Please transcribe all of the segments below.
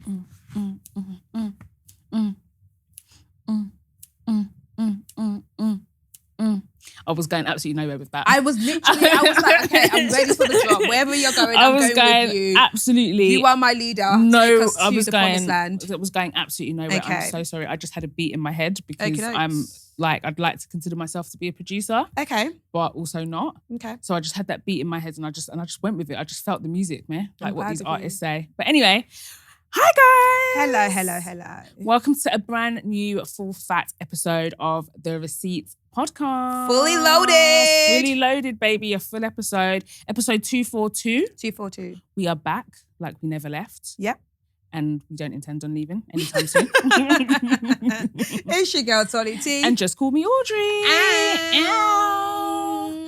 I was going absolutely nowhere with that. I was like, okay, I'm ready for the drop. Wherever you're going, I'm going with you. Absolutely. You are my leader. No, Take us I to was the going. promised land. It was going absolutely nowhere. Okay. I'm so sorry. I just had a beat in my head because Okey-dokes. I'm like, I'd like to consider myself to be a producer, Okay. but also not. Okay. So I just had that beat in my head and I just went with it. I just felt the music, man. Like what glad these of you. artists say. But anyway, hi guys. Hello. Welcome to a brand new full fat episode of the Receipts podcast. Fully loaded. Fully loaded, baby. A full episode. Episode 242. 242. We are back like we never left. Yep. And we don't intend on leaving anytime soon. It's your girl, Tolly T. And just call me Audrey.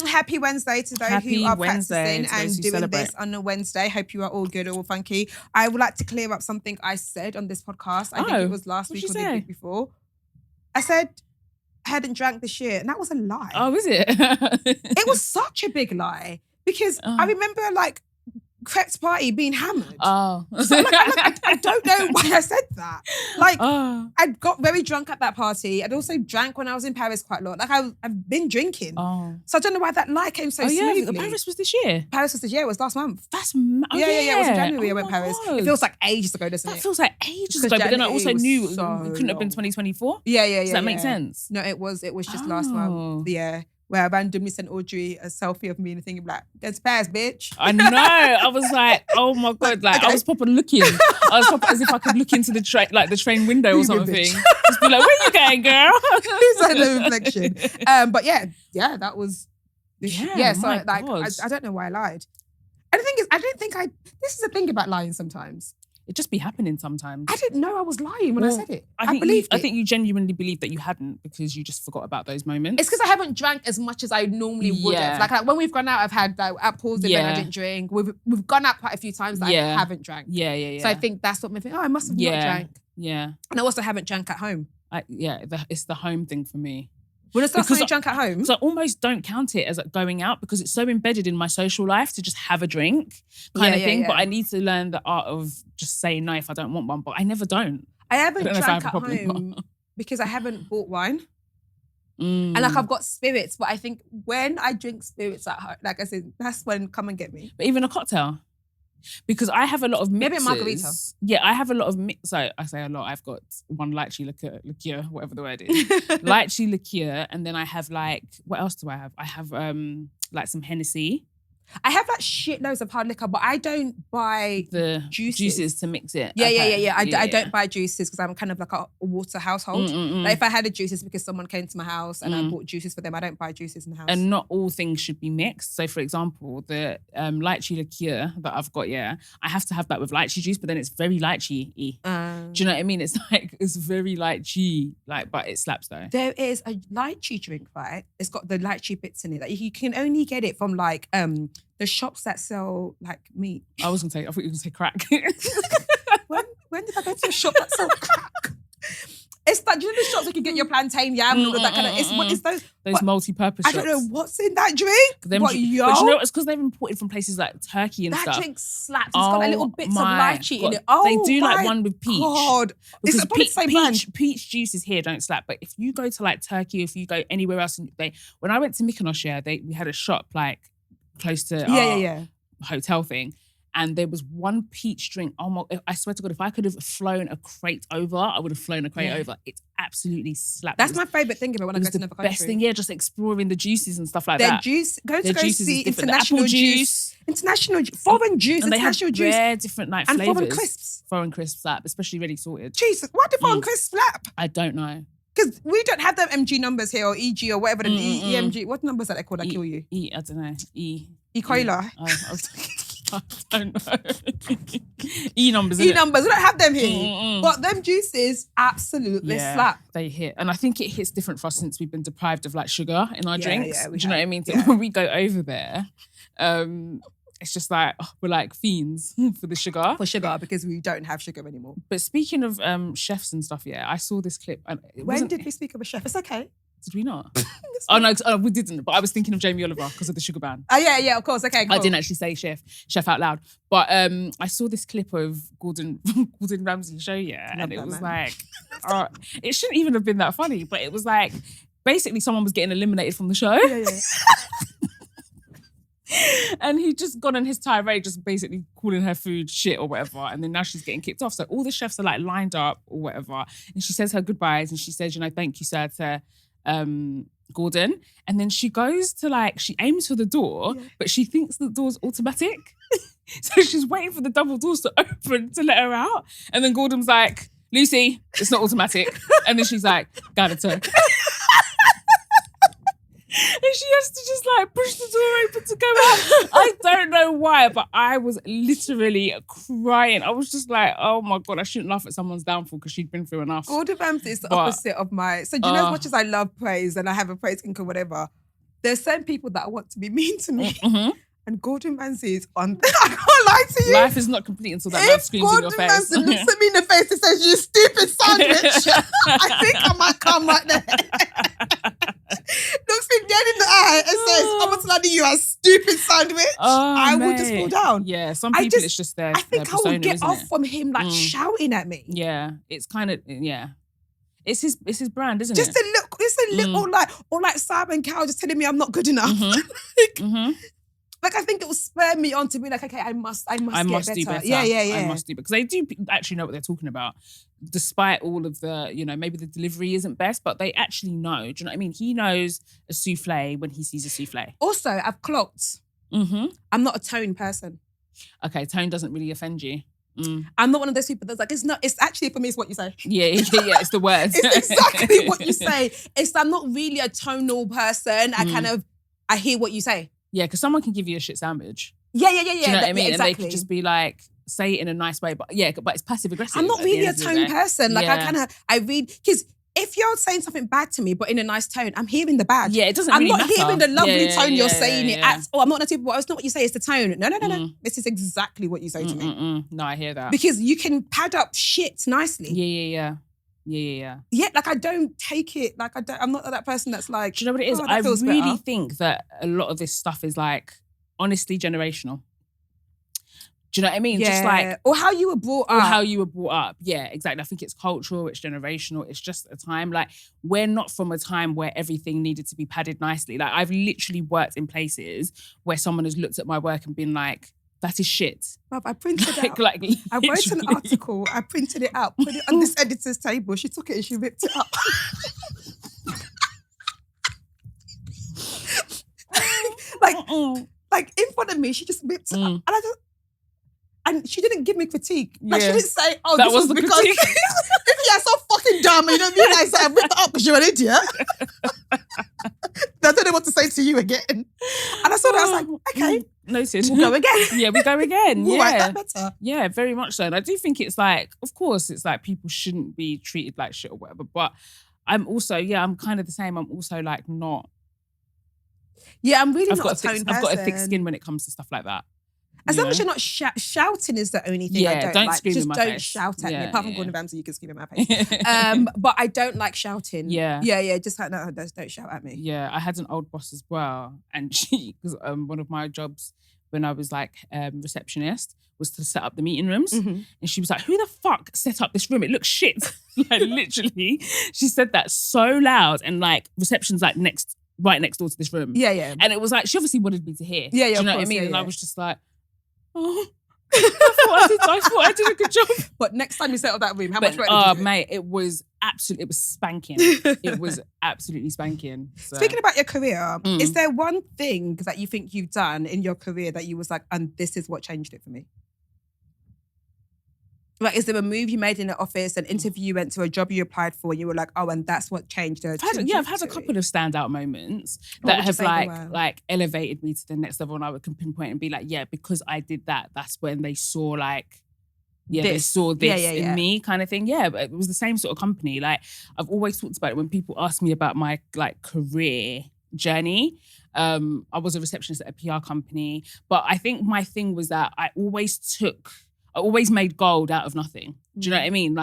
Happy Wednesday to those Happy who are Wednesday practicing to those and who doing celebrate. this on a Wednesday. Hope you are all good, all funky. I would like to clear up something I said on this podcast. I think it was last week or the week before. I said I hadn't drank this year, and that was a lie. Oh, is it? It was such a big lie because I remember like Crepes Party being hammered. Oh. So I don't know why I said that. Like, I got very drunk at that party. I'd also drank when I was in Paris quite a lot. Like, I've been drinking. Oh. So I don't know why that lie came so smoothly. Paris was this year? Paris was this year. It was last month. That's... Yeah. It was in January I went my Paris. God. It feels like ages ago, doesn't it? That feels like ages Because ago. But then I January also was knew it so couldn't have been long. 2024. Yeah. Does that make sense? No, it was just last month. Yeah. Where I randomly sent Audrey a selfie of me and thinking like, "It's Paris, bitch." I know. I was like, oh my God. Like, I was proper looking. I was proper as if I could look into the train, like the train window or something. Just be like, where you going, girl? It's like a reflection. But yeah, that was... Yeah, so my like, God. I don't know why I lied. And the thing is, this is the thing about lying sometimes. It just be happening sometimes. I didn't know I was lying when I said it. I think you genuinely believed that you hadn't because you just forgot about those moments. It's because I haven't drank as much as I normally would have. Like when we've gone out, I've had like at Paul's event, I didn't drink. We've gone out quite a few times that I haven't drank. Yeah. So I think that's what made me think, I must have not drank. Yeah. And I also haven't drank at home. It's the home thing for me. When it's not something drunk at home. So I almost don't count it as like going out because it's so embedded in my social life to just have a drink kind of thing. Yeah. But I need to learn the art of just saying no if I don't want one. But I never don't. I haven't drank at home because I haven't bought wine. And like I've got spirits, but I think when I drink spirits at home, like I said, that's when come and get me. But even a cocktail. Because I have a lot of mixes. Maybe a margarita. Yeah, I have a lot of so I say a lot. I've got one lychee liqueur, whatever the word is. Lychee liqueur, and then I have like, what else do I have? I have like some Hennessy. I have like shitloads of hard liquor, but I don't buy the juices to mix it. Yeah. I don't buy juices because I'm kind of like a water household. Like if I had a juice, because someone came to my house and I bought juices for them. I don't buy juices in the house. And not all things should be mixed. So for example, the lychee liqueur that I've got, I have to have that with lychee juice, but then it's very lychee-y. Do you know what I mean? It's like, it's very lychee, like, but it slaps though. There is a lychee drink, right? It's got the lychee bits in it. Like you can only get it from like the shops that sell like meat. I thought you were going to say crack. when did I go to a shop that sells crack? It's like, do you know the shops that you get your plantain yam and all that kind of, it's those multi-purpose shops. I don't know what's in that drink. But you know, it's because they've imported from places like Turkey and stuff. That drink slaps. It's got like little bits of lychee in it. They do like one with peach. God. Because peach juices here don't slap. But if you go to like Turkey, or if you go anywhere else, when I went to Mykonos, we had a shop like close to our hotel thing. And there was one peach drink. Oh my! I swear to God, if I could have flown a crate over, I would have flown a crate over. It's absolutely slapped. That's my favourite thing about when I go to another country. Best thing, just exploring the juices and stuff like that. Their juice, go see international juice, foreign juice, and they have juice, rare different like and flavours. Foreign crisps, slap, especially ready sorted. Jesus, why do foreign crisps slap? I don't know. Because we don't have them MG numbers here or EG or whatever the EMG. What numbers are they called? I kill you. I don't know. E-Coila. I don't know. E-numbers. E-numbers. We don't have them here. But them juices absolutely slap. They hit. And I think it hits different for us since we've been deprived of like sugar in our drinks. Do you know what I mean? So when we go over there, it's just like, we're like fiends for the sugar. For sugar, because we don't have sugar anymore. But speaking of chefs and stuff, I saw this clip. And when did we speak of a chef? It's okay. Did we not? Oh no, we didn't. But I was thinking of Jamie Oliver because of the sugar ban. Oh yeah, of course. Okay, cool. I didn't actually say chef out loud. But I saw this clip of Gordon Ramsay show, and it was like, it shouldn't even have been that funny, but it was like, basically someone was getting eliminated from the show. Yeah. And he'd just gone on his tirade, just basically calling her food shit or whatever. And then now she's getting kicked off. So all the chefs are like lined up or whatever. And she says her goodbyes and she says, thank you, sir, to Gordon. And then she goes to she aims for the door, but she thinks the door's automatic. So she's waiting for the double doors to open to let her out. And then Gordon's like, Lucy, it's not automatic. And then she's like, got it, sir. And she has to just push the door open to go out. I don't know why, but I was literally crying. I was just like, oh my God, I shouldn't laugh at someone's downfall because she'd been through enough. Gordon Ramsay is the opposite of my... So do you know, as much as I love praise and I have a praise kink or whatever, there's certain people that want to be mean to me. Mm-hmm. And Gordon Ramsay is on... I can't lie to you. Life is not complete until that man screams in your face. If Gordon Ramsay looks at me in the face and says, you stupid sandwich, I think I might come right there. Looks me dead in the eye and says, I'm not telling you a stupid sandwich. I will just fall down. Yeah, some people it's just their I think persona, I will get off from him shouting at me. Yeah, it's kind of, It's his brand, isn't just it? Just a little or like Simon Cowell just telling me I'm not good enough. Mm-hmm. I think it will spur me on to be like, okay, I must get better. Do better. Yeah. I must do, because they do actually know what they're talking about. Despite all of the, maybe the delivery isn't best, but they actually know. Do you know what I mean? He knows a souffle when he sees a souffle. Also, I've clocked. Mm-hmm. I'm not a tone person. Okay, tone doesn't really offend you. I'm not one of those people that's like, it's actually, for me, it's what you say. Yeah, it's the words. It's exactly what you say. I'm not really a tonal person. I hear what you say. Yeah, because someone can give you a shit sandwich. Yeah. Do you know what I mean? Yeah, exactly. And they could just be like, say it in a nice way, but it's passive aggressive. I'm not really a tone person. I read, because if you're saying something bad to me, but in a nice tone, I'm hearing the bad. Yeah, it doesn't really matter. I'm not hearing the lovely tone you're saying it at. Oh, I'm not going to, it's not what you say, it's the tone. No. This is exactly what you say to me. No, I hear that. Because you can pad up shit nicely. Yeah. Yeah, I don't take it, I'm not that person that's like... Do you know what it is? I really think that a lot of this stuff is honestly generational. Do you know what I mean? Yeah. Just or how you were brought up. Yeah, exactly. I think it's cultural, it's generational, it's just a time. We're not from a time where everything needed to be padded nicely. I've literally worked in places where someone has looked at my work and been like, that is shit. Bruv, I printed it out. I wrote an article, I printed it out, put it on this editor's table. She took it and she ripped it up. In front of me, she just ripped it up. And she didn't give me critique. She didn't say, that this was the because critique. You're so fucking dumb and you don't realise that I ripped it up because you're an idiot. I don't know what to say to you again. And I saw that, I was like, okay. Noted. We'll go again. Yeah, we go again. We'll write that better. Yeah, very much so. And I do think it's of course, it's people shouldn't be treated like shit or whatever. But I'm also, I'm kind of the same. I'm also not. Yeah, I'm really not a tone person. I've got a thick skin when it comes to stuff like that. As long as you're not shouting is the only thing I don't like. Scream just in my don't face. shout at me. Apart from Gordon Ramsay, you can scream in my face. But I don't like shouting. Yeah. Just don't shout at me. Yeah, I had an old boss as well. And because one of my jobs when I was receptionist was to set up the meeting rooms. Mm-hmm. And she was like, who the fuck set up this room? It looks shit. Literally. She said that so loud and reception's right next door to this room. Yeah. And it was she obviously wanted me to hear. Yeah, do you know what I mean? Yeah, and I was just like, oh, I thought I did a good job. But next time you set up that room, how much rent did you do? Mate, it was spanking. It was absolutely spanking. So. Speaking about your career, is there one thing that you think you've done in your career that you was like, and this is what changed it for me? Is there a move you made in the office, an interview you went to, a job you applied for, and you were like, oh, and that's what changed it? I've had a couple of standout moments that have elevated me to the next level, and I would pinpoint and be like, yeah, because I did that, that's when they saw they saw this in me kind of thing. Yeah, but it was the same sort of company. I've always talked about it when people ask me about my career journey. I was a receptionist at a PR company, but I think my thing was that I always made gold out of nothing. Do you know what I mean?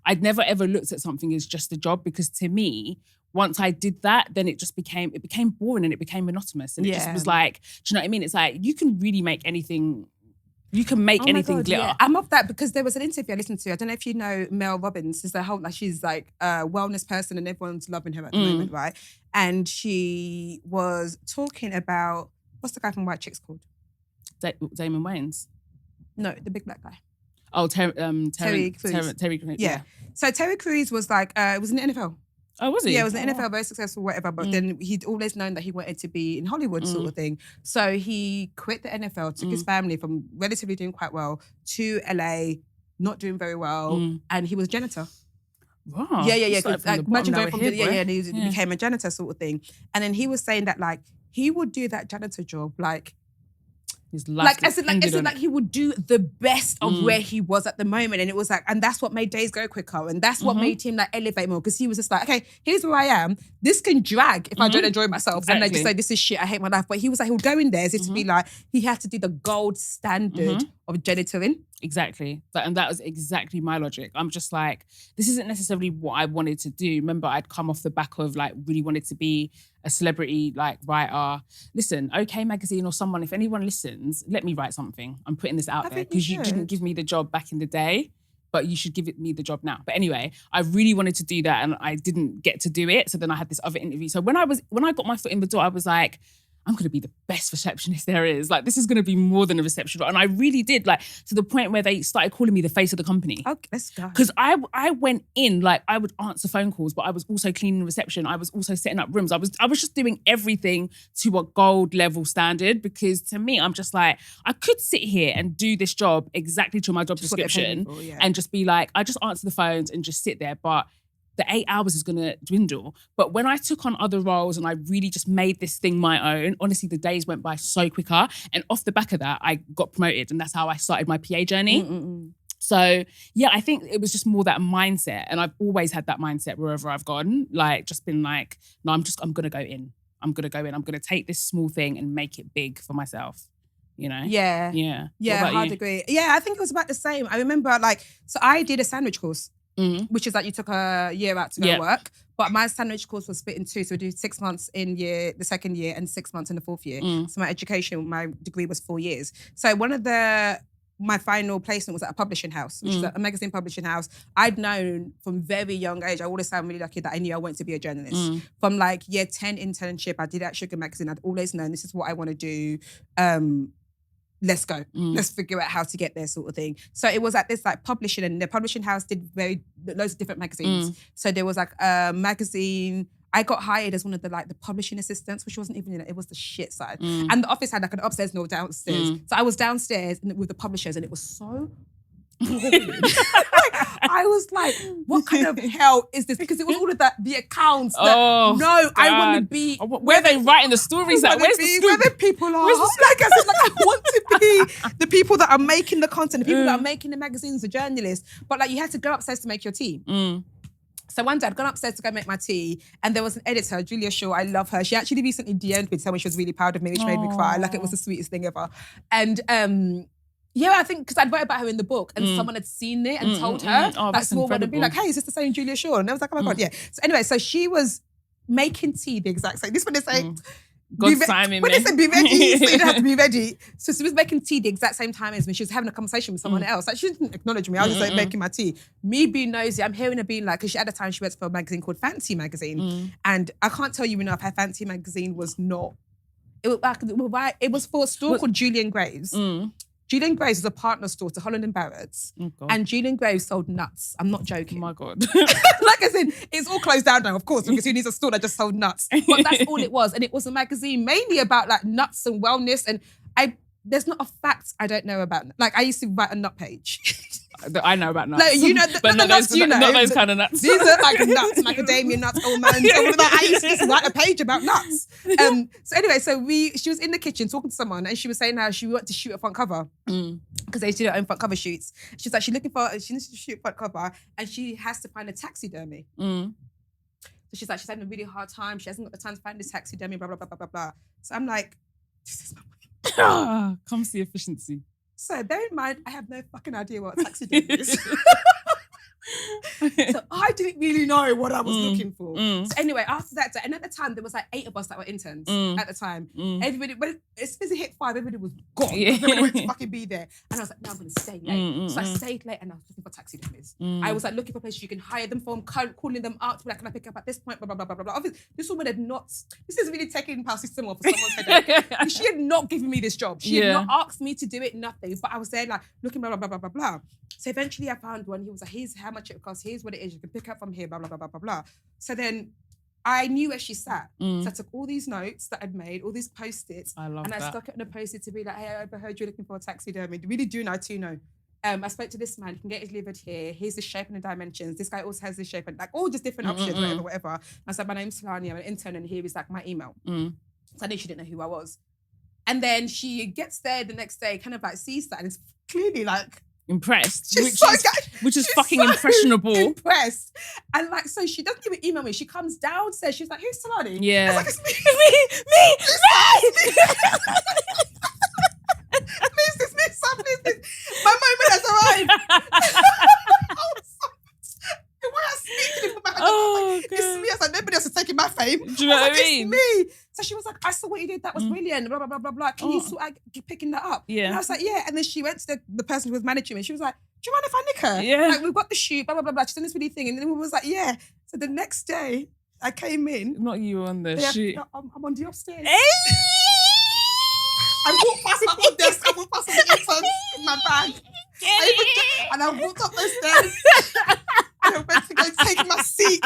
I'd never ever looked at something as just a job, because to me, once I did that, then it became boring and it became monotonous. And it just was like, do you know what I mean? It's like, you can really make anything, you can make anything glitter. Yeah. I'm off that because there was an interview I listened to. I don't know if you know Mel Robbins. Is the whole, like, she's like a wellness person and everyone's loving her at the moment, right? And she was talking about, what's the guy from White Chicks called? Damon Wayans. No, the big black guy. Oh, Terry Crews. Terry Crews. Yeah. So Terry Crews was like, it was in the NFL. Oh, was he? Yeah, it was in the NFL, very successful, whatever. But then he'd always known that he wanted to be in Hollywood sort of thing. So he quit the NFL, took his family from relatively doing quite well to LA, not doing very well. And he was a janitor. Wow. Yeah. Like, imagine going from and he became a janitor sort of thing. And then he was saying that, like, he would do that janitor job, like, his life like he would do the best of where he was at the moment. And it was like, and that's what made days go quicker. And that's what made him like elevate more. Because he was just like, okay, here's where I am. This can drag if I don't enjoy myself. Exactly. And I just say, this is shit, I hate my life. But he was like, he would go in there as if to be like, he had to do the gold standard of janitoring. Exactly. And that was exactly my logic. I'm just like, this isn't necessarily what I wanted to do. Remember, I'd come off the back of like really wanted to be a celebrity like writer. Listen, OK Magazine or someone, if anyone listens, let me write something. I'm putting this out there because you didn't give me the job back in the day, but you should give me the job now. But anyway, I really wanted to do that and I didn't get to do it. So then I had this other interview. So when I got my foot in the door, I was like, I'm going to be the best receptionist there is. Like, this is going to be more than a reception. And I really did, like, to the point where they started calling me the face of the company. Okay, let's go. Because I went in, like, I would answer phone calls, but I was also cleaning the reception. I was also setting up rooms. I was just doing everything to a gold level standard, because to me, I'm just like, I could sit here and do this job exactly to my job description and just be like, I just answer the phones and just sit there. But the 8 hours is going to dwindle. But when I took on other roles and I really just made this thing my own, honestly, the days went by so quicker. And off the back of that, I got promoted. And that's how I started my PA journey. So, yeah, I think it was just more that mindset. And I've always had that mindset wherever I've gone. Like, just been like, no, I'm going to go in. I'm going to take this small thing and make it big for myself. You know? Yeah, hard agree. Yeah, I think it was about the same. I remember, like, so I did a sandwich course. Which is like you took a year out to go work. But my sandwich course was split in two. So we do 6 months in the second year and 6 months in the fourth year. So my degree was 4 years. So my final placement was at a publishing house, which is a magazine publishing house. I'd known from very young age, I always sound really lucky that I knew I wanted to be a journalist. From like year 10 internship, I did at Sugar Magazine. I'd always known this is what I want to do. Let's go. Let's figure out how to get there, sort of thing. So it was at this like publishing, and the publishing house did loads of different magazines. So there was like a magazine. I got hired as one of the publishing assistants, which wasn't even, it was the shit side. And the office had like an upstairs and downstairs. So I was downstairs with the publishers, and it was so boring. I was like, what kind of hell is this? Because it was all of the accounts. I want to be where they writing the stories at. Where's the where the people are. Like I said, I want to be the people that are making the content, the people that are making the magazines, the journalists. But like, you had to go upstairs to make your tea. So one day I'd gone upstairs to go make my tea, and there was an editor, Julia Shaw. I love her. She actually recently DM'd me to tell me she was really proud of me, which made me cry. Like, it was the sweetest thing ever. And yeah, I think because I'd wrote about her in the book and someone had seen it and told her, like, small one, and be like, hey, is this the same Julia Shaw? And I was like, oh my God, yeah. So anyway, so she was making tea the exact same. This one is like, Simon, when they said be ready, so you don't have to be ready. So she was making tea the exact same time as me. She was having a conversation with someone else. Like, she didn't acknowledge me. I was just like making my tea. Me being nosy, I'm hearing her being like, because at the time she worked for a magazine called Fancy Magazine. And I can't tell you enough how Fancy Magazine was not. It was for a store called Julian Graves. Julian Graves was a partner store to Holland & Barrett's. And Julian Graves sold nuts. I'm not joking. Oh my God. Like I said, it's all closed down now, of course, because who needs a store that just sold nuts? But that's all it was. And it was a magazine mainly about like nuts and wellness. And there's not a fact I don't know about. Like, I used to write a nut page. I know about nuts. Like, you know, but not nuts, those, not those kind of nuts. These are like nuts, macadamia nuts, almonds. I used to just write a page about nuts. So anyway, she was in the kitchen talking to someone, and she was saying how she wanted to shoot a front cover because they do their own front cover shoots. She's like, she needs to shoot a front cover, and she has to find a taxidermy. So she's like, she's having a really hard time. She hasn't got the time to find this taxidermy, blah, blah, blah, blah, blah, blah. So I'm like, this is my money. Comes the efficiency. So bear in mind, I have no fucking idea what taxidermy is. So I didn't really know what I was looking for. So anyway, after that day, and at the time, there was like 8 of us that were interns at the time. Everybody, when as soon as it hit 5, everybody was gone. Everybody went to fucking be there. And I was like, no, I'm going to stay late. So I stayed late and I was looking for taxidermists. I was like looking for places you can hire them from, calling them out to be like, can I pick up at this point, blah, blah, blah, blah, blah. Obviously, this woman had not, this is really taking power system off for someone's headache. She had not given me this job. She had not asked me to do it, nothing. But I was there like looking, blah, blah, blah, blah, blah, blah. So eventually I found one. He was like, here's how much it costs. Here's what it is. You can pick up from here, blah, blah, blah, blah, blah, blah. So then I knew where she sat. So I took all these notes that I'd made, all these Post-its. I stuck it in a Post-it to be like, hey, I overheard you're looking for a taxidermy. Really do know, too know. I spoke to this man, you can get it delivered here. Here's the shape and the dimensions. This guy also has this shape and like all just different options, whatever. And I said, my name's Talani, I'm an intern, and here is like my email. So I knew she didn't know who I was. And then she gets there the next day, kind of like sees that and is clearly like impressed, which is fucking so impressionable. Impressed. And like, so she doesn't even email me. She comes downstairs. She's like, who's Talani? Yeah. I was like, it's me. Please. My moment has arrived. The way I speak in my head, it's me. I was like, nobody else is taking my fame. Do you know what I mean? It's me. So she was like, I saw what you did. That was brilliant. Blah, blah, blah, blah, blah. Can you sort of picking that up? Yeah. And I was like, yeah. And then she went to the person who was managing me. She was like, do you mind if I nick her? Yeah. Like, we've got the shoot, blah, blah, blah, blah. She's done this really thing. And then we was like, yeah. So the next day, I came in. Not you on the shoot. I'm on the upstairs. Hey! I walked past my own desk. I walked past the interns in my bag. And I walked up those stairs. And I went to go take my seat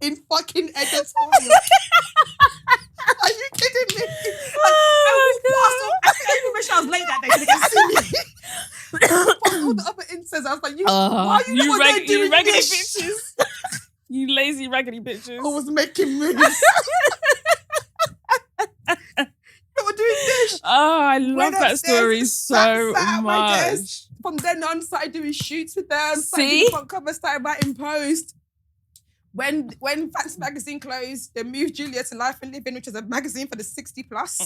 in fucking editorial. Are you kidding me? I walked past. I think I even wish I was late that day so they can see me. Past all the other interns, I was like, why are you not there doing raggedy this? bitches. You lazy raggedy bitches. I was making moves. We're doing this. Oh, I love that story so much. From then on, started doing shoots with them. Started doing front cover, started writing posts. When Fancy Magazine closed, they moved Julia to Life and Living, which is a magazine for the 60 plus.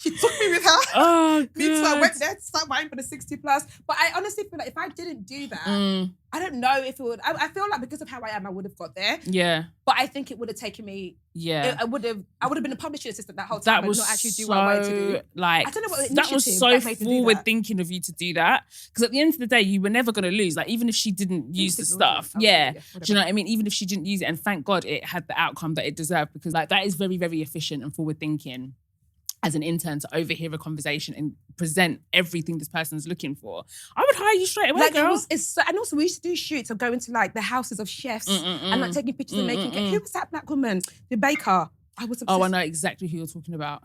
She took me with her. Oh, Me too. I went there to start writing for the 60 plus. But I honestly feel like if I didn't do that, I don't know if it would. I feel like because of how I am, I would have got there. Yeah. But I think it would have taken me. Yeah. I would have been a publishing assistant that whole time. That was and not actually do so, what I wanted to do. like, I don't know what that was so forward thinking of you to do that. Because at the end of the day, you were never going to lose. Like, even if she didn't use the stuff. Yeah. Do you know what I mean? Even if she didn't use it. And thank God it had the outcome that it deserved. Because like that is very, very efficient and forward thinking. As an intern to overhear a conversation and present everything this person's looking for, I would hire you straight away, like, girl. And also we used to do shoots of going to like the houses of chefs and like taking pictures and making cake. Who was that black woman? The baker. I was obsessed. Oh, I know exactly who you're talking about.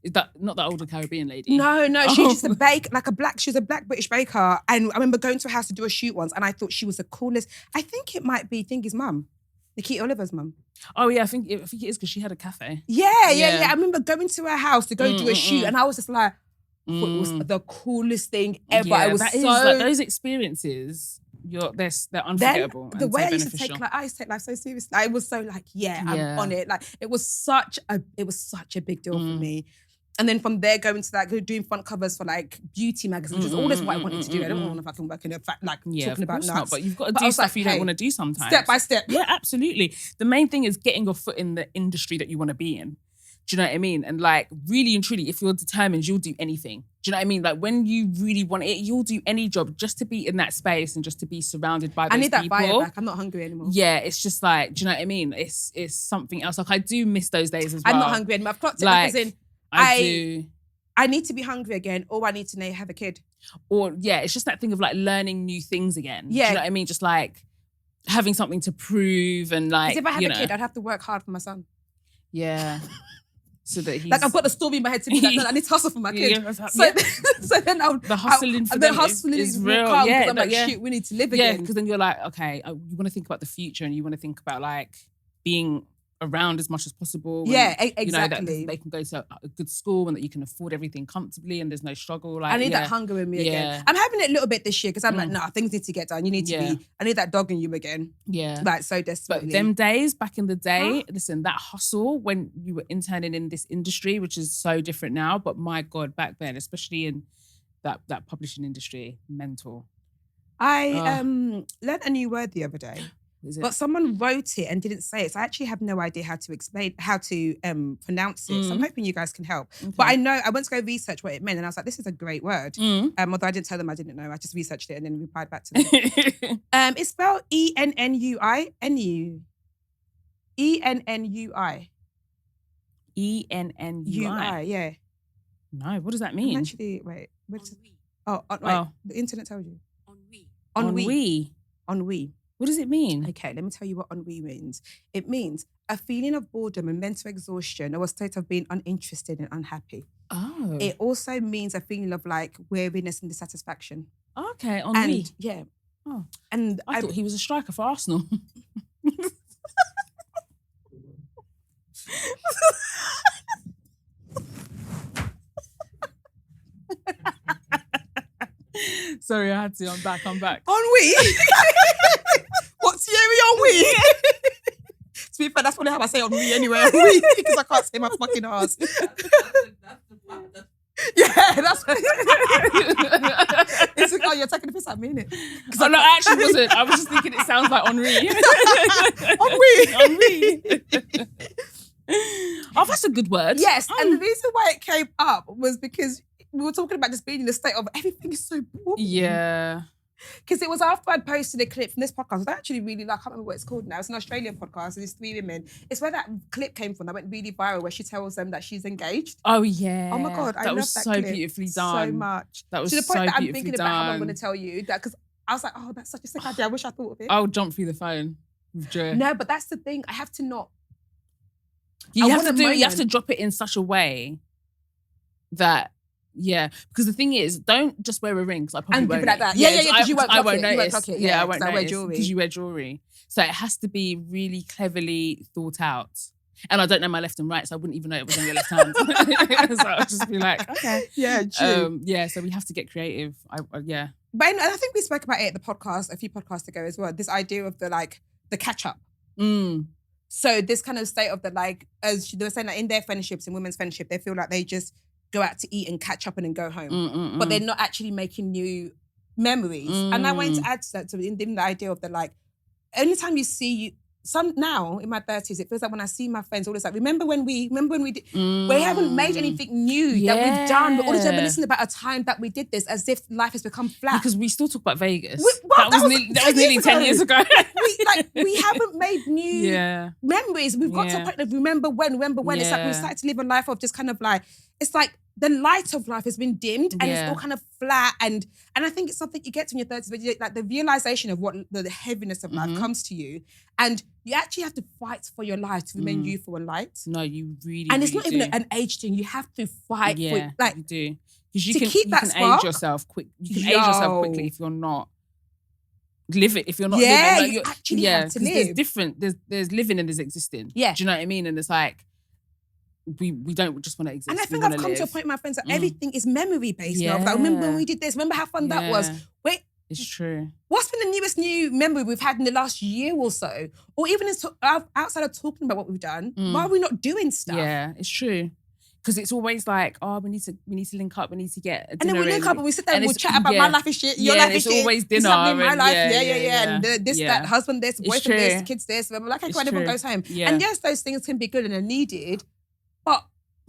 Is that not the older Caribbean lady? No, she was just a bake, she was a black British baker. And I remember going to her house to do a shoot once and I thought she was the coolest. I think it might be Thingy's mum. Nikita Oliver's mum. Oh yeah, I think it is because she had a cafe. Yeah. I remember going to her house to go do a shoot, and I was just like, it was the coolest thing ever. Yeah, it was that is, like, those experiences. They're unforgettable. Then, the way I used to take life so seriously. I was so like, I'm on it. Like it was such a big deal for me. And then from there, going to that, doing front covers for like beauty magazines, which is always what I wanted to do. I don't want to fucking work in a talking about nuts. Not, but you've got to do stuff you don't want to do sometimes. Step by step. Yeah, absolutely. The main thing is getting your foot in the industry that you want to be in. Do you know what I mean? And like, really and truly, if you're determined, you'll do anything. Do you know what I mean? Like, when you really want it, you'll do any job just to be in that space and just to be surrounded by those people. I need that fire back. I'm not hungry anymore. Yeah, it's just like, do you know what I mean? It's something else. Like, I do miss those days as well. I'm not hungry anymore. I've clocked it like, as in, I do. I need to be hungry again, or I need to have a kid. Or, yeah, it's just that thing of like learning new things again. Yeah. Do you know what I mean? Just like having something to prove and like, if I had a kid, I'd have to work hard for my son. Yeah. So that he's... Like, I've got the story in my head to be like, no, I need to hustle for my kid. So then the hustling for them is real. Yeah, I'm like, shit, we need to live again. Yeah, because then you're like, okay, you want to think about the future and you want to think about like being around as much as possible. Yeah, and, exactly. You know, that they can go to a good school and that you can afford everything comfortably and there's no struggle. Like, I need that hunger in me again. I'm having it a little bit this year because I'm like, nah, things need to get done. You need to be, I need that dog in you again. Yeah. Like, so desperately. But them days, back in the day, listen, that hustle when you were interning in this industry, which is so different now, but my God, back then, especially in that publishing industry, mental. I learned a new word the other day. But someone wrote it and didn't say it. So I actually have no idea how to pronounce it. So I'm hoping you guys can help. Okay. But I know, I went to go research what it meant and I was like, this is a great word. Although I didn't tell them I didn't know. I just researched it and then replied back to them. It's spelled E-N-N-U-I. E-N-N-U-I. E-N-N-U-I? Yeah. No, what does that mean? Actually, wait. Wait. The internet tells you. Ennui. Ennui. What does it mean? Okay, let me tell you what ennui means. It means a feeling of boredom and mental exhaustion or a state of being uninterested and unhappy. Oh. It also means a feeling of like weariness and dissatisfaction. Okay, ennui. And, yeah. Oh. And I thought he was a striker for Arsenal. Sorry, I had to. I'm back. Ennui? What, Thierry Ennui? To be fair, that's probably how I say ennui anyway. Ennui, because I can't say my fucking arse. Yeah, that's what it's like, oh, you're taking the piss out of me, innit? Oh, no, I actually wasn't. I was just thinking it sounds like Henri. Ennui. Oh, that's a good word. Yes, and the reason why it came up was because we were talking about just being in the state of everything is so boring. Yeah. Because it was after I'd posted a clip from this podcast. I actually really like, I can't remember what it's called now. It's an Australian podcast. There's 3 women. It's where that clip came from that went really viral, where she tells them that she's engaged. Oh, yeah. Oh my God, I love that clip. That was so beautifully done. So much. That was to the point so that I'm beautifully thinking done. about how I'm going to tell you that, because I was like, oh, that's such a sick idea. I wish I thought of it. I'll jump through the phone with joy. No, but that's the thing. I have to not. You have to drop it in such a way that, yeah, because the thing is, don't just wear a ring, because I probably won't. And like that. Yeah, because you won't I clock won't it. notice. Yeah, I won't notice. I wear jewelry. Because you wear jewelry. So it has to be really cleverly thought out. And I don't know my left and right, so I wouldn't even know it was on your left hand. So I'll just be like, okay. Yeah, true. Yeah, so we have to get creative. Yeah. But I think we spoke about it at the podcast a few podcasts ago as well. This idea of the catch up. So this kind of state of as they were saying, that in their friendships, in women's friendship, they feel like they just go out to eat and catch up and then go home. But they're not actually making new memories. And I wanted to add to that, in the idea of anytime you see now in my 30s, it feels like when I see my friends, always like, remember when we did, we haven't made anything new that we've done. We're always reminiscing about a time that we did this, as if life has become flat. Because we still talk about Vegas. That was nearly 10 years ago. we haven't made new memories. We've got to a point of remember when. It's like we've started to live a life of just kind of it's like the light of life has been dimmed and it's all kind of flat. And I think it's something you get to in your 30s, but the realization of what the heaviness of life comes to you. And you actually have to fight for your life to remain youthful and light. No, you really, and it's not do. even an age thing. You have to fight for you do. Because you can spark. age yourself quick. You can age yourself quickly if you're not living. If you're not living, you actually have to live. There's different. There's living and there's existing. Yeah, do you know what I mean? And it's like we don't just want to exist. And I think I've come to a point, my friends, that everything is memory based now. Like, remember when we did this? Remember how fun that was? Wait, it's true. What's been the newest new memory we've had in the last year or so? Or even outside of talking about what we've done, why are we not doing stuff? Yeah, it's true. Because it's always like, oh, we need to link up, we need to get a dinner. And then we link up and we sit there and we'll chat about my life is shit, your life is shit. It's always dinner. My life, and this, that, husband this, boyfriend this, kids this. We're like, okay, when everyone goes home. Yeah. And yes, those things can be good and are needed, but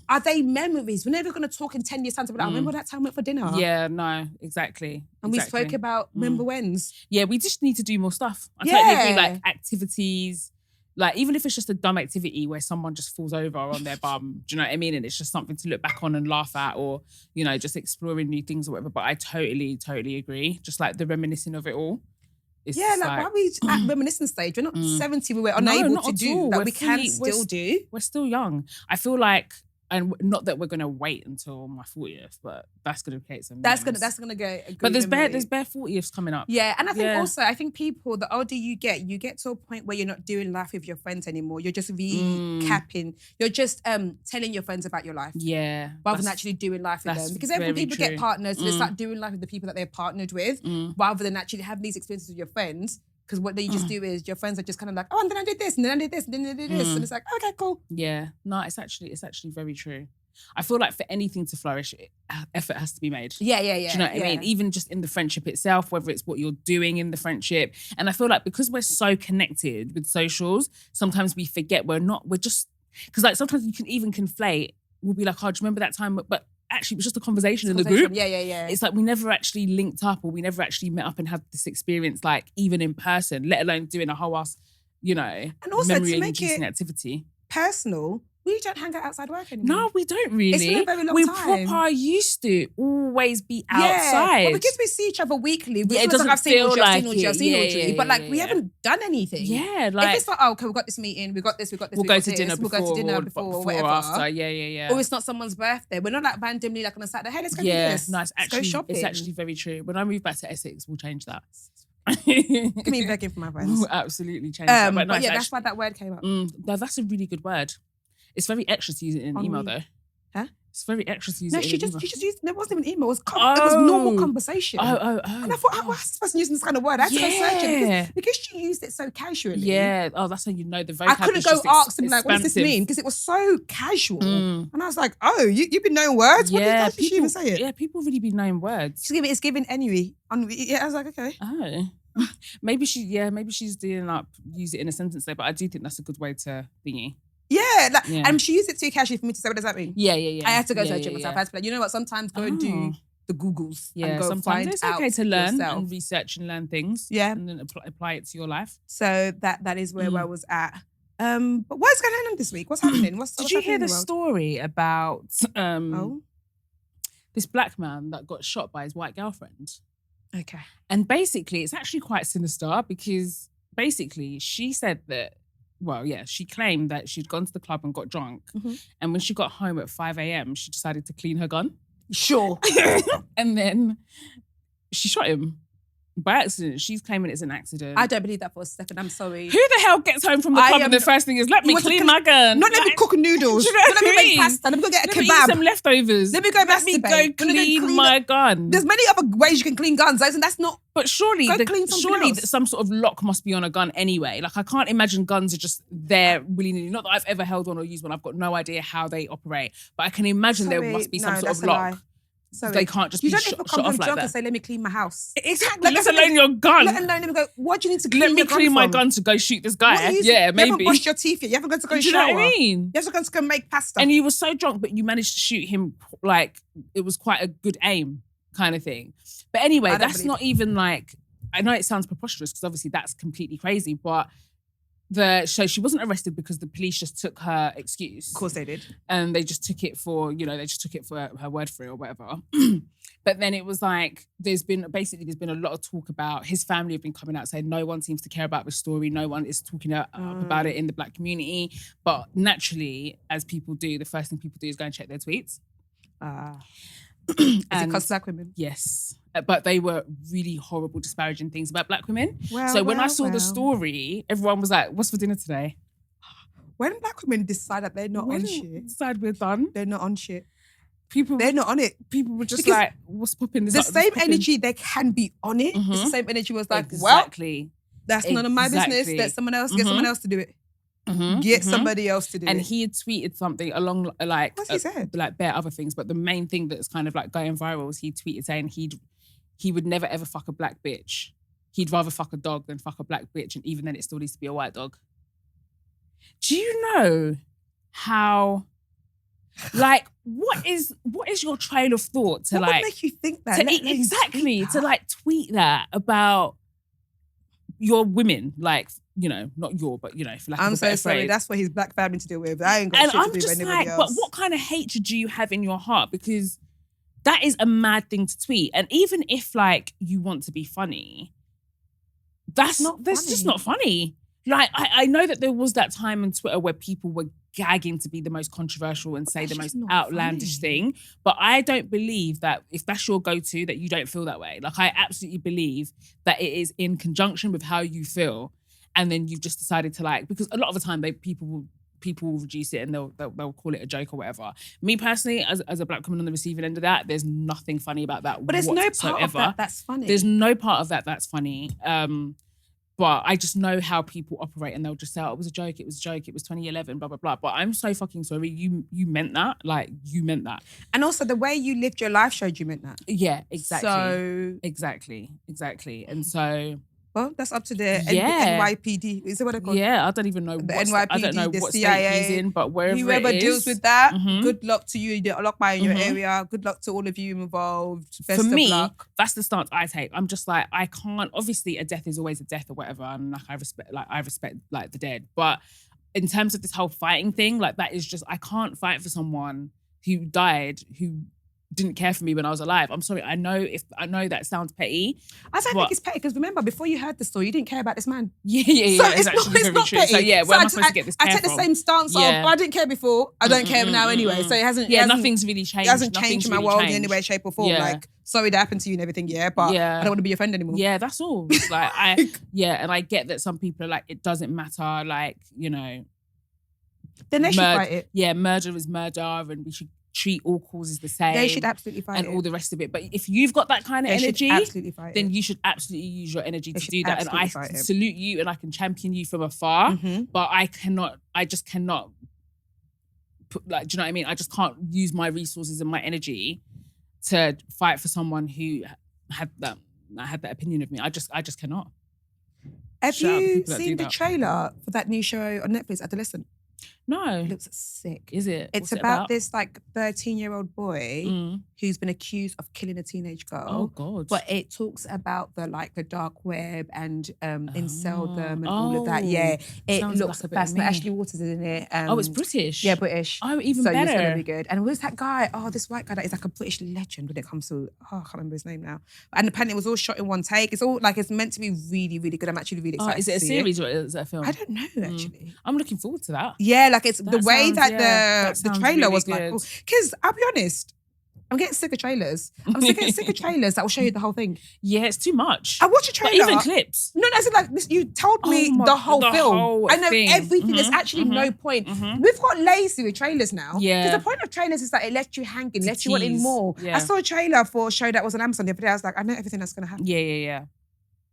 are they memories? We're never going to talk in 10 years' time to be like, remember that time we went for dinner? Yeah, no, exactly. And we spoke about remember whens. Yeah, we just need to do more stuff. I totally agree, like activities. Like, even if it's just a dumb activity where someone just falls over on their bum, do you know what I mean? And it's just something to look back on and laugh at, or, just exploring new things or whatever. But I totally, totally agree. Just like the reminiscing of it all. Why are we at reminiscent stage? We're not 70, we were unable to do that. We can still do. We're still young. I feel like, and not that we're gonna wait until my 40th, but that's gonna create some. That's gonna go. A good but there's memory. bare 40ths coming up. Yeah, and I think people, the older you get to a point where you're not doing life with your friends anymore. You're just recapping. You're just telling your friends about your life. Yeah, rather than actually doing life with them. Because every people get partners, so they start doing life with the people that they're partnered with, rather than actually having these experiences with your friends. Because what they just do is your friends are just kind of like, oh, and then I did this, and then I did this, and then I did this. And it's like, okay, cool. Yeah. No, it's actually very true. I feel like for anything to flourish, effort has to be made. Yeah. Do you know what I mean? Even just in the friendship itself, whether it's what you're doing in the friendship. And I feel like because we're so connected with socials, sometimes we forget we're just, because like sometimes you can even conflate, we'll be like, oh, do you remember that time? But actually it was just a conversation in the group. Yeah. It's like we never actually linked up or we never actually met up and had this experience like even in person, let alone doing a whole ass, and also to make it activity. Personal, we don't hang out outside work anymore. No, we don't really. It's been a very long we time. proper used to always be outside. Well, because we see each other weekly, it doesn't I've seen feel like it. But like we haven't done anything. Yeah, like if it's like, okay, we've got this meeting, we've got this, we'll go to dinner before or whatever. After. Yeah. Or it's not someone's birthday. We're not like randomly like on a Saturday. Hey, let's go do this. No, go shopping. It's actually very true. When I move back to Essex, we'll change that. Me begging for my friends. We'll absolutely change that. But yeah, that's why that word came up. No, that's a really good word. It's very extra to use it in an email though. Huh? It's very extra to use it in an email. No, she just used, it wasn't even email, it was normal conversation. Oh. And I thought, why is this person using this kind of word? I had to go search it because she used it so casually. Yeah. Oh, that's how you know the vocab. I couldn't go ask them like, what does this mean? Because it was so casual. And I was like, oh, you've been knowing words? Yeah, What did she even say it? Yeah, people really be knowing words. It's given anyway. I was like, okay. Oh. Maybe she's doing use it in a sentence there, but I do think that's a good way to thingy. Yeah, and she used it too casually for me to say, what does that mean? Yeah. I had to go search it myself. I had to be like, you know what, sometimes go and do the Googles and go find it's out okay to learn yourself. And research and learn things. Yeah. And then apply it to your life. So that is where I was at. But what's going on this week? What's happening? Did you hear the story about this black man that got shot by his white girlfriend? Okay. And basically, it's actually quite sinister because basically she said that, she claimed that she'd gone to the club and got drunk. Mm-hmm. And when she got home at 5 a.m, she decided to clean her gun. Sure. And then she shot him by accident. She's claiming it's an accident. I don't believe that for a second. I'm sorry. Who the hell gets home from the club and the first thing is, let me clean my gun? Not let me cook noodles. Let me make pasta. Let me go get a kebab. Let me eat some leftovers. Let me go clean my gun. There's many other ways you can clean guns, and that's not... But surely some sort of lock must be on a gun anyway. Like, I can't imagine guns are just there willy-nilly. Not that I've ever held one or used one. I've got no idea how they operate. But I can imagine there must be some sort of lock. So they can't just be shot off like that. You don't even come from drunk and say, let me clean my house. Exactly. Let alone your gun. Let alone go, what do you need to clean your gun Let me clean my gun to go shoot this guy. Maybe. You haven't brushed your teeth yet. You haven't gone to go shower. Do you know what I mean? You haven't gone to go make pasta. And he was so drunk, but you managed to shoot him like it was quite a good aim kind of thing. But anyway, that's not even like, I know it sounds preposterous because obviously that's completely crazy, but so she wasn't arrested because the police just took her excuse. Of course they did. And they just took it for, her word for it or whatever. But then it was like, there's been a lot of talk about, his family have been coming out saying no one seems to care about the story. No one is talking up about it in the black community. But naturally, as people do, the first thing people do is go and check their tweets. Is it because black women? Yes. But they were really horrible, disparaging things about black women. When I saw the story, everyone was like, what's for dinner today? When black women decide that they're not on shit. Decide we're done. They're not on shit. They're not on it. People were just like, what's popping? The same energy they can be on it. It's the same energy was like, well, that's none of my business. Let someone else get someone else to do it. Get somebody else to do it. And he had tweeted something along like, what's he said? Like bare other things, but the main thing that's kind of like going viral was he tweeted saying he would never ever fuck a black bitch. He'd rather fuck a dog than fuck a black bitch, and even then it still needs to be a white dog. Do you know how? Like, what is your trail of thought to what would make you think that? To like tweet that about your women, like, not your, but for like I'm so sorry. phrase. That's for his black family to deal with. I ain't got shit to do with anybody else. But what kind of hatred do you have in your heart? Because that is a mad thing to tweet. And even if like you want to be funny, that's just not funny. Like, I know that there was that time on Twitter where people were gagging to be the most controversial and say the most outlandish thing. But I don't believe that if that's your go-to, that you don't feel that way. Like, I absolutely believe that it is in conjunction with how you feel. And then you've just decided to like, because a lot of the time people will reduce it and they'll call it a joke or whatever. Me personally, as a black woman on the receiving end of that, there's nothing funny about that. But there's no part of that that's funny. There's no part of that that's funny. But I just know how people operate, and they'll just say, oh, it was a joke, it was 2011, blah, blah, blah. But I'm so fucking sorry. You meant that. Like, you meant that. And also the way you lived your life showed you meant that. Yeah, exactly. So... Exactly. And so... Well, that's up to the NYPD. Is it what they're called? Yeah, I don't even know the NYPD, I don't know the what CIA, state he's in, but wherever whoever it is, deals with that, good luck to you. You get a lock by in your area. Good luck to all of you involved. Best For me, of luck. that's the stance I take. I'm just like, I can't. Obviously, a death is always a death or whatever, and like I respect like the dead. But in terms of this whole fighting thing, like that is just, I can't fight for someone who died who didn't care for me when I was alive. I'm sorry. I know that sounds petty. I don't think it's petty because remember, before you heard the story, you didn't care about this man. Yeah. So it's actually very true. Petty. So yeah, where am I supposed to get this care I take from? the same stance of, I didn't care before, I don't care now anyway. So it hasn't... nothing's really changed. It hasn't changed my world in any way, shape or form. Yeah. Like, sorry that happened to you and everything, but I don't want to be your friend anymore. Yeah, that's all. Like, and I get that some people are like, it doesn't matter, like, you know. Then they should fight it. Yeah, murder is murder and we should treat all causes the same. They should absolutely fight it. And all the rest of it. But if you've got that kind of energy, then you should absolutely use your energy to do that. And I salute you and I can champion you from afar. But I just cannot put, like, do you know what I mean? I just can't use my resources and my energy to fight for someone who had that opinion of me. I just cannot. Have you seen the trailer for that new show on Netflix, Adolescent? No. It looks sick. Is it? It's about this like 13-year-old boy who's been accused of killing a teenage girl. Oh God. But it talks about the dark web and inceldom and all of that. Yeah. It looks fascinating. Ashley Waters is in it. It's British. Yeah, British. Oh, even better. So it's gonna be good. And who's that guy? Oh, this white guy that is like a British legend when it comes to I can't remember his name now. And apparently it was all shot in one take. It's all like it's meant to be really, really good. I'm actually really excited. Is it a series or is it a film? I don't know actually. I'm looking forward to that. Yeah, like it's the way that the trailer really was good. Like, because I'll be honest, I'm getting sick of trailers. I'm getting sick of trailers that will show you the whole thing. Yeah, it's too much. I watch a trailer. But even clips. No, as in like you told me the whole film. I know everything. There's actually no point. We've got lazy with trailers now. Yeah. Because the point of trailers is that it lets you hanging, lets you wanting more. Yeah. I saw a trailer for a show that was on Amazon the other day. I was like, I know everything that's going to happen.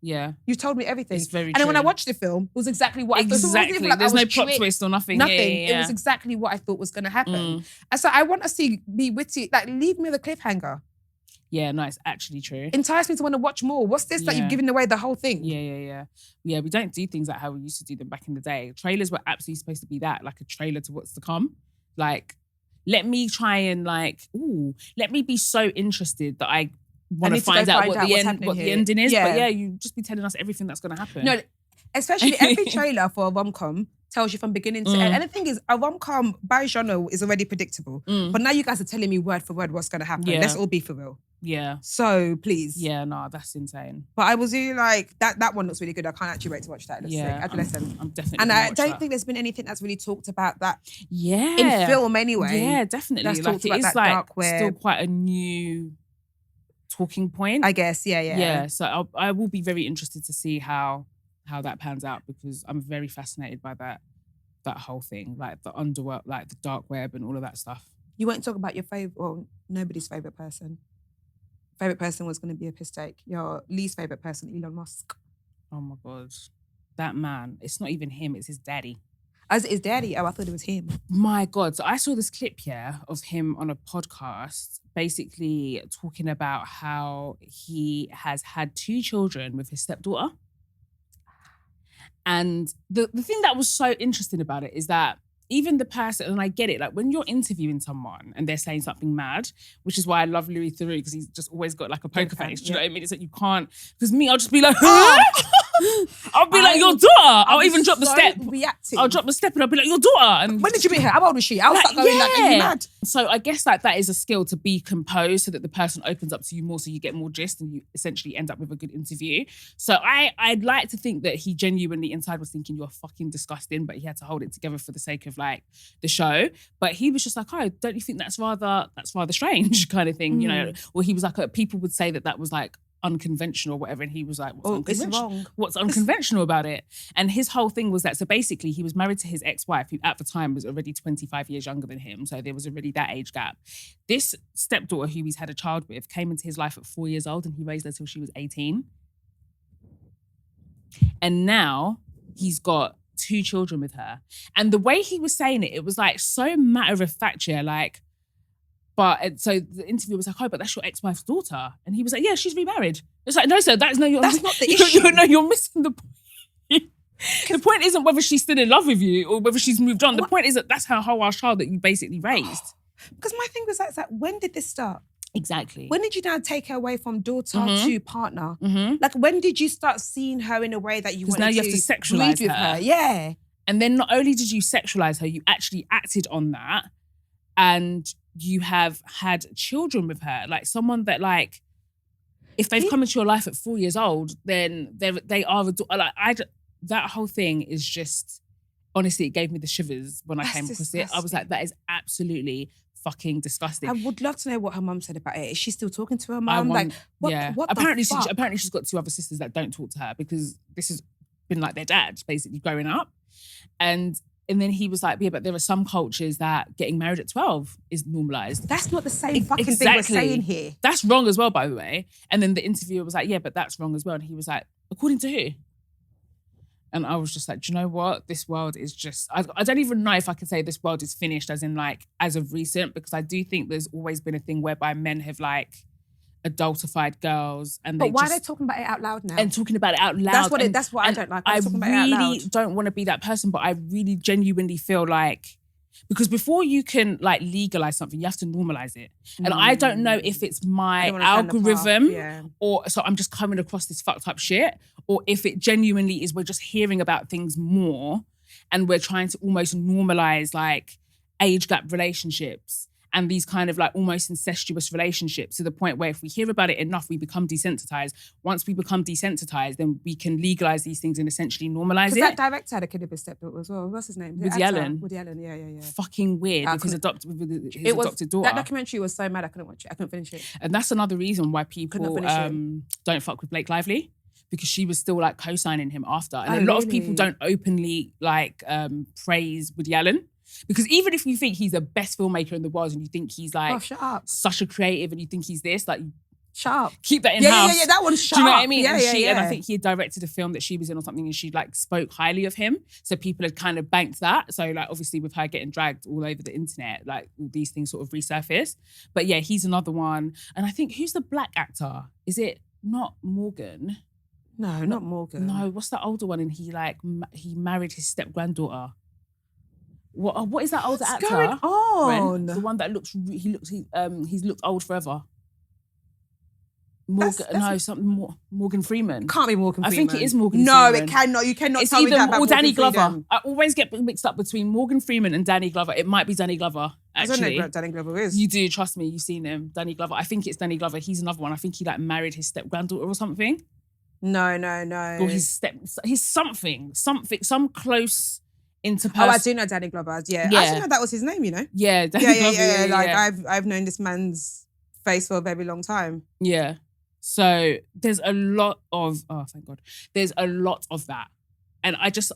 Yeah. You told me everything. It's very true. And then when I watched the film, it was exactly what I thought. Exactly. Like, there's no plot twist or nothing. Nothing. It was exactly what I thought was going to happen. And so I want us to be witty. Like, leave me with a cliffhanger. Yeah, no, it's actually true. Entice me to want to watch more. What's this that you've given away the whole thing? Yeah, we don't do things like how we used to do them back in the day. Trailers were absolutely supposed to be that, like a trailer to what's to come. Like, let me try and let me be so interested that I want to find out what the ending is. Yeah. But you just be telling us everything that's going to happen. No, especially every trailer for a rom-com tells you from beginning to end. And the thing is, a rom-com by genre is already predictable. But now you guys are telling me word for word what's going to happen. Yeah. Let's all be for real. Yeah. So, please. Yeah, no, that's insane. But I was really like, that one looks really good. I can't actually wait to watch that. It looks sick. Adolescent. I'm definitely And I don't think there's been anything that's really talked about that. Yeah. In film anyway. Yeah, definitely. That's talked about that dark web. Still quite a new talking point, I guess. Yeah. So I will be very interested to see how that pans out because I'm very fascinated by that whole thing, like the underworld, like the dark web and all of that stuff. You won't talk about your favorite, well, nobody's favorite person. Favorite person was going to be a piss take. Your least favorite person, Elon Musk. Oh my God, that man! It's not even him; it's his daddy. As his daddy? Oh, I thought it was him. My God. So I saw this clip here of him on a podcast basically talking about how he has had 2 children with his stepdaughter. And the thing that was so interesting about it is that even the person, and I get it, like when you're interviewing someone and they're saying something mad, which is why I love Louis Theroux because he's just always got like a poker face. Do you know what I mean? It's like you can't, because me, I'll just be like, I'll be like, your daughter. I'll even drop the step. Reacting. I'll drop the step and I'll be like, your daughter. And when did you meet her? How old was she? I was like going like, are you mad? So I guess like that is a skill to be composed so that the person opens up to you more so you get more gist and you essentially end up with a good interview. So I'd like to think that he genuinely inside was thinking you're fucking disgusting, but he had to hold it together for the sake of like the show. But he was just like, oh, don't you think that's rather strange kind of thing, you know? Or he was like, people would say that was like unconventional or whatever, and he was like, it's wrong. What's unconventional about it? And his whole thing was that, so basically he was married to his ex-wife, who at the time was already 25 years younger than him, so there was already that age gap. This stepdaughter who he's had a child with came into his life at 4 years old and he raised her till she was 18. And now he's got 2 children with her. And the way he was saying it, it was like so matter of fact, like, but so the interview was like, oh, but that's your ex-wife's daughter. And he was like, yeah, she's remarried. It's like, no, sir, that's not the issue. You're missing the point. The point isn't whether she's still in love with you or whether she's moved on. The point is that that's her whole ass child that you basically raised. Because my thing was like, when did this start? Exactly. When did you now take her away from daughter to partner? Like, when did you start seeing her in a way that you wanted to? Because now you have to sexualize her. Yeah. And then not only did you sexualize her, you actually acted on that, and you have had children with her. Like, someone that, like, if they've come into your life at 4 years old, then they are like, that whole thing is just, honestly, it gave me the shivers when I came across it. I was like, that is absolutely fucking disgusting. I would love to know what her mum said about it. Is she still talking to her mum? Like, what apparently the fuck? Apparently she's got 2 other sisters that don't talk to her because this has been like their dad, basically, growing up. And then he was like, yeah, but there are some cultures that getting married at 12 is normalised. That's not the same fucking thing we're saying here. That's wrong as well, by the way. And then the interviewer was like, yeah, but that's wrong as well. And he was like, according to who? And I was just like, do you know what? This world is just, I don't even know if I can say this world is finished as in like, as of recent, because I do think there's always been a thing whereby men have like adultified girls. But why are they talking about it out loud now? And talking about it out loud. That's what I don't like. I really don't want to be that person, but I really genuinely feel like, because before you can like legalize something, you have to normalize it. And I don't know if it's my algorithm or so I'm just coming across this fucked up shit, or if it genuinely is we're just hearing about things more and we're trying to almost normalize like age gap relationships and these kind of like almost incestuous relationships to the point where if we hear about it enough, we become desensitized. Once we become desensitized, then we can legalize these things and essentially normalize it. Because that director had a kid with his stepdaughter as well. What's his name? Woody Allen. Woody Allen, yeah. Fucking weird with his adopted daughter. That documentary was so mad I couldn't watch it. I couldn't finish it. And that's another reason why people don't fuck with Blake Lively, because she was still like co-signing him after. And a lot of people don't openly like praise Woody Allen. Because even if you think he's the best filmmaker in the world and you think he's like such a creative and you think he's this, like, shut up. Keep that in-house. Yeah, that one's shut up. Do you know what I mean? And I think he had directed a film that she was in or something and she like spoke highly of him. So people had kind of banked that. So like obviously with her getting dragged all over the internet, like all these things sort of resurfaced. But yeah, he's another one. And I think, who's the black actor? Is it not Morgan? No, not Morgan. No, what's that older one? And he married his step-granddaughter. What is that older actor? What's going on? The one that he's looked old forever. Morgan Freeman. It can't be Morgan Freeman. I think it is Morgan Freeman. No, it cannot. You cannot tell me that about Morgan Danny Glover. Freeman. I always get mixed up between Morgan Freeman and Danny Glover. It might be Danny Glover, actually. I don't know what Danny Glover is. You do, trust me. You've seen him. Danny Glover. I think it's Danny Glover. He's another one. I think he like married his step-granddaughter or something. No. Or he's some close interpersonal. Oh, I do know Danny Glover. Yeah. I didn't know that was his name, you know? Yeah, Danny Glover. Yeah. Like I've known this man's face for a very long time. Yeah. So there's a lot of, thank God. There's a lot of that. And I just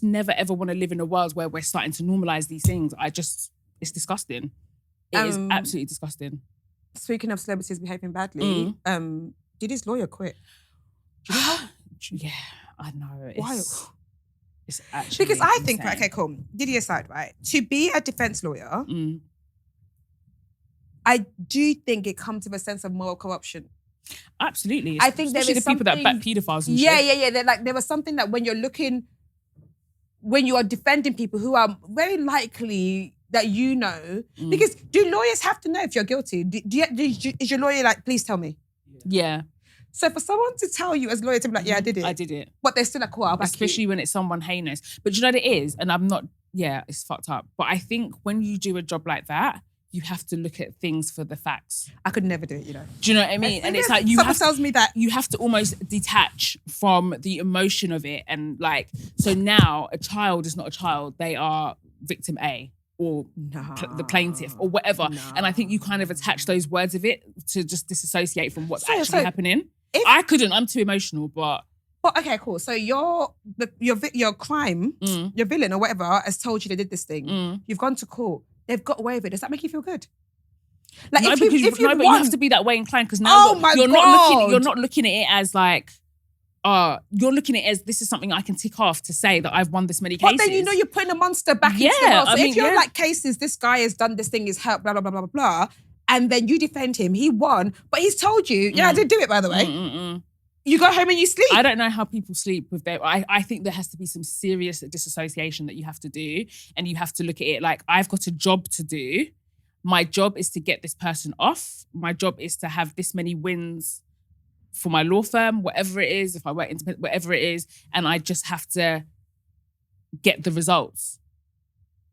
never ever want to live in a world where we're starting to normalize these things. It's disgusting. It is absolutely disgusting. Speaking of celebrities behaving badly, did his lawyer quit? Yeah, I know. Why? It's actually because I think, right, okay, cool. Diddy aside, right? To be a defense lawyer, I do think it comes with a sense of moral corruption. Absolutely. I think there is the people that back paedophiles and shit. Yeah. There was something that when you are defending people who are very likely that you know, because do lawyers have to know if you're guilty? Is your lawyer like, please tell me? Yeah. So for someone to tell you as a lawyer to be like, yeah, I did it. But they're still like, cool, I'll back especially you. when it's someone heinous. But do you know what it is? And I'm not, it's fucked up. But I think when you do a job like that, you have to look at things for the facts. I could never do it, you know. Do you know what I mean? And it's like someone tells me that you have to almost detach from the emotion of it. And like, so now a child is not a child. They are victim A or the plaintiff or whatever. No. And I think you kind of attach those words of it to just disassociate from what's actually happening. I couldn't. I'm too emotional, but okay, cool. So your crime, your villain or whatever has told you they did this thing. You've gone to court. They've got away with it. Does that make you feel good? Like but you have to be that way inclined because now you're not looking at it as like you're looking at it as this is something I can tick off to say that I've won this many cases. But then you're putting a monster back into the world. So if you're like cases, this guy has done this thing, he's helped, blah, blah, blah, blah, blah, and then you defend him, he won, but he's told you, I did do it, by the way. You go home and you sleep. I don't know how people sleep with their... I think there has to be some serious disassociation that you have to do, and you have to look at it like, I've got a job to do. My job is to get this person off. My job is to have this many wins for my law firm, whatever it is, if I work independent, whatever it is, and I just have to get the results.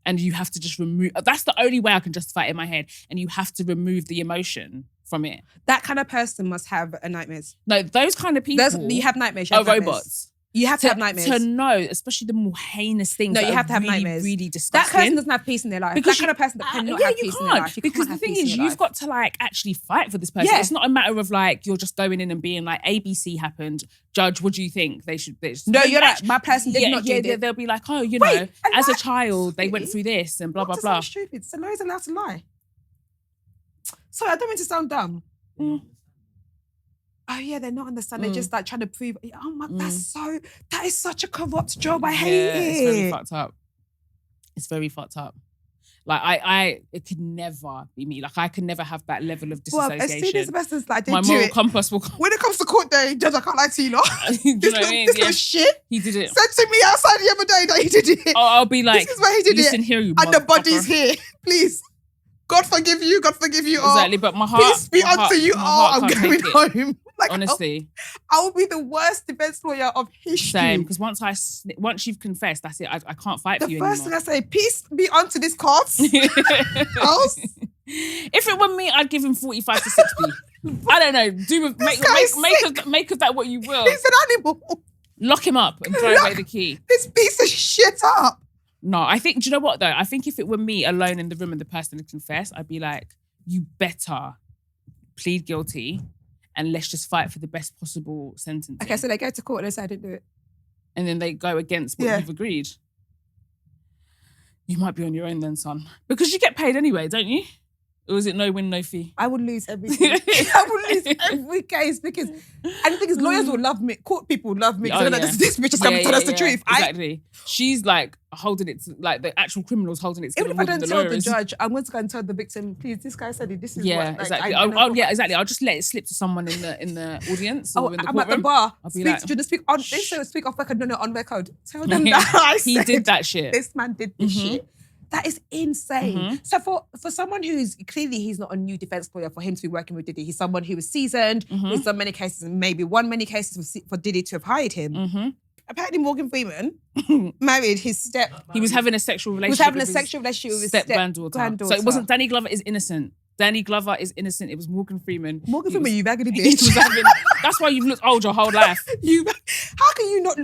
And you have to just remove... That's the only way I can justify it in my head. And you have to remove the emotion from it. That kind of person must have nightmares. No, those kind of people... You have nightmares. You have nightmares. Robots. You have to have nightmares. To know, especially the more heinous things. No, you have to have nightmares. Really disgusting. That person doesn't have peace in their life. Because that kind of person that cannot have peace in their life. Because the thing is, you've got to like actually fight for this person. Yeah. It's not a matter of like, you're just going in and being like, ABC happened. Judge, what do you think? They should... No, you're like, my person did not do this. They'll be like, oh, you know, as a child, they went through this and blah, blah, blah. That's stupid. So lawyers are allowed to lie. Sorry, I don't mean to sound dumb. Oh yeah, they're not understanding. They're just like trying to prove. Oh my, that is such a corrupt job. I hate it. It's very fucked up. It's very fucked up. Like it could never be me. Like I could never have that level of disassociation. Well, as soon as the person's like, my moral compass will. When it comes to court day, Judge, I can't lie to you, this little shit. He did it. Said to me outside the other day that he did it. Oh, I'll be like, this is where he did listen it. Here, you and the body's here. Please. God forgive you. God forgive you all. Exactly, but my heart... Peace be unto you all. I'm going home. Like, honestly. I will be the worst defense lawyer of history. Same, because once you've confessed, that's it. I can't fight for you anymore. The first thing I say, peace be unto this court. Else. If it were me, I'd give him 45 to 60. I don't know. Make of that what you will. He's an animal. Lock him up and throw away the key. This piece of shit up. No, I think, do you know what though? I think if it were me alone in the room and the person had confessed, I'd be like, you better plead guilty and let's just fight for the best possible sentence. Okay, so they go to court and they say I didn't do it. And then they go against what you've agreed. You might be on your own then, son. Because you get paid anyway, don't you? Or is it no win, no fee? I would lose everything. I would lose every case because... And the thing is, lawyers will love me. Court people will love me. Because this bitch is coming to tell us the truth. Exactly. She's like holding it, like the actual criminal's holding it together. Even if I don't tell the judge, I'm going to go and tell the victim, please, this guy said it. This is what... Exactly. Exactly. I'll just let it slip to someone in the audience or in the courtroom. I'm at the bar. I'll be like... Speak off record. No, on record. Tell them that he did that shit. This man did this shit. That is insane. So for someone who's clearly he's not a new defense lawyer, for him to be working with Diddy, he's someone who was seasoned, who's done many cases and maybe won many cases for Diddy to have hired him. Apparently Morgan Freeman married his step... He was having a sexual relationship with his step granddaughter. So it wasn't Danny Glover is innocent. Danny Glover is innocent. It was Morgan Freeman. Morgan Freeman, you raggedy bitch. That's why you've looked old your whole life. How can you not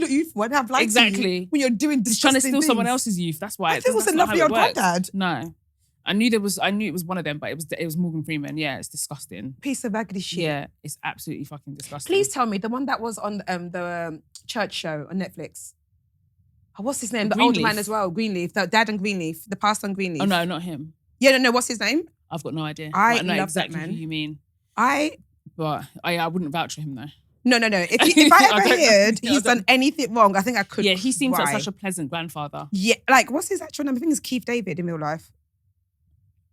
youthful and have life exactly when you're doing disgusting trying to steal someone else's youth? That's why. I think it was a lovely old granddad. No. I knew it was one of them, but it was Morgan Freeman. Yeah, it's disgusting. Piece of raggedy shit. Yeah, it's absolutely fucking disgusting. Please tell me, the one that was on the church show on Netflix. What's his name? The older man as well, Greenleaf. The dad on Greenleaf, the pastor on Greenleaf. Oh no, not him. Yeah, no, what's his name? I've got no idea. I know love exactly that man. Who you mean. But I wouldn't vouch for him though. No. If I ever heard he's done anything wrong, I think I could. Yeah, he seems like such a pleasant grandfather. Yeah, like what's his actual name? I think it's Keith David in real life.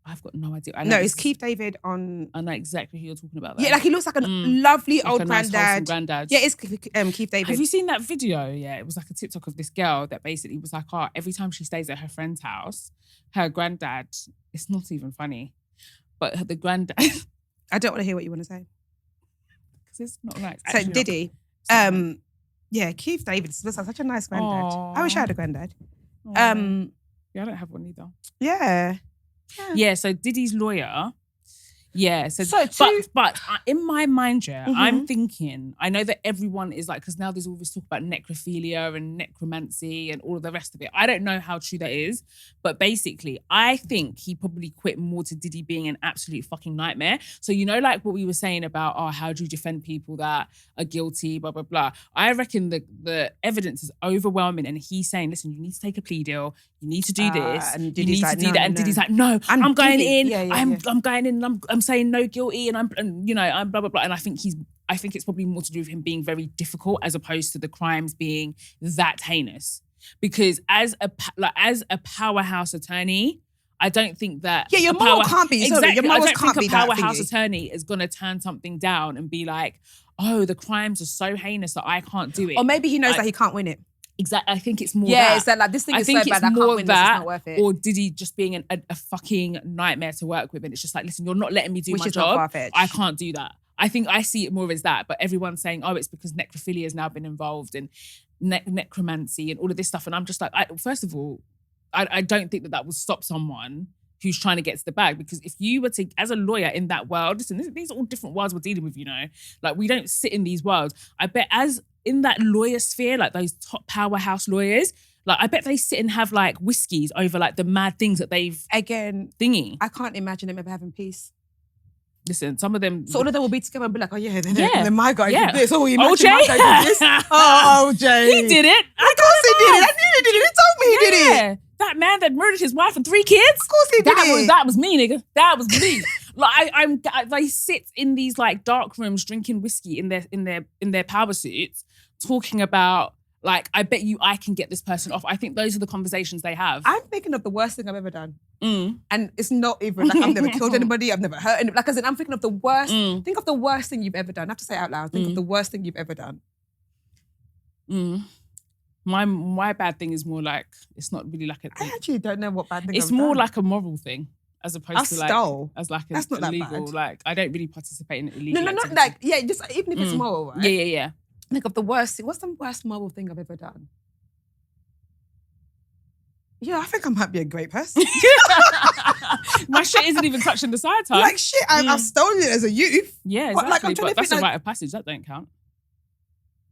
I've got no idea. It's Keith David on... I know exactly who you're talking about though. Yeah, like he looks like a lovely old nice, granddad. Yeah, it's Keith David. Have you seen that video? Yeah, it was like a TikTok of this girl that basically was like, every time she stays at her friend's house, her granddad, it's not even funny, but the granddad... I don't want to hear what you want to say. Because it's not right. So Diddy, yeah, Keith David looks like such a nice granddad. Aww. I wish I had a granddad. Yeah, I don't have one either. Yeah, so Diddy's lawyer... Yeah, but in my mind, I'm thinking, I know that everyone is like, because now there's all this talk about necrophilia and necromancy and all of the rest of it. I don't know how true that is, but basically, I think he probably quit more to Diddy being an absolute fucking nightmare. So, you know, like what we were saying about, how do you defend people that are guilty, blah, blah, blah. I reckon the evidence is overwhelming and he's saying, listen, you need to take a plea deal. You need to do this. And you need like, to do that. And Diddy's like, no, I'm going in. I'm going in and I'm I'm saying no guilty and I'm blah, blah, blah. And I think it's probably more to do with him being very difficult as opposed to the crimes being that heinous. Because as a powerhouse attorney, I don't think that... Yeah, your moral can't be... Exactly. Your morals can't be a powerhouse attorney is going to turn something down and be like, oh, the crimes are so heinous that I can't do it. Or maybe he knows that he can't win it. Exactly. I think it's more that. It's like this thing is so bad I can't win this, it's not worth it. Or did he just being a fucking nightmare to work with and it's just like, listen, you're not letting me do my job. Far-fetched. I can't do that. I think I see it more as that, but everyone's saying, oh, it's because necrophilia has now been involved and necromancy and all of this stuff. And I'm just like, first of all, I don't think that will stop someone who's trying to get to the bag. Because if you were to, as a lawyer in that world, listen, these are all different worlds we're dealing with, Like, we don't sit in these worlds. I bet as in that lawyer sphere, like those top powerhouse lawyers, like I bet they sit and have like whiskeys over like the mad things that they've... Again, thingy. I can't imagine them ever having peace. Listen, some of them... So all of them will be together and be like, oh yeah, then my guy did this. Oh, OJ? My guy did this. Oh, OJ. He did it. Of course he did it. I knew he did it. He told me he did it. That man that murdered his wife and 3 kids? Of course he did it. That was me, nigga. That was me. Like they sit in these like dark rooms drinking whiskey in their power suits, talking about like, I bet you I can get this person off. I think those are the conversations they have. I'm thinking of the worst thing I've ever done. And it's not even like I've never killed anybody, I've never hurt anybody. Like, as in, I'm thinking of the worst. Think of the worst thing you've ever done. I have to say it out loud. Think of the worst thing you've ever done. My bad thing is more like, it's not really like I actually don't know what bad thing it's I've more done. like a moral thing as opposed to like stole. as like That's not illegal. that bad. Like, I don't really participate in illegal. No, not like, just even if it's moral, right? Yeah. Think of the worst thing. What's the worst moral thing I've ever done? Yeah, I think I might be a great person. My shit isn't even touching the side tie. Like shit, I've stolen it as a youth. Yeah, But, like, exactly. I'm trying But to that's a think, rite of passage. That don't count.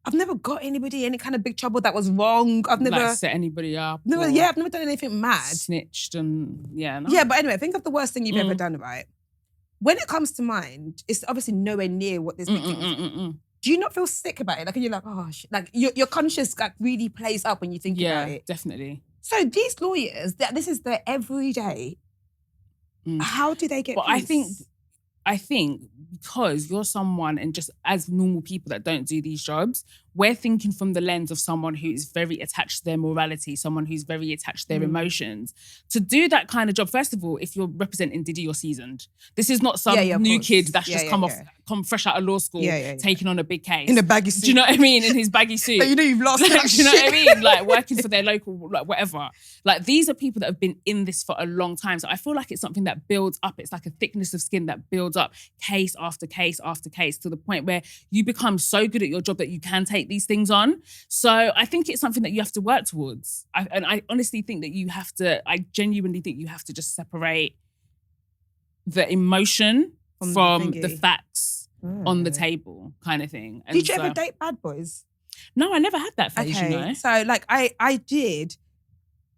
I've never got anybody any kind of big trouble that was wrong. I've never like set anybody up. I've never done anything mad. Snitched and no. Yeah, but anyway, think of the worst thing you've ever done, right? When it comes to mind, it's obviously nowhere near what this victim is. Do you not feel sick about it? Like, you're like, oh shit. Like, your conscience like really plays up when you think about it. Yeah, definitely. So these lawyers, this is their everyday. How do they get peace? I think because you're someone, and just as normal people that don't do these jobs, we're thinking from the lens of someone who is very attached to their morality, someone who's very attached to their emotions. To do that kind of job, first of all, if you're representing Diddy, you're seasoned. This is not some new kid that's just come fresh out of law school, taking on a big case. In a baggy suit. Do you know what I mean? In his baggy suit. But you know you've lost like, do you know what I mean? Like, working for their local, like, whatever. Like, these are people that have been in this for a long time. So I feel like it's something that builds up. It's like a thickness of skin that builds up case after case after case, to the point where you become so good at your job that you can take these things on. So I think it's something that you have to work towards. I honestly think that I genuinely think you have to just separate the emotion from the facts on the table, kind of thing. And did you ever date bad boys? No, I never had that phase, you know. So like I did.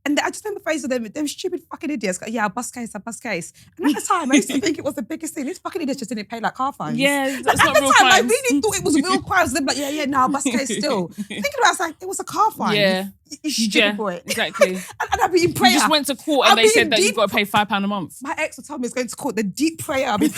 And I just remember phase of them stupid fucking idiots. Yeah, I'll bust case. And at the time, I used to think it was the biggest thing. These fucking idiots just didn't pay like car fines. Yeah, that's like, not at real the time, crimes. I really thought it was real crimes. They'd be like, no, I'll bust case still. Thinking about it, I was like, it was a car fine. Yeah. You stupid boy. Exactly. and I'd be in prayer. You just went to court and they said that you've got to pay £5 a month. My ex would tell me it's going to court, the deep prayer. I'll be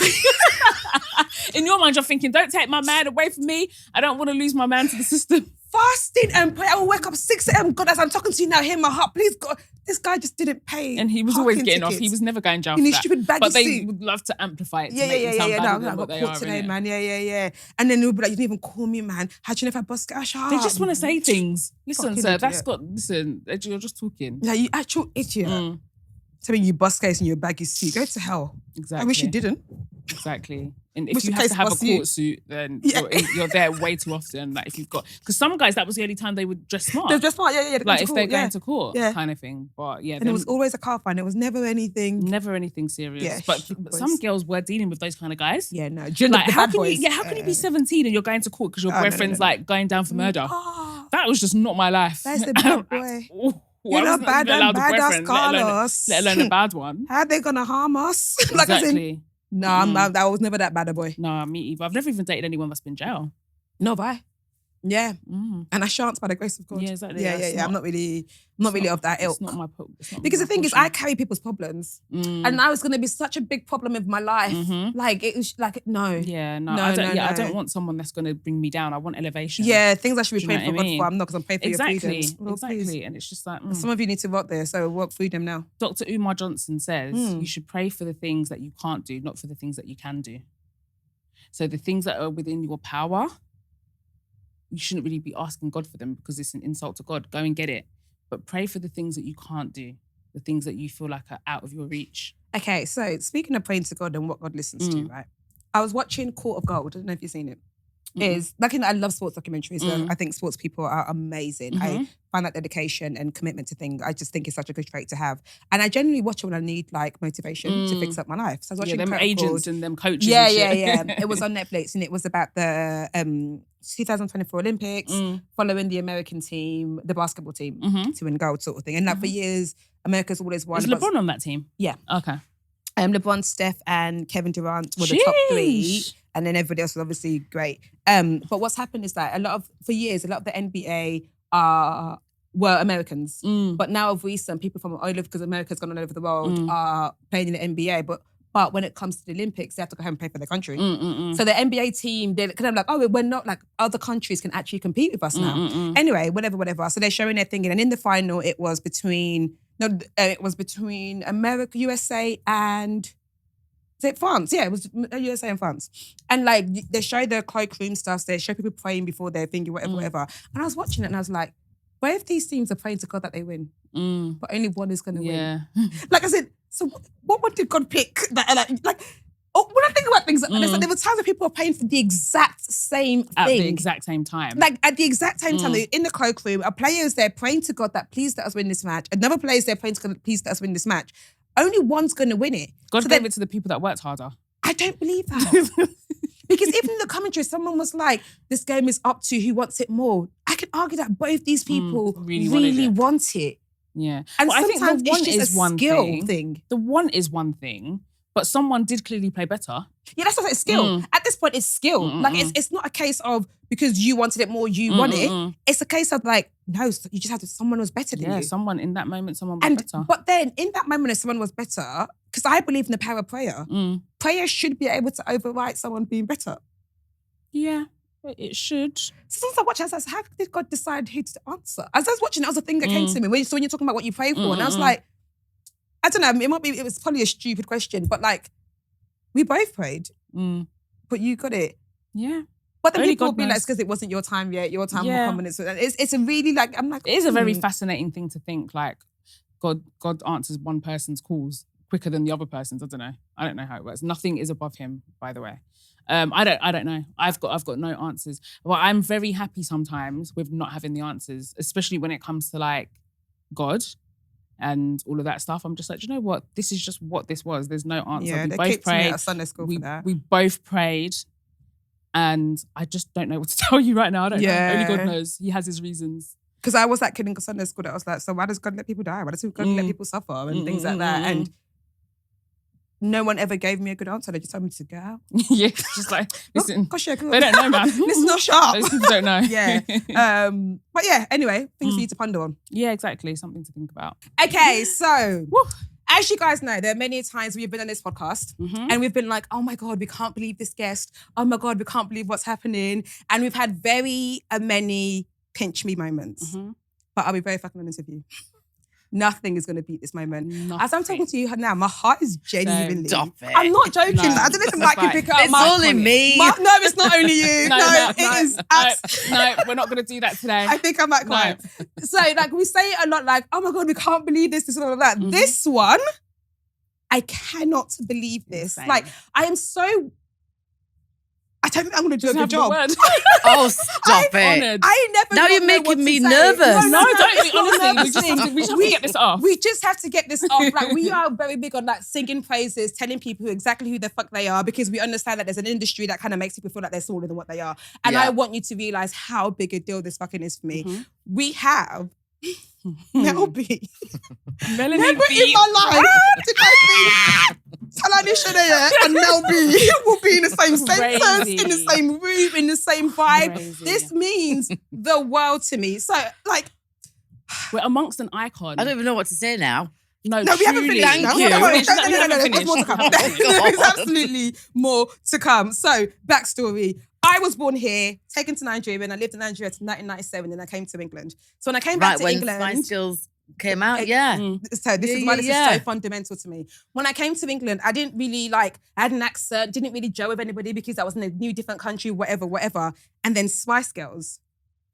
in your mind, you're thinking, don't take my man away from me. I don't want to lose my man to the system. Fasting and prayer. I will wake up 6 a.m. God, as I'm talking to you now, hear my heart. Please, God. This guy just didn't pay. And he was always getting off. He was never going jail for that. Stupid baggy but they suit. would love to amplify it to Yeah. No, I got caught today, man. Yeah. And then they'll be like, you didn't even call me, man. How'd you know if I bust cash up? They just want to say things. Listen, sir, idiot. you're just talking. Yeah, you actual idiot. Tell me you bust case in your baggy suit. Go to hell. Exactly. I wish you didn't. Exactly. And if you have to have a court suit, then you're there way too often. Like, if you've got, because some guys, that was the only time they would dress smart. They're dressed smart, yeah. Like, if they're going to court, kind of thing. But yeah. And it was always a car fine. It was never anything. Never anything serious. Yeah, but some girls were dealing with those kind of guys. Yeah, no. Like, how can you be 17 and you're going to court because your boyfriend's like going down for murder? That was just not my life. That's the bad boy. You're not bad and bad, Carlos. Let alone a bad one. How are they going to harm us? Exactly. No, I was never that bad a boy. No, me either. I've never even dated anyone that's been in jail. No, have I? Yeah. And I shan't by the grace of God. Yeah, exactly. Yeah. I'm not really of that ilk. It's not my because the thing is, I carry people's problems. And now it's going to be such a big problem in my life. Like, it was like, no. Yeah, no. I don't want someone that's going to bring me down. I want elevation. Yeah, things I should be praying for God for. I'm not, because I'm praying for your freedoms. Exactly. And it's just like... Some of you need to work there, so work freedom now. Dr. Umar Johnson says you should pray for the things that you can't do, not for the things that you can do. So the things that are within your power, you shouldn't really be asking God for them because it's an insult to God. Go and get it. But pray for the things that you can't do, the things that you feel like are out of your reach. Okay, so speaking of praying to God and what God listens to, right? I was watching Court of Gold. I don't know if you've seen it. Is like, I love sports documentaries. So I think sports people are amazing. I find that dedication and commitment to things. I just think it's such a good trait to have. And I generally watch it when I need like motivation to fix up my life. So I was watching them agents and them coaches. Yeah, and shit. yeah. It was on Netflix and it was about the 2024 Olympics, following the American team, the basketball team, to win gold sort of thing. And like for years, America's always won. Is LeBron on that team? Yeah. Okay. LeBron, Steph, and Kevin Durant were the top three, and then everybody else was obviously great. But what's happened is that for years, a lot of the NBA were Americans, but now of recent, people from all over, because America's gone all over the world, are playing in the NBA. But when it comes to the Olympics, they have to go home and play for their country. So the NBA team, they're kind of like, oh, we're not like other countries can actually compete with us now. Anyway, whatever. So they're showing their thing, and in the final, it was between America, USA, and is it France? Yeah, it was USA and France. And like they show the cloakroom stuff, they show people praying before their thingy, whatever. And I was watching it and I was like, both these teams are praying to God that they win, but only one is going to win. Like I said, so what did God pick? When I think about things, there were times where people are praying for the exact same thing. At the exact same time. Like, at the exact same time, they're in the cloakroom, a player is there praying to God that please let us win this match. Another player is there praying to God, please let us win this match. Only one's going to win it. God gave it to the people that worked harder. I don't believe that. Because even in the commentary, someone was like, this game is up to who wants it more. I can argue that both these people really want it. Yeah. And well, sometimes I think the one it's just is a one skill thing. The one is one thing, but someone did clearly play better. Yeah, that's what it's skill. At this point, it's skill. Like, it's not a case of because you wanted it more, you want it. It's a case of like, no, you just have to, someone was better than you. Yeah, someone in that moment, someone was better. But then in that moment, if someone was better, because I believe in the power of prayer, prayer should be able to override someone being better. Yeah, it should. So sometimes I watch it, I was like, how did God decide who to answer? As I was watching, that was a thing that came to me. When you're talking about what you pray for, and I was like, I don't know, it was probably a stupid question, but like, we both prayed, but you got it. Yeah. But then people will be like, it's because it wasn't your time yet, your time will come. And it's a really like, I'm like... It is a very fascinating thing to think, like, God answers one person's calls quicker than the other person's. I don't know how it works. Nothing is above him, by the way. I don't know. I've got no answers. But I'm very happy sometimes with not having the answers, especially when it comes to like God and all of that stuff. I'm just like, do you know what? This is just what this was. There's no answer. Yeah, we both prayed. Me at Sunday school for that. We both prayed. And I just don't know what to tell you right now. I don't know. Only God knows. He has his reasons. Because I was that kid in Sunday school that I was like, so why does God let people die? Why does God let people suffer? And things like that. And no one ever gave me a good answer. They just told me to go out. Yeah, just like, listen, gosh, yeah, they don't know, man. Listen, not sharp. Those people don't know. Yeah. But yeah, anyway, things for you to ponder on. Yeah, exactly. Something to think about. Okay, so... As you guys know, there are many times we've been on this podcast and we've been like, oh my God, we can't believe this guest. Oh my God, we can't believe what's happening. And we've had very many pinch me moments. But I'll be very fucking honest with you. Nothing is going to beat this moment. Nothing. As I'm talking to you now, my heart is genuinely... Stop it. I'm not joking. No, I don't know if Mike can pick it up. It's only me. No, it's not only you. No, we're not going to do that today. I think I might cry. No. So, like, we say it a lot, like, oh my God, we can't believe this and all of that. This one, I cannot believe this. Insane. Like, I am so... I don't think I'm going to do a good job. Oh, stop it. I never Now you're making me nervous. No, don't be. Honestly, we just have to get this off. We just have to get this off. Like, we are very big on like singing praises, telling people exactly who the fuck they are, because we understand that there's an industry that kind of makes people feel like they're smaller than what they are. And I want you to realize how big a deal this fucking is for me. We have Mel B. Melanie Never B. in my life did I think Talani and Mel B will be in the same sentence, in the same room, in the same vibe. Crazy. This means the world to me. So, like, we're amongst an icon. I don't even know what to say now. No, we haven't finished. Thank No, you. no, We there's more to come. Oh, There's God. absolutely more to come. So, backstory. I was born here, taken to Nigeria, and I lived in Nigeria to 1997, and I came to England. So when I came back to when England... Spice Girls came out, yeah. So this is why this is so fundamental to me. When I came to England, I didn't really I had an accent, didn't really gel with anybody because I was in a new, different country, whatever. And then Spice Girls.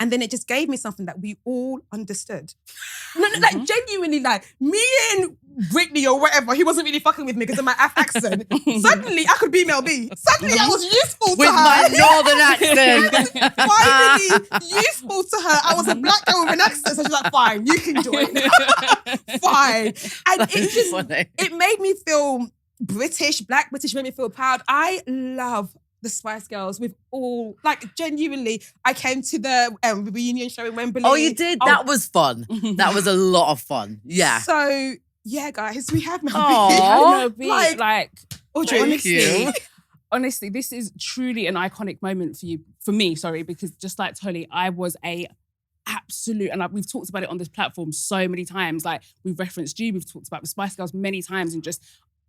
And then it just gave me something that we all understood. No, like genuinely, like me and Britney or whatever, he wasn't really fucking with me because of my accent. Suddenly, I could be Mel B. Suddenly, I was useful to her. With my northern accent. Finally useful to her. I was a black girl with an accent, so she's like, fine, you can join. Fine. And it just, it made me feel British, black British, made me feel proud. I love the Spice Girls with all, like, genuinely, I came to the reunion show in Wembley. Oh, you did? That was fun. That was a lot of fun. Yeah. So, yeah, guys, we have Mel B. Like, Audrey, honestly, this is truly an iconic moment for me, because just like Tolly, I was a absolute, and we've talked about it on this platform so many times. Like, we've referenced you, we've talked about the Spice Girls many times, and just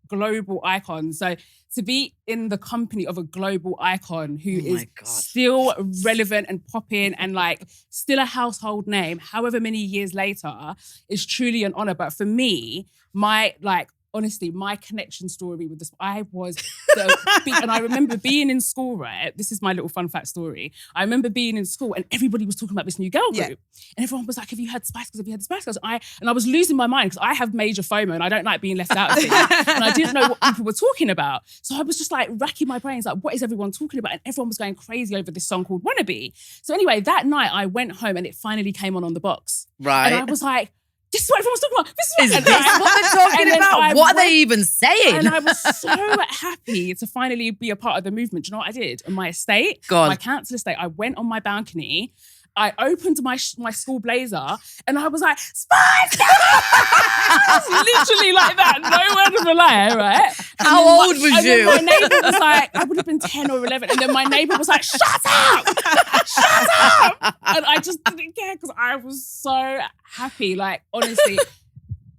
global icons. So to be in the company of a global icon who is still relevant and popping and like still a household name, however many years later, is truly an honor. But for me, honestly, my connection story with this, I was and I remember being in school, right? This is my little fun fact story. I remember being in school and everybody was talking about this new girl group. And everyone was like, have you heard Spice Girls? Have you heard the Spice Girls? And I was losing my mind because I have major FOMO and I don't like being left out of things. And I didn't know what people were talking about. So I was just like racking my brains, like, what is everyone talking about? And everyone was going crazy over this song called Wannabe. So anyway, that night I went home and it finally came on the box. Right. And I was like, this is what everyone's talking about. Is this what they're talking about? What are they even saying? And I was so happy to finally be a part of the movement. Do you know what I did? On my estate, my council estate, I went on my balcony, I opened my school blazer, and I was like, Spice Girls! Literally like that, no word of a lie, right? How old was you? My neighbour was like, I would have been 10 or 11, and then my neighbour was like, shut up! Shut up! And I just didn't care because I was so happy, like, honestly.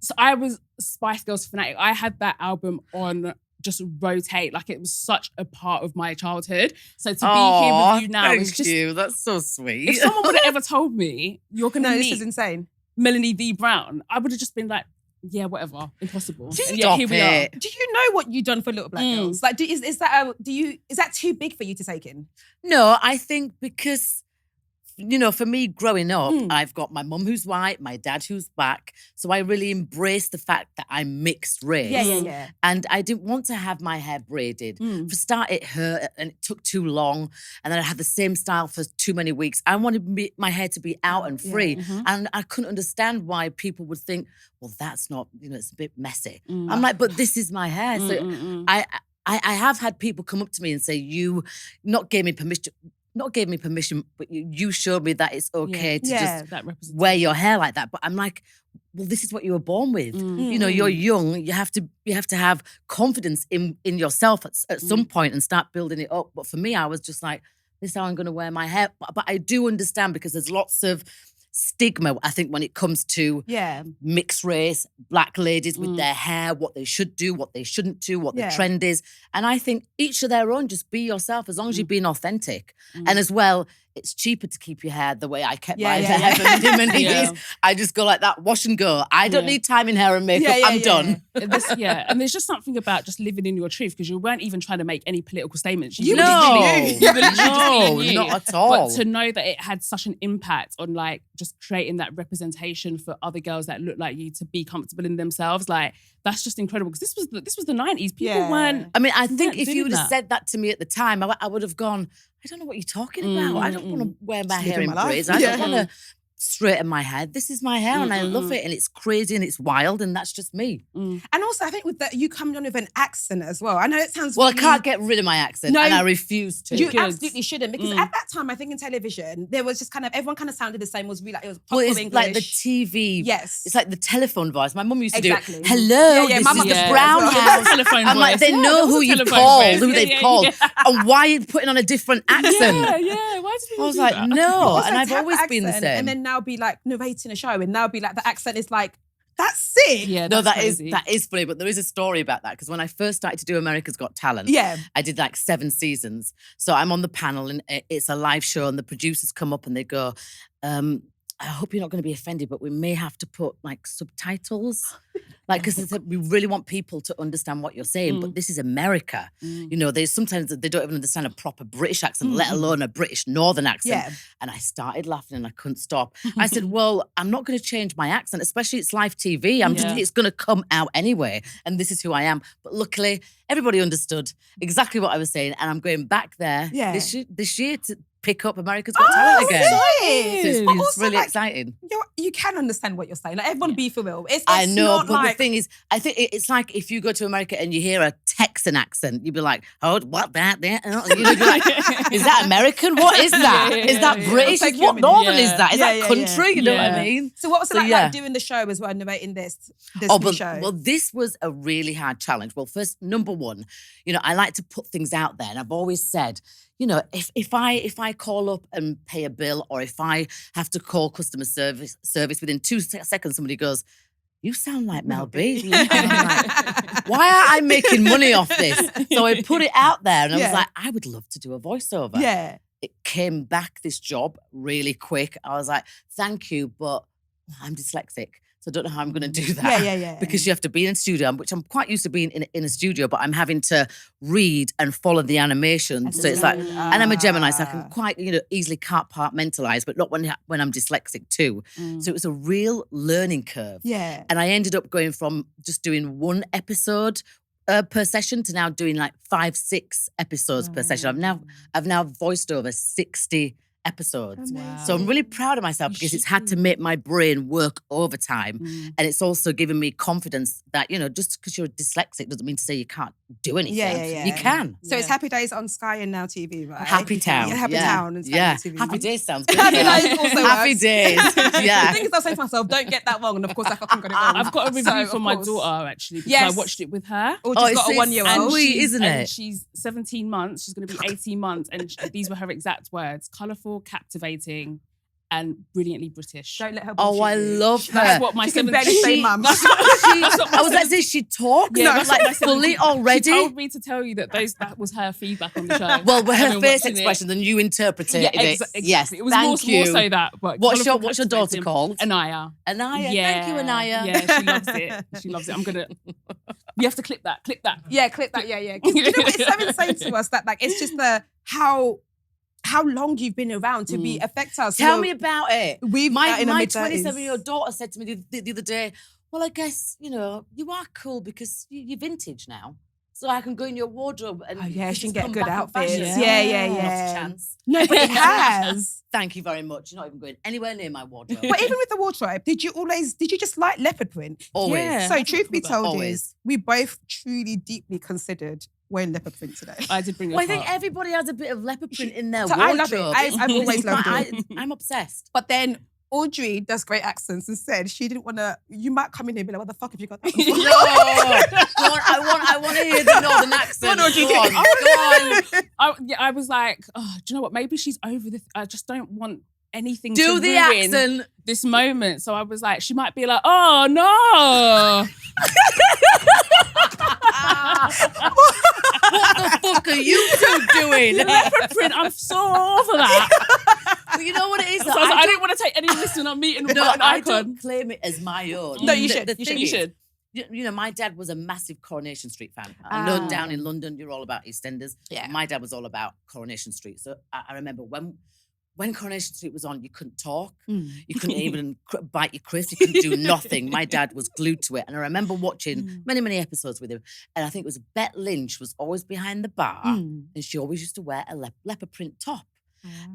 So I was Spice Girls fanatic. I had that album on just rotate, like it was such a part of my childhood. So to be here with you now is just... you. That's so sweet. If someone would have ever told me, you're going to meet... this is insane. Melanie V. Brown, I would have just been like, yeah, whatever, impossible. Just and yeah, here we are. Do you know what you've done for Little Black Girls? Like, is that too big for you to take in? No, I think because, you know, for me growing up, I've got my mum who's white, my dad who's black. So I really embraced the fact that I'm mixed race. Yeah. And I didn't want to have my hair braided. For a start, it hurt and it took too long. And then I had the same style for too many weeks. I wanted my hair to be out and free. And I couldn't understand why people would think, well, that's not, you know, it's a bit messy. I'm like, but this is my hair. So I have had people come up to me and say, you not gave me permission, but you showed me that it's okay to just wear your hair like that. But I'm like, well, this is what you were born with. You know, you're young. You have to have confidence in yourself at some point and start building it up. But for me, I was just like, this is how I'm going to wear my hair. But I do understand because there's lots of stigma, I think, when it comes to mixed race, black ladies with their hair, what they should do, what they shouldn't do, what the trend is. And I think each of their own, just be yourself as long as you're being authentic. And as well, it's cheaper to keep your hair the way I kept my hair for many years. I just go like that, wash and go. I don't need time in hair and makeup. I'm done. And there's just something about just living in your truth because you weren't even trying to make any political statements. No, not at all. But to know that it had such an impact on like just creating that representation for other girls that look like you to be comfortable in themselves, like that's just incredible because this was the 90s. People weren't. I mean, I think if you would have said that to me at the time, I would have gone, I don't know what you're talking about. I don't want to wear my hair in braids. I don't want to straighten my hair. This is my hair and I love it and it's crazy and it's wild and that's just me. And also I think with that, you come on with an accent as well. I know it sounds Well, really... I can't get rid of my accent and I refuse to. You absolutely shouldn't, because at that time, I think in television, there was just kind of, everyone kind of sounded the same. It was really like, it was proper it's English. like the TV. Yes. It's like the telephone voice. My mum used to do, Exactly. hello, Yeah, this my is mum the does Brown as well. House. Telephone I'm like, voice. they know who you've telephone called, voice. who they've called, and why you're putting on a different accent. Yeah. Why did people I was do like, that? no, Also, and I've to have always the been the accent same. And then now be like narrating a show, and now be like, the accent is like, that's sick. Yeah, No, that's that is funny, but there is a story about that because when I first started to do America's Got Talent, I did like 7 seasons. So I'm on the panel and it's a live show and the producers come up and they go, I hope you're not going to be offended, but we may have to put like subtitles. Like, because we really want people to understand what you're saying, but this is America. You know, sometimes they don't even understand a proper British accent, let alone a British Northern accent. Yeah. And I started laughing and I couldn't stop. I said, well, I'm not going to change my accent, especially it's live TV. It's going to come out anyway. And this is who I am. But luckily, everybody understood exactly what I was saying. And I'm going back there this year to pick up America's Got Talent again. So it's really exciting. You can understand what you're saying. Like, everyone be for real. It's I know, not but like... the thing is, I think it's like if you go to America and you hear a Texan accent, you'd be like, oh, what that? You'd be like, is that American? What is that? Is that British? What Northern is that? Is that country? You know what I mean? So what was it like doing the show as well, narrating this new show? Well, this was a really hard challenge. Well, first, number one, you know, I like to put things out there. And I've always said, you know, if I call up and pay a bill, or if I have to call customer service within 2 seconds, somebody goes, you sound like Mel B. And I'm like, why aren't I making money off this? So I put it out there and I was like, I would love to do a voiceover. Yeah. It came back, this job, really quick. I was like, thank you, but I'm dyslexic. So I don't know how I'm going to do that. Yeah. Because you have to be in a studio, which I'm quite used to being in a studio, but I'm having to read and follow the animation. So it's like, and I'm a Gemini, so I can quite, you know, easily compartmentalize, but not when I'm dyslexic too. So it was a real learning curve. Yeah. And I ended up going from just doing 1 episode per session to now doing like 5-6 episodes per session. I've now voiced over 60 episodes. Wow. So I'm really proud of myself because it's had to make my brain work overtime. And it's also given me confidence that, you know, just because you're dyslexic doesn't mean to say you can't do anything. Yeah. You can. So it's Happy Days on Sky and Now TV, right? Happy Town. Yeah, Happy Town and Sky Now TV. Happy Days sounds good. Happy Days also Happy works. Days. Yeah. The thing is, I'll say to myself, don't get that wrong. And of course, I fucking got it wrong. I've got a review from my daughter, actually, because I watched it with her. She's got a 1-year-old. Isn't it? And she's 17 months. She's going to be 18 months. And these were her exact words: colourful, captivating, and brilliantly British. Don't let her Oh, I love her. That's what my She can barely say mum. I was like, this, she talks like fully already. She told me to tell you that that was her feedback on the show. Well, with her face expression, then you interpreted it. Exactly. Yes, it was thank you. more so that. But what's your daughter called? Anaya. Anaya. Yeah. Thank you, Anaya. Yeah, she loves it. She loves it. I'm gonna. You have to clip that. Clip that. Yeah, clip that. Yeah. You know what? It's so insane to us that like it's just how long you've been around to affect us. Tell me about it. My mid-30s. 27-year-old daughter said to me the other day, well, I guess, you know, you are cool because you're vintage now. So I can go in your wardrobe and she can get good outfits. Yeah. Not a chance. No, but it has. Thank you very much. You're not even going anywhere near my wardrobe. But even with the wardrobe, did you just like leopard print? Always. Yeah. So truth be told Always. we both truly deeply considered wearing leopard print today. I did bring it I think everybody has a bit of leopard print in their so wardrobe. I love it. I've always loved it. I'm obsessed. But then Audrey does great accents and said she didn't want to. You might come in here and be like, "What the fuck have you got that?" No, I want to hear the northern accent. Go on. I was like, oh, do you know what? Maybe she's over this. I just don't want anything Do to the ruin accent. this moment. So I was like, she might be like, oh no. What the fuck are you two doing? Leopard print, I'm so over that. But you know what it is? So I didn't want to take any risk when I'm meeting with an I icon. don't claim it as my own. No, you should. You should. You know, my dad was a massive Coronation Street fan. I know down in London, you're all about EastEnders. Yeah. My dad was all about Coronation Street. So I remember when Coronation Street was on, you couldn't talk. You couldn't even bite your crisp. You couldn't do nothing. My dad was glued to it. And I remember watching many, many episodes with him. And I think it was Bette Lynch was always behind the bar. And she always used to wear a leopard print top.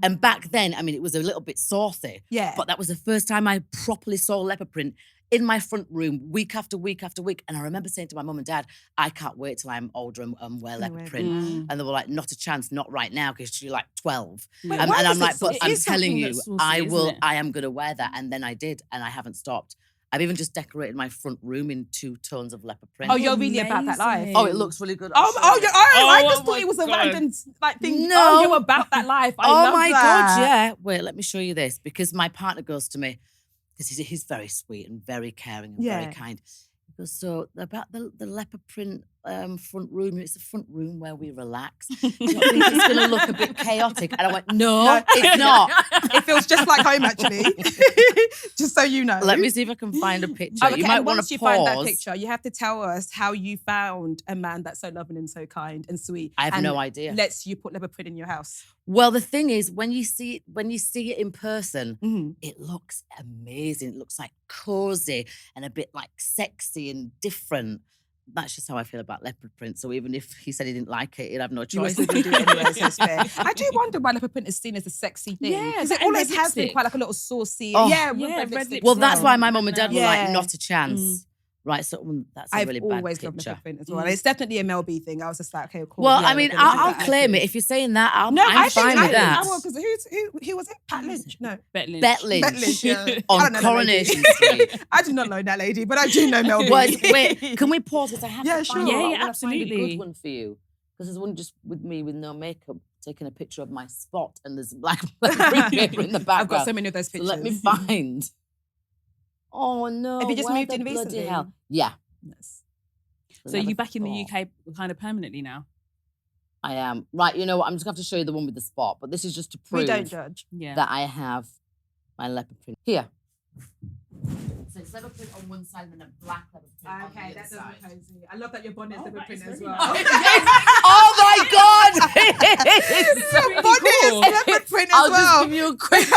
And back then, I mean, it was a little bit saucy. Yeah. But that was the first time I properly saw leopard print in my front room week after week after week. And I remember saying to my mum and dad, I can't wait till I'm older and wear leopard print. And they were like, not a chance, not right now, because you're like 12. Wait, and I'm like, but I'm is telling something you, that's saucy, I am going to wear that. And then I did, and I haven't stopped. I've even just decorated my front room in 2 tones of leopard print. Oh, you're really about that life. Oh, it looks really good. I just thought it was a random thing. No. Oh, you're about that life. I love my that. God, yeah. Wait, let me show you this, because my partner goes to me, because he's very sweet and very caring and very kind. He goes, so about the leopard print front room, it's a front room where we relax. Do you not think it's going to look a bit chaotic? And I went, no, it's not. It feels just like home, actually. Just so you know. Let me see if I can find a picture. Okay, You might and want once to you pause. find that picture, you have to tell us how you found a man that's so loving and so kind and sweet. I have and no idea. Lets you put leopard print in your house. Well, the thing is, when you see it in person, it looks amazing. It looks like cozy and a bit like sexy and different. That's just how I feel about leopard print. So even if he said he didn't like it, he'd have no choice. You do it anyway, so it's fair. I do wonder why leopard print is seen as a sexy thing. Yeah, because it and always red has been lipstick. quite like a little saucy. Oh. Red red lipstick. Well, as that's well. why my mum and dad were Yeah. like, not a chance. Right, so that's a I've really bad always loved picture. leopard print as well. And it's definitely a Mel B thing. I was just like, okay, cool. Well, yeah, I mean, we're gonna do I'll that. claim it. If you're saying that, I'm I fine think with that. I will, because who was it? Pat Lynch? No. Bet Lynch. Bet Lynch. Bet Lynch, yeah. I On don't know that lady. Coronation Street. I do not know that lady, but I do know Mel B. Wait, can we pause? Because I have Yeah, to find sure. one. Yeah, I'm gonna find a absolutely. good one for you. Because there's one just with me with no makeup, taking a picture of my spot, and there's black paper in the background. I've got so many of those So pictures. let me find. Oh no! Have you just where moved the in bloody recently? hell? Yeah. Yes. So you back in the UK kind of permanently now? I am. Right, you know what? I'm just going to have to show you the one with the spot, but this is just to We prove don't judge. Yeah. that I have my leopard print. Here. So it's leopard print on one side and then a black leopard print on the other side. cozy. I love that your bonnet's leopard print as well. Oh my God! Your bonnet is leopard print as I'll well. just give you a quick...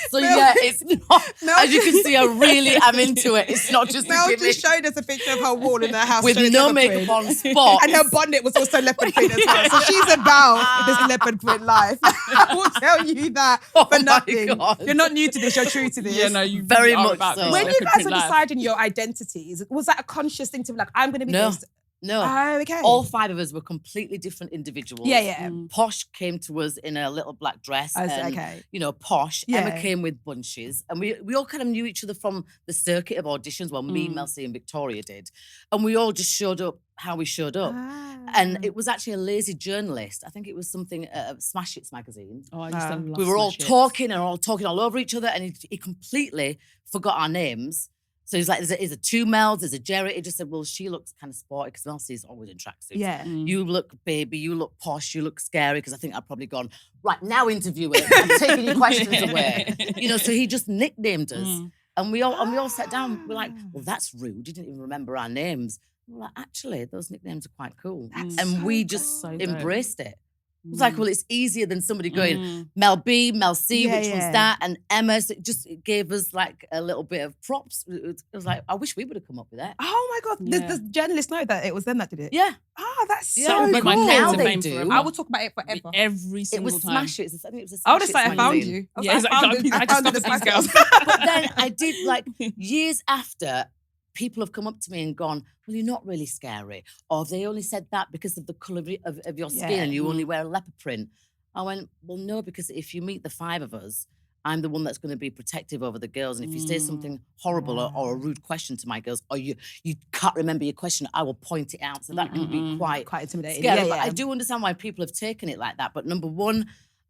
So yeah, it's not... Mel As you can see, I really am into it. It's not just Mel a gimmick. just showed us a picture of her wall in her house. With showing no leopard makeup print. on spot. And her bonnet was also leopard print as well. So she's about this leopard print life. I will tell you that Oh for my nothing. God. You're not new to this, you're true to this. Yeah, no, you Very really are much about so. this When you leopard guys print were life. deciding your identities, was that a conscious thing to be like, I'm going to be No. this? No. Oh, okay. All 5 of us were completely different individuals. Yeah. Posh came to us in a little black dress. I was- and, okay. You know, Posh. Yeah. Emma came with bunches. And we all kind of knew each other from the circuit of auditions. Well, me, Mel C and Victoria did. And we all just showed up how we showed up. And it was actually a lazy journalist. I think it was something, Smash Hits magazine. Oh, I used to love We were all Smash Hits. talking and all talking all over each other. And he completely forgot our names. So he's like, there's a 2 Mels, there's a Jerry. He just said, well, she looks kind of sporty because Mel C's always in tracksuits. Yeah. You look baby, you look posh, you look scary, because I think I've probably gone, right, now interview it. I'm taking your questions away. You know, so he just nicknamed us. And we all sat down, we're like, well, that's rude. You didn't even remember our names. We're like, actually, those nicknames are quite cool. That's And so we just cool. embraced it. It was like, well, it's easier than somebody going, Mel B, Mel C, Yeah, which yeah. one's that? And Emma. So it gave us like a little bit of props. It was like, I wish we would have come up with that. Oh my God. Yeah. Does journalists know that it was them that did it? Yeah. Ah, that's Yeah, so but cool. my claims now to they fame do. forever. I will talk about it forever. Every It single was time. Smash Hits. I think it was a I would Smash have said Hits I found magazine. you. Yeah, exactly. I found discovered the Spice these girls. Girls. But then I did, like, years after, people have come up to me and gone, well, you're not really scary. Or they only said that because of the colour of your skin Yeah. and you only wear a leopard print. I went, well, no, because if you meet the 5 of us, I'm the one that's going to be protective over the girls. And if you say something horrible or a rude question to my girls, or you can't remember your question, I will point it out. So that can be quite intimidating. scary. Yeah, But yeah. I do understand why people have taken it like that. But number 1,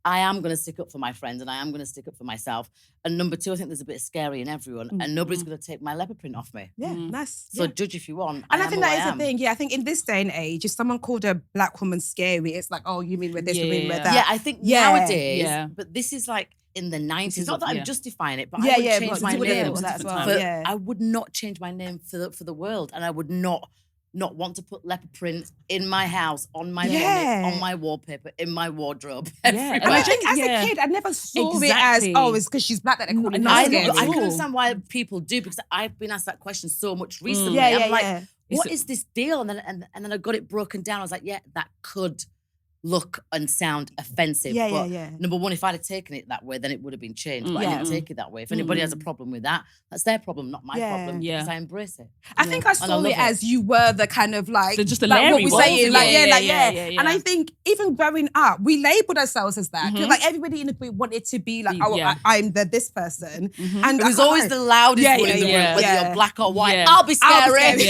I am going to stick up for my friends and I am going to stick up for myself. And number 2, I think there's a bit of scary in everyone and nobody's going to take my leopard print off me. Yeah, nice. So Yeah. judge if you want. And I am think who that is the am. thing. Yeah, I think in this day and age, if someone called a black woman scary, it's like, oh, you mean we're this, you mean we're Yeah. that. Yeah, I think Yeah. nowadays, Yeah. but this is like in the 90s. is Not that yeah. I'm justifying it, but Yeah, I would yeah, change but my you would have name. thought that as well, But yeah. I would not change my name for the world. And I would not want to put leopard print in my house, on my bonnet, on my wallpaper, in my wardrobe. Yeah, everywhere. And I Like, think as yeah. a kid, I never saw Exactly. it as, oh, it's because she's black that they call it No, I scary. not at can all. understand why people do, because I've been asked that question so much recently. Yeah, yeah, I'm like, yeah. what is this deal? And then I got it broken down. I was like, yeah, that could look and sound offensive. Yeah, but yeah. number one, if I'd have taken it that way, then it would have been changed. But I Yeah. didn't take it that way. If anybody has a problem with that, that's their problem, not my problem. Yeah. Because I embrace it. I think I saw it as you were the kind of like, So just the like what Larry we're one. saying, Yeah. And I think even growing up, we labelled ourselves as that. Because like everybody in the group wanted to be like, I'm this person. And it was always the loudest one in the room, whether you're black or white. Yeah. I'll be scary.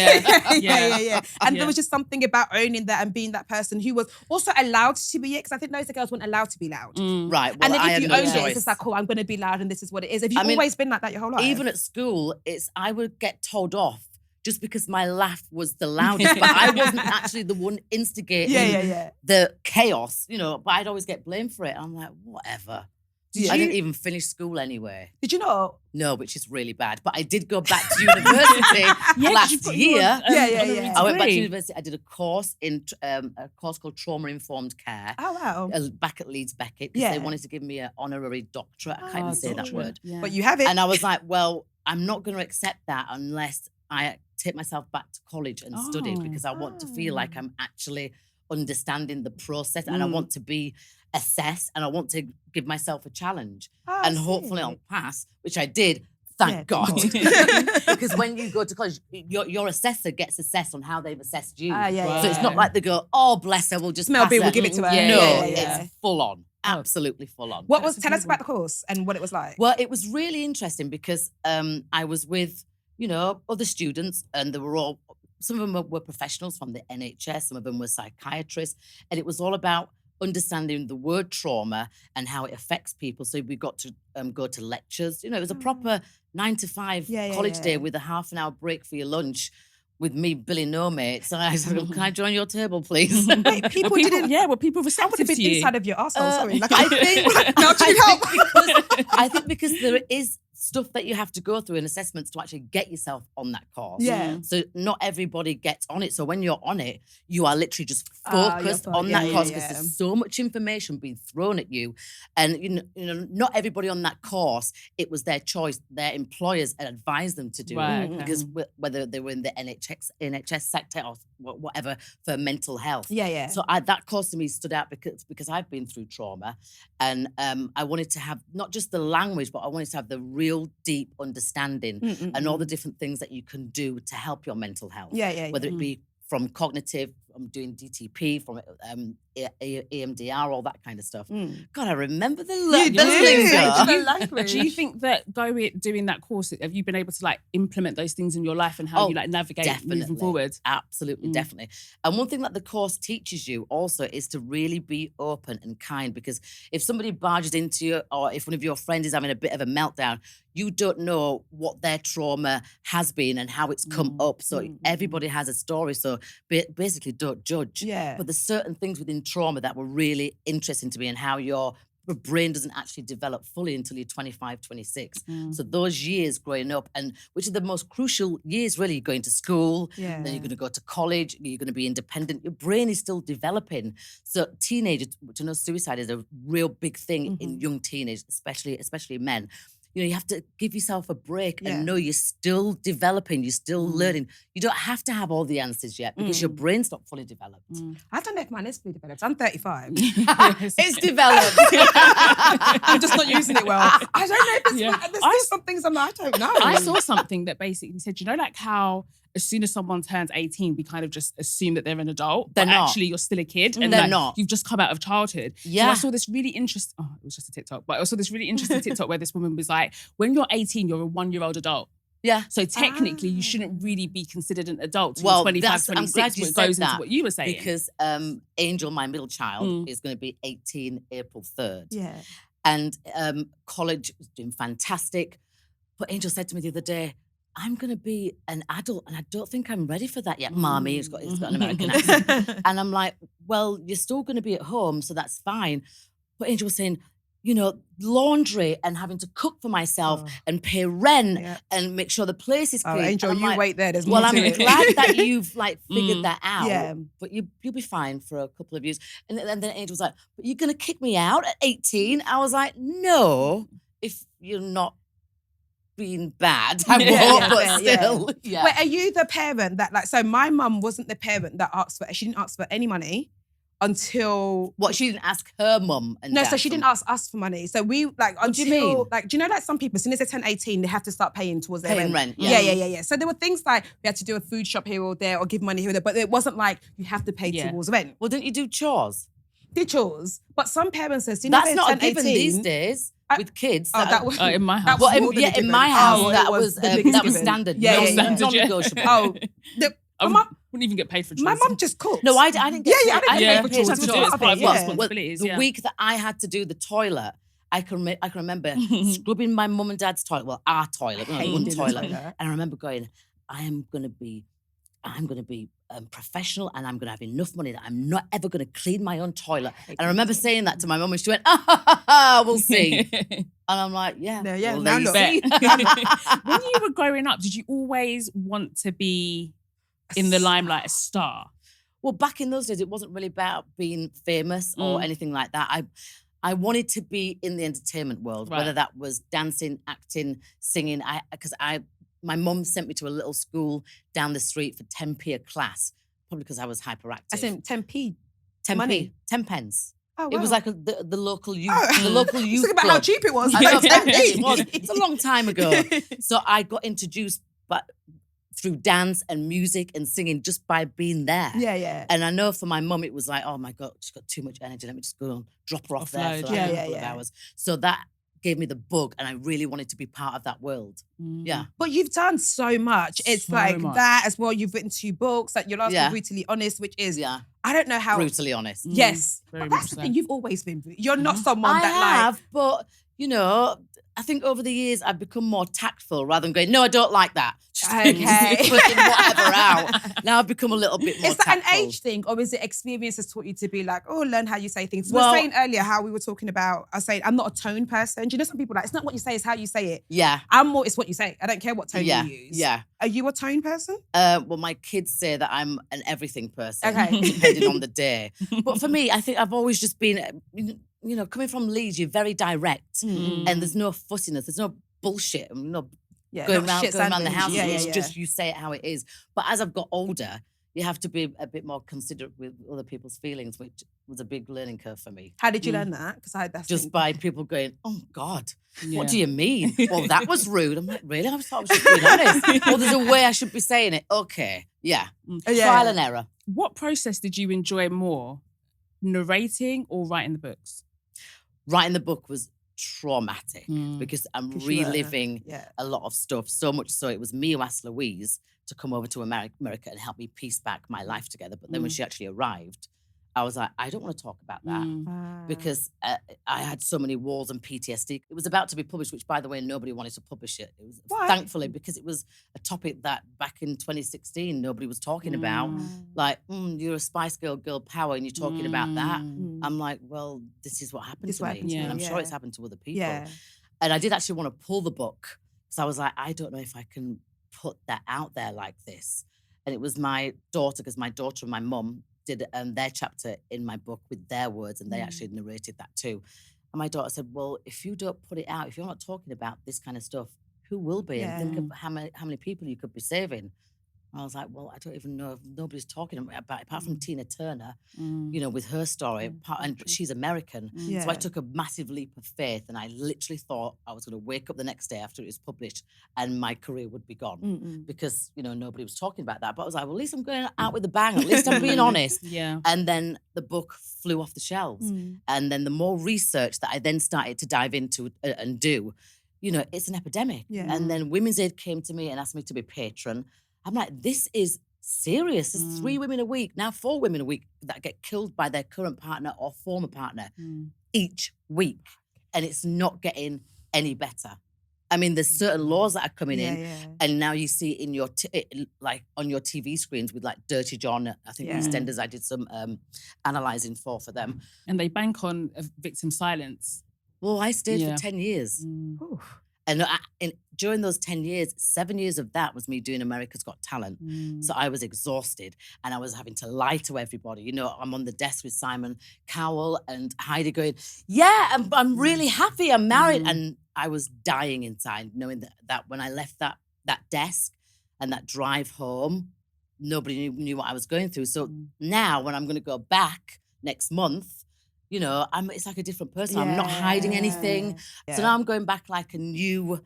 Yeah. And there was just something about owning that and being that person who was also allowed to be it. Because I think most of the girls weren't allowed to be loud. Right. Well, And then I if had you no owned it, choice. it's just like, oh, I'm going to be loud and this is what it is. Have you always been like that your whole life? Even at school, I would get told off just because my laugh was the loudest, but I wasn't actually the one instigating the chaos, but I'd always get blamed for it. I'm like, whatever. I didn't even finish school anyway. Did you know? No, which is really bad. But I did go back to university last year. I went back to university. I did a course called Trauma Informed Care. Oh, wow. Back at Leeds Beckett, because they wanted to give me an honorary doctorate. I can't even say that word. Yeah. But you have it. And I was like, well, I'm not going to accept that unless I take myself back to college and study, because I want to feel like I'm actually understanding the process and I want to be assessed and I want to give myself a challenge. And hopefully I'll pass, which I did. Thank God. Because when you go to college, your assessor gets assessed on how they've assessed you. So it's not like they go, oh, bless her, we'll just Mel B, pass we'll her. give it to her. It's full on. Absolutely full on. Tell us about the course and what it was like. Well, it was really interesting because I was with, other students, and they were all, some of them were professionals from the NHS, some of them were psychiatrists, and it was all about understanding the word trauma and how it affects people. So we got to go to lectures. It was a proper 9 to 5 college day with a half an hour break for your lunch. With me, Billy No Mates, and I said, "Can I join your table, please?" Were people receptive to you? inside of your arsehole. Sorry, I think. No, do you help? I think because there is stuff that you have to go through in assessments to actually get yourself on that course. Yeah. So not everybody gets on it. So when you're on it, you are literally just focused on that course because there's so much information being thrown at you. And not everybody on that course, it was their choice. Their employers had advised them to do it because whether they were in the NHS sector or whatever for mental health. So that course to me stood out because I've been through trauma, and I wanted to have not just the language, but I wanted to have the real deep understanding and all the different things that you can do to help your mental health. Whether it be from cognitive, from doing DTP, from EMDR, all that kind of stuff. God, I remember the language. Do you think that doing that course, have you been able to implement those things in your life and how you navigate moving forward? Absolutely, definitely. And one thing that the course teaches you also is to really be open and kind, because if somebody barges into you, or if one of your friends is having a bit of a meltdown, you don't know what their trauma has been and how it's come up. So everybody has a story. So basically, don't judge. But there's certain things within trauma that were really interesting to me, and how your brain doesn't actually develop fully until you're 25, 26. So those years growing up, and which are the most crucial years, really. You're going to school, then you're going to go to college, you're going to be independent. Your brain is still developing. So teenagers, which I know suicide is a real big thing in young teenagers, especially men. You have to give yourself a break and know you're still developing, you're still learning. You don't have to have all the answers yet because your brain's not fully developed. I don't know if mine is fully developed. I'm 35. It's developed. I'm just not using it well. I don't know if there's still some things I don't know. I saw something that basically said, how as soon as someone turns 18, we kind of just assume that they're an adult. They're not. Actually, you're still a kid. And they're not. You've just come out of childhood. So I saw this really interesting, it was just a TikTok, but I saw this really interesting TikTok where this woman was like, when you're 18, you're a 1-year-old adult. So technically, you shouldn't really be considered an adult until 25, 26, I'm glad you it said goes that, into what you were saying. Because Angel, my middle child, is going to be 18 April 3rd. And college was doing fantastic. But Angel said to me the other day, I'm going to be an adult and I don't think I'm ready for that yet, Mommy. He's got an American accent. And I'm like, well, you're still going to be at home, so that's fine. But Angel was saying, laundry and having to cook for myself and pay rent and make sure the place is clean. Angel, you wait there. There's more to it. Well, I'm glad that you've figured that out. But you'll be fine for a couple of years. And then Angel was like, but you're going to kick me out at 18? I was like, no, if you're not being bad, I won't, but still. Wait, are you the parent that so my mum wasn't the parent that asked for, she didn't ask for any money until... What, she didn't ask her mum and dad? No, so she didn't ask us for money. So we, like, What do you mean? Like, do you know, like, some people, as soon as they turn 18, they have to start paying towards their rent. Yeah. So there were things like we had to do a food shop here or there or give money here or there, but it wasn't like you have to pay towards rent. Well, didn't you do chores? Did chores. But some parents say, that's not a given these days with kids. That was in my house. In my house, that was standard. Non-negotiable. I wouldn't even get paid for chores. My mum just cooked. No, I didn't get paid. I didn't get paid for chores. The week that I had to do the toilet, I can remember scrubbing my mum and dad's toilet, well, our toilet, one toilet. And I remember going, I'm going to be professional, and I'm going to have enough money that I'm not ever going to clean my own toilet. And I remember saying that to my mum, and she went, we'll see. And I'm like, now look. When you were growing up, did you always want to be in the limelight, a star? Well, back in those days, it wasn't really about being famous or anything like that. I wanted to be in the entertainment world, whether that was dancing, acting, singing. My mum sent me to a little school down the street for 10p a class, probably because I was hyperactive. I said 10p? 10p, money? 10 pence. Oh, wow. It was like the local youth, the local youth Think about club. how cheap it was. I know, it was. It's a long time ago. So I got introduced through dance and music and singing just by being there. Yeah. And I know for my mum, it was like, oh my God, she's got too much energy. Let me just go and drop her off there for a couple of hours. So that gave me the bug, and I really wanted to be part of that world. Yeah. But you've done so much. It's that as well. You've written 2 books. Like your last one, Brutally Honest, which is, I don't know how... Brutally honest. Yes. But that's the thing. You've always been... You're not someone that I have, but, you know... I think over the years I've become more tactful rather than going, no, I don't like that. Okay. Putting whatever out. Now I've become a little bit more Is that tactful. an age thing, or is it experience has taught you to be like, learn how you say things? We were saying earlier how we were talking about, I was saying, I'm not a tone person. Do you know some people it's not what you say, it's how you say it. Yeah. I'm more, it's what you say. I don't care what tone you use. Yeah. Are you a tone person? Well, my kids say that I'm an everything person. Okay. Depending on the day. But for me, I think I've always just been... You know, coming from Leeds, you're very direct, and there's no fussiness, there's no bullshit, going around the house. It's just you say it how it is. But as I've got older, you have to be a bit more considerate with other people's feelings, which was a big learning curve for me. How did you learn that? Because just by people going, oh God, what do you mean? Well, that was rude. I'm like, really? I thought I was just being honest. Well, there's a way I should be saying it. Okay, trial and error. What process did you enjoy more, narrating or writing the books? Writing the book was traumatic because I'm reliving a lot of stuff. So much so it was me who asked Louise to come over to America and help me piece back my life together. But then when she actually arrived, I was like, I don't want to talk about that because I had so many walls and PTSD. It was about to be published, which, by the way, nobody wanted to publish it. It was thankfully because it was a topic that back in 2016 nobody was talking about. Like, you're a Spice Girl power, and you're talking about that. I'm like, well, this is what happened to me, and I'm sure it's happened to other people. Yeah. And I did actually want to pull the book because I was like, I don't know if I can put that out there like this. And it was my daughter, because my daughter and my mum did their chapter in my book with their words, and they actually narrated that too. And my daughter said, well, if you don't put it out, if you're not talking about this kind of stuff, who will be? And think of how many people you could be saving. And I was like, well, I don't even know if nobody's talking about it, apart from Tina Turner, you know, with her story. And she's American. So I took a massive leap of faith, and I literally thought I was going to wake up the next day after it was published and my career would be gone because, you know, nobody was talking about that. But I was like, well, at least I'm going out with a bang. At least I'm being honest. And then the book flew off the shelves. And then the more research that I then started to dive into and do, you know, it's an epidemic. And then Women's Aid came to me and asked me to be patron. I'm like, this is serious. There's 3 women a week, now 4 women a week that get killed by their current partner or former partner each week. And it's not getting any better. I mean, there's certain laws that are coming in, and now you see in your like on your TV screens with like Dirty John. I think EastEnders, I did some analysing for them, and they bank on victim silence. Well, I stayed for 10 years. And during those 10 years, 7 years of that was me doing America's Got Talent. So I was exhausted, and I was having to lie to everybody. You know, I'm on the desk with Simon Cowell and Heidi going, I'm really happy, I'm married. And I was dying inside, knowing that when I left that desk and that drive home, nobody knew what I was going through. So now when I'm going to go back next month, you know, it's like a different person. I'm not hiding anything. So now I'm going back like a new,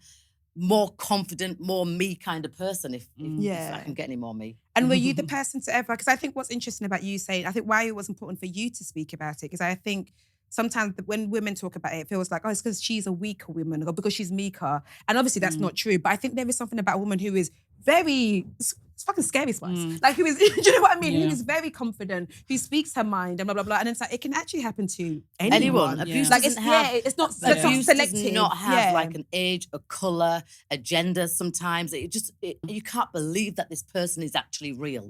more confident, more me kind of person, if I can get any more me. And were you the person to ever, because I think what's interesting about you saying, I think why it was important for you to speak about it, because I think sometimes when women talk about it, it feels like, oh, it's because she's a weaker woman or because she's meeker. And obviously that's not true. But I think there is something about a woman who is very, it's fucking Scary Spice. Like who is, do you know what I mean? Who is very confident, who speaks her mind and blah, blah, blah. And it's like, it can actually happen to anyone. Abuse like doesn't have, it's not abuse selective. does not have like an age, a colour, a gender sometimes. You can't believe that this person is actually real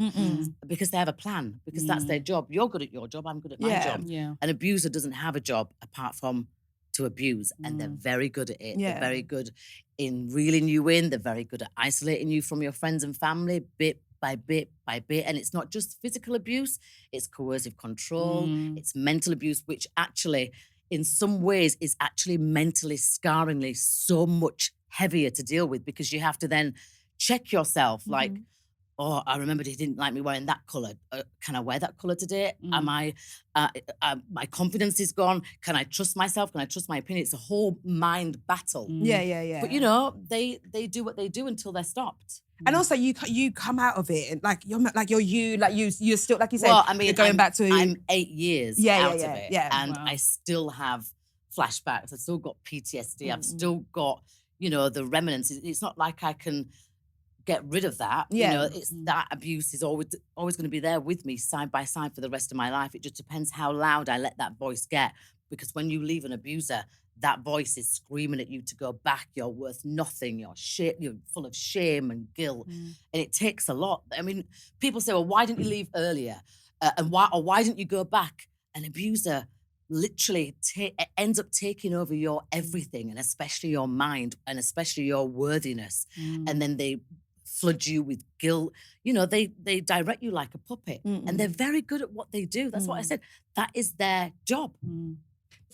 because they have a plan, because that's their job. You're good at your job, I'm good at my job. Yeah. An abuser doesn't have a job apart from to abuse, and they're very good at it. They're very good in reeling you in. They're very good at isolating you from your friends and family bit by bit by bit. And it's not just physical abuse, it's coercive control, it's mental abuse, which actually in some ways is actually mentally scarringly so much heavier to deal with, because you have to then check yourself like, oh, I remembered he didn't like me wearing that colour. Can I wear that colour today? Am I, my confidence is gone. Can I trust myself? Can I trust my opinion? It's a whole mind battle. Yeah. But you know, they do what they do until they're stopped. And also you come out of it and you're still, like you said, well, I mean, you're going back to... I'm 8 years out of it. And I still have flashbacks. I've still got PTSD. I've still got, you know, the remnants. It's not like I can get rid of that. You know, it's that abuse is always going to be there with me side by side for the rest of my life. It just depends how loud I let that voice get. Because when you leave an abuser, that voice is screaming at you to go back. You're worth nothing. You're shit. You're full of shame and guilt. And it takes a lot. I mean, people say, well, why didn't you leave earlier? And why didn't you go back? An abuser literally ends up taking over your everything, and especially your mind, and especially your worthiness. And then they flood you with guilt. You know, they direct you like a puppet. And they're very good at what they do. That's what I said. That is their job.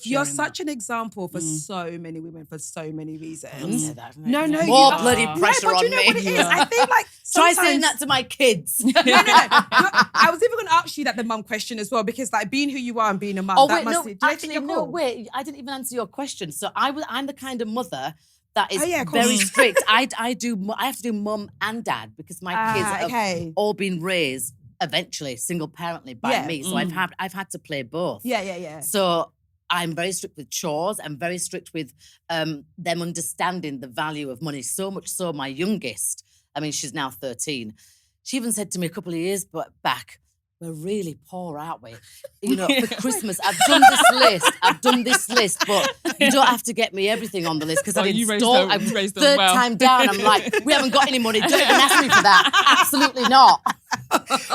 You're such an example for so many women for so many reasons. No, more bloody pressure but on you know me. what it is? I feel like try saying that to my kids. No. I was even going to ask you that the mum question as well, because like being who you are and being a mum, Oh that wait, must. no, Do actually, no, wait. I didn't even answer your question. So I'm the kind of mother that is very strict. I have to do mum and dad, because my kids have all been raised eventually single parently by me. So I've had to play both. Yeah. So I'm very strict with chores. I'm very strict with them understanding the value of money. So much so, my youngest, I mean, she's now 13. She even said to me a couple of years back, we're really poor, aren't we? You know, for Christmas, I've done this list, but you don't have to get me everything on the list, because I didn't store. Third time down, I'm like, we haven't got any money. Don't even ask me for that. Absolutely not.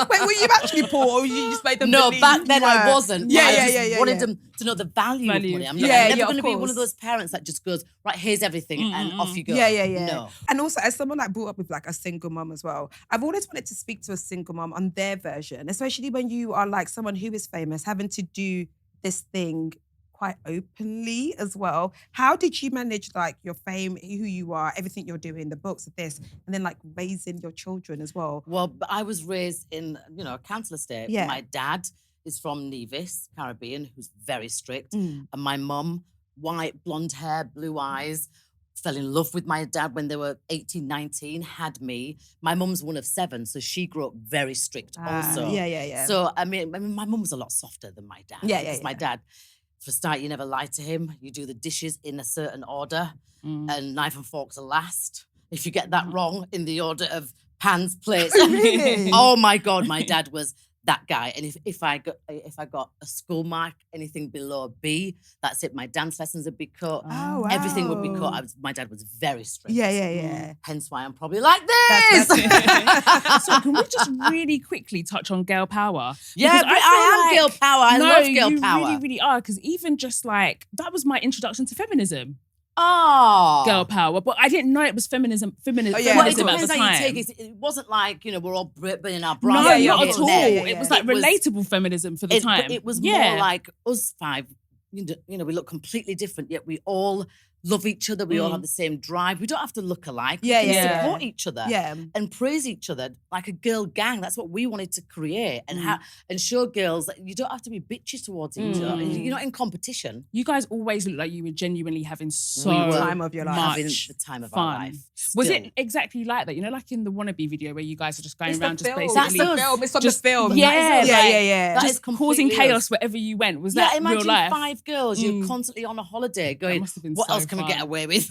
Wait, were you actually poor, or you just made them No, believe back then I wasn't. I just wanted yeah. them to know the value of money. I'm never going to be one of those parents that just goes, right, here's everything, and off you go. Yeah. No. And also, as someone like brought up with like a single mum as well, I've always wanted to speak to a single mum on their version, especially when you are like someone who is famous, having to do this thing quite openly as well. How did you manage like your fame, who you are, everything you're doing, the books of this, and then like raising your children as well? Well, I was raised in, you know, a council estate. Yeah. My dad is from Nevis, Caribbean, who's very strict. And my mum, white, blonde hair, blue eyes, fell in love with my dad when they were 18, 19, had me. My mum's one of 7, so she grew up very strict also. Yeah. So, I mean, my mum was a lot softer than my dad. Yeah. My dad, for a start, you never lie to him. You do the dishes in a certain order, and knife and forks are last. If you get that wrong in the order of pans, plates. Really? Oh my God, my dad was that guy. And if I got a school mark, anything below B, that's it. My dance lessons would be cut. Oh, wow. Everything would be cut. My dad was very strict. Yeah. Hence why I'm probably like this. So can we just really quickly touch on girl power? Yeah, I am girl power. I love girl power. You really, really are. Because even just like, that was my introduction to feminism. Oh, girl power, but I didn't know it was feminism. Feminism it at the depends time. How you take it. It wasn't like, you know, we're all burning our bras. No, not at all. It was like relatable feminism for the time. It was more like us 5. You know, we look completely different, yet we all love each other. We all have the same drive. We don't have to look alike. Yeah, we can support each other and praise each other like a girl gang. That's what we wanted to create and show girls that you don't have to be bitchy towards each other. You're not in competition. You guys always look like you were genuinely having time of your life. Having the time of our life. Still. Was it exactly like that? You know, like in the Wannabe video where you guys are just going around just basically... That's the film. It's on the film. Yeah. That just causing chaos wherever you went. Was that real life? Imagine 5 girls. You're constantly on a holiday going, what else can we get away with?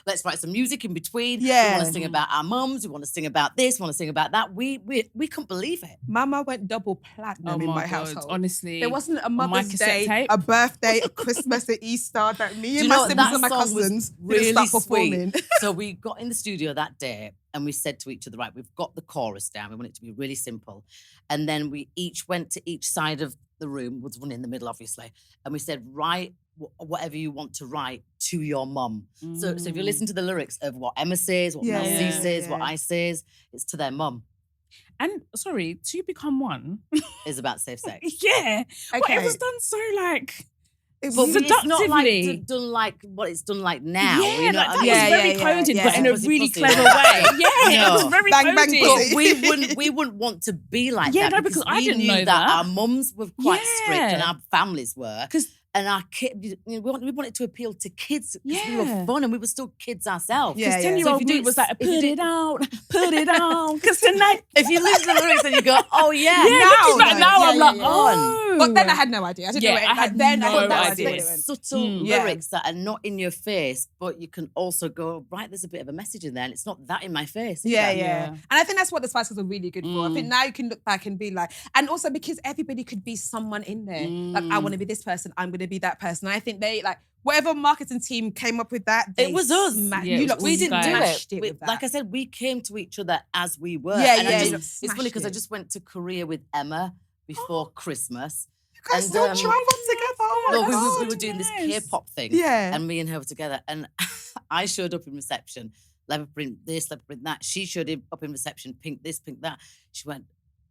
Let's write some music in between. Yeah. We want to sing about our mums. We want to sing about this. We want to sing about that. We couldn't believe it. Mama went double platinum in my household. Honestly. There wasn't a Mother's Day, a birthday, a Christmas, an Easter that me and my siblings and my cousins really didn't start performing. So we got in the studio that day and we said to each other, right, we've got the chorus down. We want it to be really simple. And then we each went to each side of the room, was one in the middle, obviously. And we said, write whatever you want to write to your mum. So if you listen to the lyrics of what Emma says, what Mel C says, what I says, it's to their mum. And sorry, to become one is about safe sex. Yeah. Okay. But it was done so like... It's not like done like what it's done like now. Yeah, you know that was very coded, but in a really clever way. It was very coded. But we wouldn't want to be like that. No, because I didn't knew know that. Our mums were quite strict and our families were. And our kids, we wanted to appeal to kids because we were fun and we were still kids ourselves. Because 10-year-old me was like, put it on, because tonight. If you listen to the lyrics and you go, oh yeah. Now I'm like, oh. But then I had no idea. I didn't know it. I had no idea. Subtle lyrics that are not in your face, but you can also go, right, there's a bit of a message in there and it's not that in my face. Yeah. And I think that's what the Spice Girls are really good for. I think now you can look back and be like, and also because everybody could be someone in there. Like, I want to be this person, I'm going to be that person. And I think they, like, whatever marketing team came up with that, it was us. We didn't do it. Like I said, we came to each other as we were. It's funny because I just went to Korea with Emma before Christmas. You guys still travel together? Oh we were doing this K-pop thing. Yeah. And me and her were together. And I showed up in reception, Leopard Print this, Leopard Print that. She showed up in reception, pink this, pink that. She went,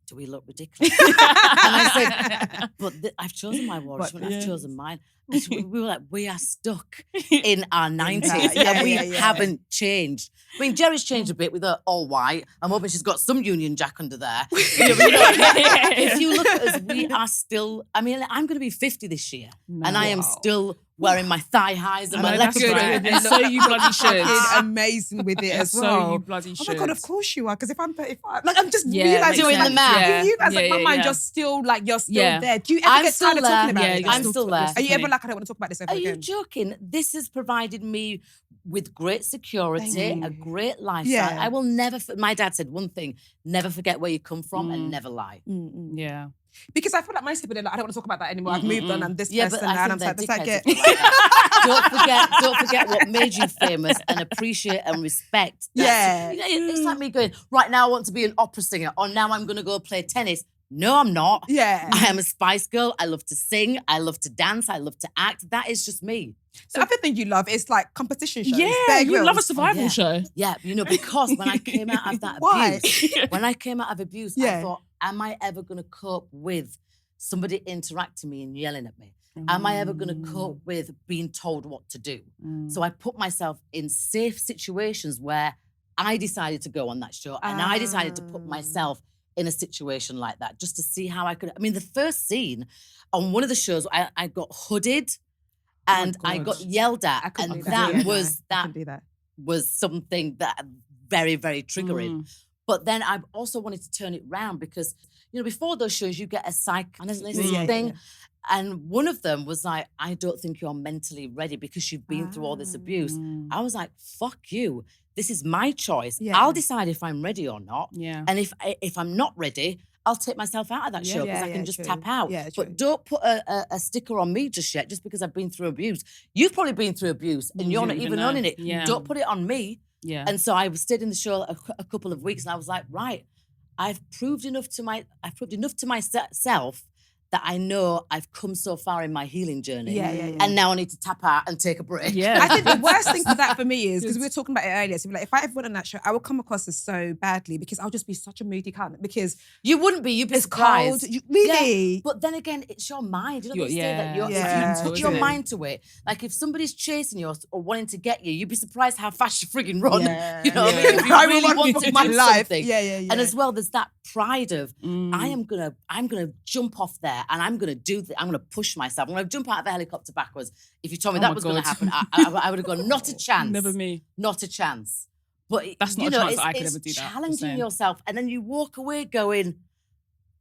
do we look ridiculous? And I said, but I've chosen my wardrobe. She went, I've chosen mine. And we were like, we are stuck in our 90s and we haven't changed. I mean, Jerry's changed a bit with her all white. I'm hoping she's got some Union Jack under there. If you look at us, we are still, I mean, I'm going to be 50 this year. And I am still wearing my thigh highs and my Leopard Print. And so you bloody should. Amazing with it as well. So you bloody should. Oh my God, of course you are. Because if I'm 35, like I'm just realizing doing the math. You guys, like my mind, you're still there. Do you ever get tired of talking about it? I'm still there. Are you ever like, I don't want to talk about this ever again? Are you joking? This has provided me with great security, a great lifestyle. I will never, my dad said one thing, never forget where you come from and never lie. Yeah. Because I feel like most people are like, I don't want to talk about that anymore. I've moved on. I'm this person now. And I'm like, don't forget what made you famous and appreciate and respect. It's like me going, right now I want to be an opera singer or now I'm going to go play tennis. No, I'm not. Yeah. I am a Spice Girl. I love to sing. I love to dance. I love to act. That is just me. So the other thing you love is like competition shows. Yeah, you love a survival show. Yeah, because when I came out of that abuse, I thought, am I ever going to cope with somebody interacting me and yelling at me? Am I ever going to cope with being told what to do? So I put myself in safe situations where I decided to go on that show and I decided to put myself in a situation like that just to see how I could. I mean, the first scene on one of the shows, I got hooded and I got yelled at, and that was something that very, very triggering. But then I also wanted to turn it around because, before those shows, you get a psychoanalyst thing. And one of them was like, I don't think you're mentally ready because you've been through all this abuse. I was like, fuck you. This is my choice. I'll decide if I'm ready or not. And if I'm not ready, I'll take myself out of that show because I can just tap out. But don't put a sticker on me just yet, just because I've been through abuse. You've probably been through abuse and you're not even owning it. Don't put it on me. And so I stayed in the show a couple of weeks and I was like, right, I've proved enough to myself that I know I've come so far in my healing journey. Yeah. And now I need to tap out and take a break. Yeah. I think the worst thing for that for me is, because we were talking about it earlier, so like, if I ever went on that show, I would come across as so badly because I'll just be such a moody cunt because you wouldn't be, you'd be it's surprised. cold. Really? Yeah. But then again, it's your mind. You know, you say that if you put Yeah. your mind to it, like if somebody's chasing you or wanting to get you, you'd be surprised how fast you frigging run. Yeah. You know what I mean? If you I really run want to for my do life. something. Yeah. And as well, there's that pride of I'm gonna jump off there and I'm gonna do I'm gonna push myself. I'm gonna jump out of a helicopter backwards. If you told me that was gonna happen, I would have gone, not a chance. Never me. Not a chance. But that's not a chance that I could ever do that. Challenging yourself, and then you walk away going,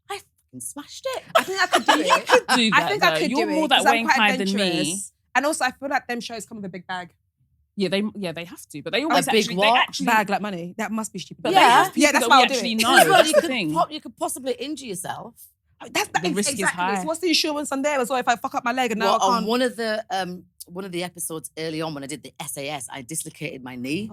I fucking smashed it. I think I could do it. You could do that, I think I could You're do it. more that 'cause way I'm quite inclined than me. adventurous. And also, I feel like them shows come with a big bag. Yeah, they have to, but they always big actually, what? they actually Bag like money. That must be stupid. But Yeah. they have people that's that why we I'll do actually it. know. As well, That's you the could thing. you could possibly injure yourself. The risk is high. What's the insurance on there as well if I fuck up my leg and now Well, I on can't? one of the episodes early on when I did the SAS, I dislocated my knee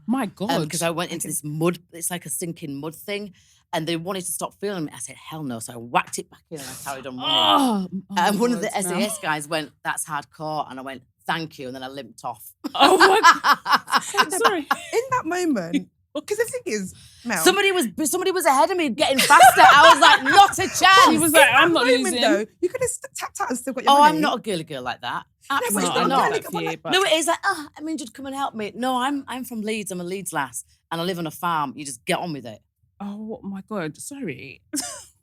My God. because I went into this mud. It's like a sinking mud thing, and they wanted to stop feeling me. I said, "Hell no!" So I whacked it back in and I carried on running. And one of the SAS guys went, "That's hardcore," and I went, "Thank you," and then I limped off. Oh my God. Sorry. In that moment, because the thing is, Mel, Somebody was ahead of me getting faster. I was like, not a chance. She was like, I'm not moment, losing. though, you could have tapped out and still got your Oh, money. I'm not a girly girl like that. but Absolutely it's not not. girly. For you, but No, it is like, I'm injured, come and help me. No, I'm from Leeds. I'm a Leeds lass, and I live on a farm. You just get on with it. oh my God. Sorry.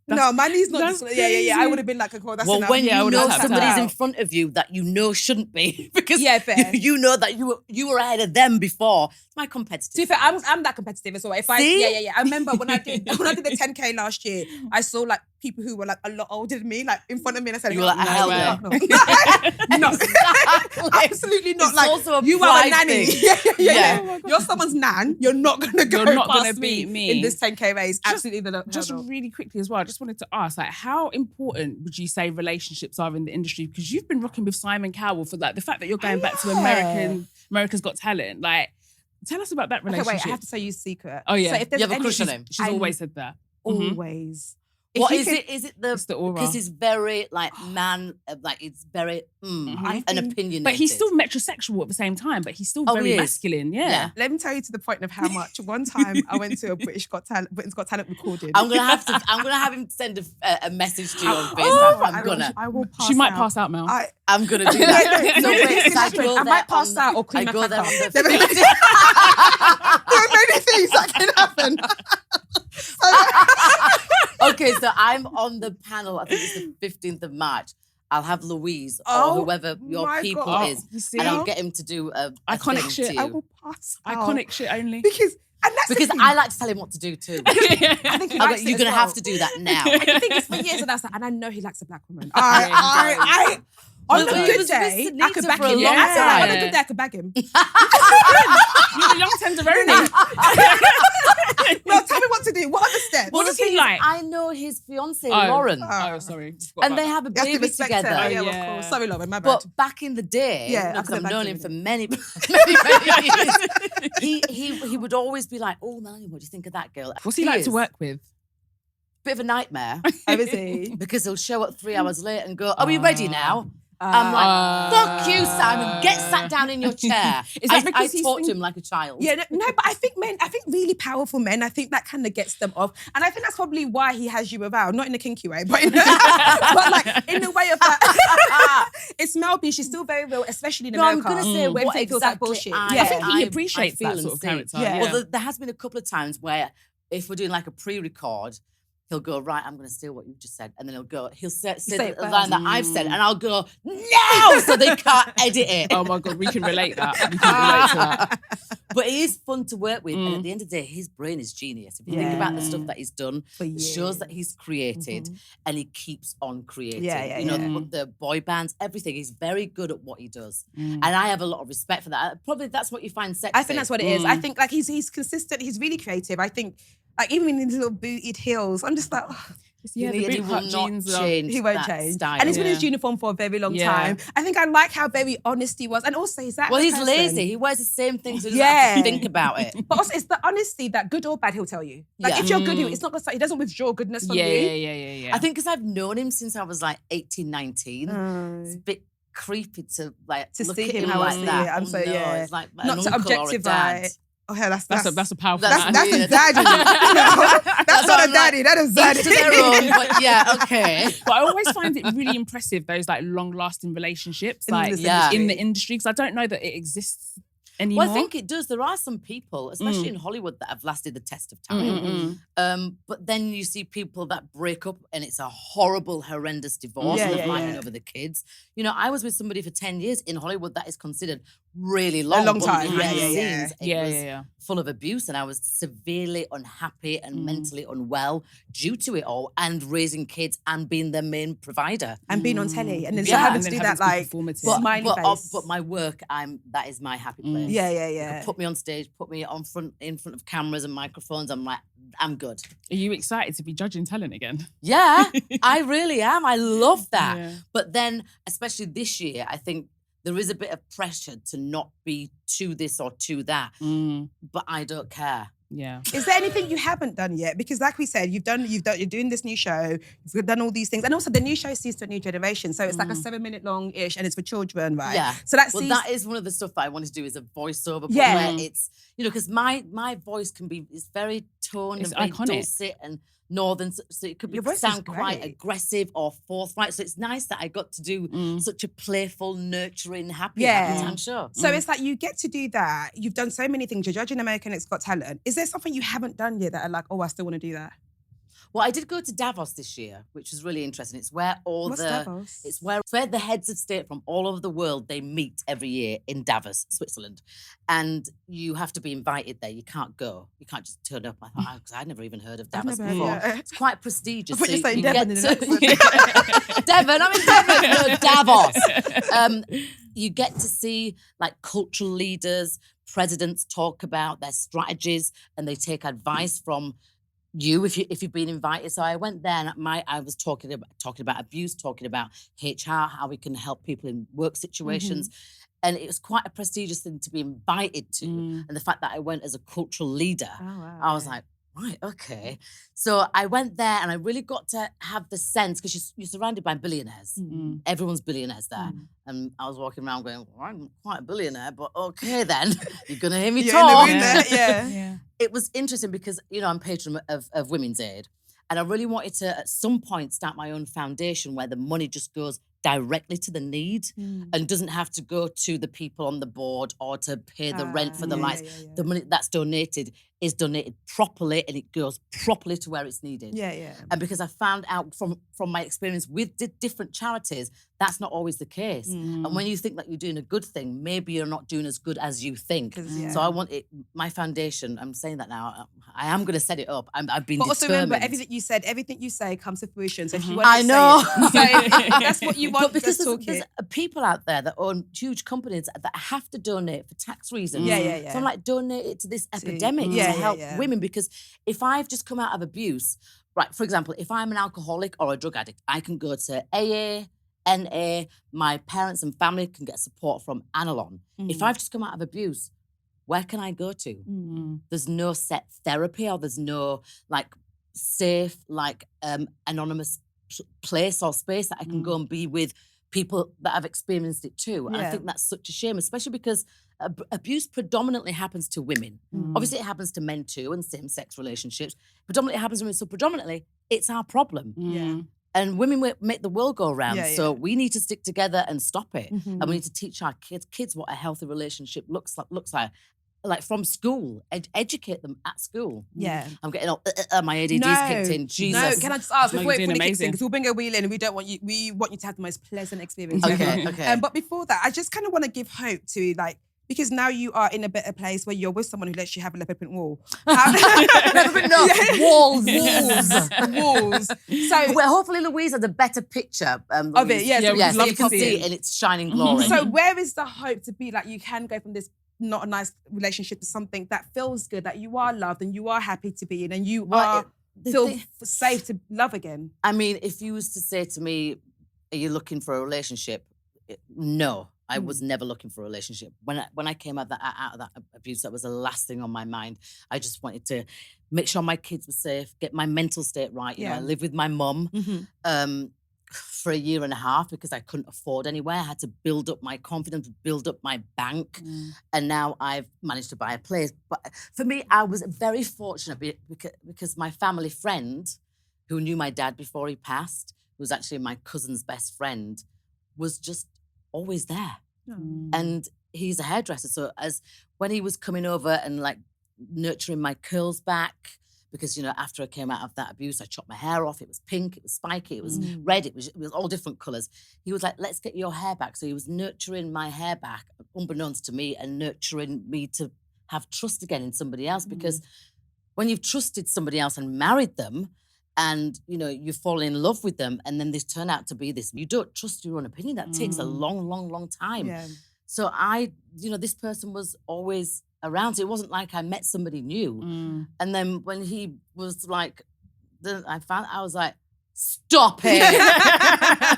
No, my knee's not. that's Yeah. I crazy. would have been like, "Oh, that's Well, enough." when Yeah, I you would've know tapped somebody's out. in front of you that you know shouldn't be, because Yeah, fair. you know that you were ahead of them before. It's my competitive. To be fair, I'm that competitive as well. If I See? yeah. I remember when I did the 10K last year, I saw like people who were like a lot older than me, like in front of me, and I said, You were like, "No, hell no, no." no, Exactly. absolutely not." It's Like also a you are a pride nanny. thing. Yeah. Oh my God. You're someone's nan. You're not gonna go. You're not past gonna beat me. in this 10K race. Absolutely not. Just hell no. really quickly as well, I just wanted to ask, like, how important would you say relationships are in the industry? Because you've been rocking with Simon Cowell for like the fact that you're going back to America's Got Talent. Like, tell us about that Okay, relationship. wait. I have to tell you a secret. Oh, yeah. So if there's You have a any- crush on him? She's always said that. Mhm. always. If What you is could- it? Is it the It's the aura. because he's very like like it's very I an think- opinionated. But he's still metrosexual at the same time, but he's still Oh, very he is. masculine. Yeah. Yeah. Let me tell you to the point of how much. One time I went to a Britain's Got Talent recording. I'm gonna have him send a message to you on FaceTime. Oh, I will pass She might out. pass out, Mel. I'm gonna do that. No, So wait, so I go I might there pass out or clean I my go there back on up. the There are many things that can happen. Okay, so I'm on the panel. I think it's the 15th of March. I'll have Louise or whoever your my people God. is, You see? and I'll get him to do a Iconic thing shit. to you. I will pass out. Iconic shit only. Because that's the Because thing. I like to tell him what to do too. I think he likes it You're as gonna well. have to do that now. And the thing is, for years, and I was like, and I know he likes a black woman. Yeah, On Well, a he good was day, with I could Sunita back for a him. long I feel like on a time. good day, I could bag him. You're a young tenderoni. No, tell me what to do. What are the steps? What the does he thing is, like? I know his fiance Lauren, Oh, sorry. and they have a You have to baby respect her. together. Oh, yeah, Yeah. of course. Sorry, Lauren, my bad. But back in the day, Yeah, I because couldn't I've known imagine him for it. many years, he would always be like, "Oh, Melanie, what do you think of that girl?" What's he like to work with? Bit of a nightmare Oh, is he? because he'll show up 3 hours late and go, "Are we ready now?" I'm like, "Fuck you, Simon! Get sat down in your chair." Is that I because he's talk to think- him like a child. Yeah, no, but I think really powerful men, I think that kind of gets them off. And I think that's probably why he has you around, not in a kinky way, but in the way of that. It's Mel B, she's still very real, especially in No, I'm America. gonna say when what everything feels like exactly bullshit. I- Yeah. I think he I appreciates feel that and sort of see. character. Yeah. Well, there has been a couple of times where if we're doing like a pre-record, he'll go, "Right, I'm going to steal what you've just said," and then he'll say Say the it first. line that I've said, and I'll go, "No!" So they can't edit it. Oh my God, we can relate that. We can relate to that. But he is fun to work with, and at the end of the day, his brain is genius. If you think about the stuff that he's done, For the shows that he's created, and he keeps on creating. Yeah, you know, yeah. the boy bands, everything. He's very good at what he does, and I have a lot of respect for that. Probably that's what you find sexy. I think that's what it is. I think like he's consistent, he's really creative. I think like even in his little booted heels, I'm just like, oh, Yeah, he the will bootcut not jeans change. He won't that change. style. And he's been in his uniform for a very long time. I think I like how very honest he was. And also, he's that Well, he's person. lazy. He wears the same things, so he doesn't have to think about it. But also, it's the honesty that good or bad, he'll tell you. Like, if you're good, it's not he doesn't withdraw goodness from you. Yeah. I think because I've known him since I was like 18, 19. It's a bit creepy to like to look see at him him how like I see that. it. I'm so It's like not an to uncle or a objectify. dad. Oh, yeah, that's a powerful that's man. a daddy. That's not a daddy. That is daddy. Each to their own, but yeah, okay. But I always find it really impressive, those like long-lasting relationships, like in the industry, because I don't know that it exists anymore. Well, I think it does. There are some people, especially in Hollywood, that have lasted the test of time. But then you see people that break up and it's a horrible, horrendous divorce and they're fighting over the kids. You know, I was with somebody for 10 years in Hollywood that is considered really long. A long time. Behind the scenes, it was full of abuse and I was severely unhappy and mentally unwell due to it all and raising kids and being their main provider. And being on telly. And then having to do that like smiley face. But my work, that is my happy place. Yeah. Put me on stage, put me in front of cameras and microphones. I'm like, I'm good. Are you excited to be judging talent again? Yeah, I really am. I love that. Yeah. But then, especially this year, I think there is a bit of pressure to not be to this or to that. But I don't care. Yeah. Is there anything you haven't done yet? Because like we said, you're doing this new show, you've done all these things. And also the new show sees to a new generation. So it's like a 7-minute long-ish and it's for children, right? Yeah. So that is one of the stuff that I want to do is a voiceover. But where it's, because my voice it's very toned and very dulcet and northern, so it could sound quite aggressive or forthright. So it's nice that I got to do such a playful, nurturing, happy time show. So it's like you get to do that. You've done so many things. You're judging American Next Got Talent. Is there something you haven't done yet that are like, oh, I still want to do that? Well, I did go to Davos this year, which was really interesting. It's where Davos? It's where the heads of state from all over the world, they meet every year in Davos, Switzerland. And you have to be invited there. You can't go. You can't just turn up. I thought, because I'd never even heard of Davos before. It's quite prestigious. I thought you were saying Devon in Devon, I'm in Devon. No, Davos. You get to see like cultural leaders, presidents talk about their strategies and they take advice from you if you've been invited. So I went there and I was talking about abuse, talking about HR, how we can help people in work situations. And it was quite a prestigious thing to be invited to. And the fact that I went as a cultural leader, I was like, right, okay. So I went there and I really got to have the sense, because you're surrounded by billionaires. Everyone's billionaires there. And I was walking around going, well, I'm quite a billionaire, but okay then. You're going to hear me talk. It was interesting because, I'm patron of Women's Aid. And I really wanted to, at some point, start my own foundation where the money just goes directly to the need and doesn't have to go to the people on the board or to pay the rent for the lights. The money that's donated is donated properly and it goes properly to where it's needed. And because I found out from my experience with different charities, that's not always the case. And when you think that you're doing a good thing, maybe you're not doing as good as you think. So I want my foundation, I'm saying that now, I am going to set it up. I've been determined. Also remember, everything you say comes to fruition. So if you want I know. Say it, that's what you want. But because there's people out there that own huge companies that have to donate for tax reasons. So I'm like, donate it to this epidemic to help women. Because if I've just come out of abuse, right, for example, if I'm an alcoholic or a drug addict, I can go to AA, NA, my parents and family can get support from Analon. If I've just come out of abuse, where can I go to? There's no set therapy or there's no safe, anonymous place or space that I can go and be with people that have experienced it too. And I think that's such a shame, especially because abuse predominantly happens to women. Obviously, it happens to men too and same-sex relationships. Predominantly it happens to women. So predominantly, it's our problem. And women make the world go round. So we need to stick together and stop it. And we need to teach our kids what a healthy relationship looks like from school, educate them at school. I'm getting all, my ADD's kicked in. Jesus. No, can I just ask, before it fully kicks in, because we'll bring a wheel in and we want you to have the most pleasant experience ever. But before that, I just kind of want to give hope to because now you are in a better place where you're with someone who lets you have a leopard print wall. Walls. So hopefully Louise has a better picture of it. So you can see it in its shining glory. So where is the hope to be you can go from this not a nice relationship to something that feels good, that you are loved and you are happy to be in and you are feel safe to love again? I mean, if you was to say to me, are you looking for a relationship? No, I was never looking for a relationship. When I came out of that abuse, that was the last thing on my mind. I just wanted to make sure my kids were safe, get my mental state right. You know, I lived with my mum for a year and a half because I couldn't afford anywhere. I had to build up my confidence, build up my bank. And now I've managed to buy a place. But for me, I was very fortunate because my family friend who knew my dad before he passed, who was actually my cousin's best friend, was just always there. And he's a hairdresser. So when he was coming over and like nurturing my curls back, because, you know, after I came out of that abuse, I chopped my hair off. It was pink, it was spiky, it was red, it was all different colours. He was like, let's get your hair back. So he was nurturing my hair back, unbeknownst to me, and nurturing me to have trust again in somebody else. Because when you've trusted somebody else and married them, and, you know, you fall in love with them, and then this turn out to be this, you don't trust your own opinion. That takes a long, long, long time. Yeah. So this person was always around. So it wasn't like I met somebody new. And then when he was like, I was like, stop it.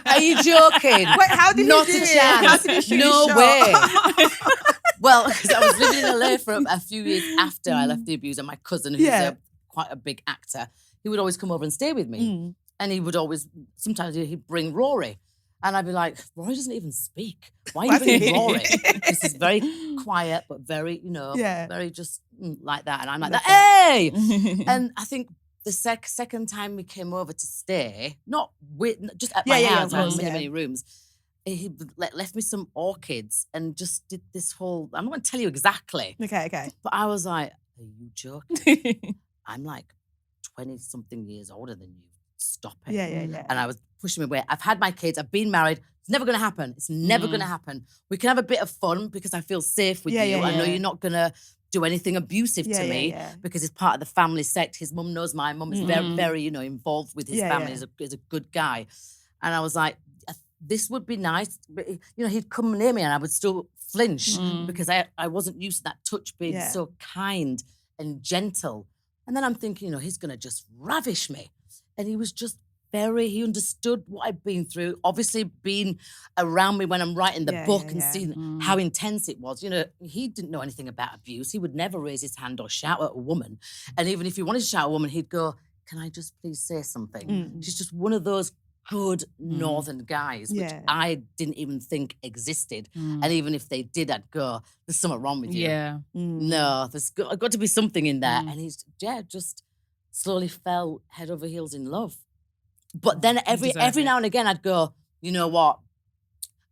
Are you joking? Wait, how did Not you do a it? chance. How did you shoot No your shot? way. Well, because I was living in LA for a few years after I left the abuse, and my cousin, who's quite a big actor, he would always come over and stay with me. And he would always, sometimes he'd bring Rory. And I'd be like, Rory doesn't even speak. Why are you bringing Rory? This is very quiet, but very, very just like that. And I'm like, hey! And I think the second time we came over to stay, just at my house, many rooms, he left me some orchids and just did this whole, I'm not going to tell you exactly. Okay. But I was like, are you joking? I'm like 20-something years older than you. Stop it. Yeah. And I was pushing me away. I've had my kids. I've been married. It's never going to happen. It's never going to happen. We can have a bit of fun because I feel safe with you. I know you're not going to do anything abusive to me because it's part of the family sect. His mum knows my mum is very, very, involved with his family. He's a good guy. And I was like, this would be nice. But, he'd come near me and I would still flinch because I wasn't used to that touch being so kind and gentle. And then I'm thinking, he's going to just ravish me. And he was just he understood what I'd been through, obviously being around me when I'm writing the book and seeing how intense it was. He didn't know anything about abuse. He would never raise his hand or shout at a woman. And even if he wanted to shout at a woman, he'd go, can I just please say something? She's just one of those good northern guys, which I didn't even think existed. And even if they did, I'd go, there's something wrong with you. No, there's got to be something in there. And he's, just slowly fell head over heels in love. But then every now and again, I'd go, you know what?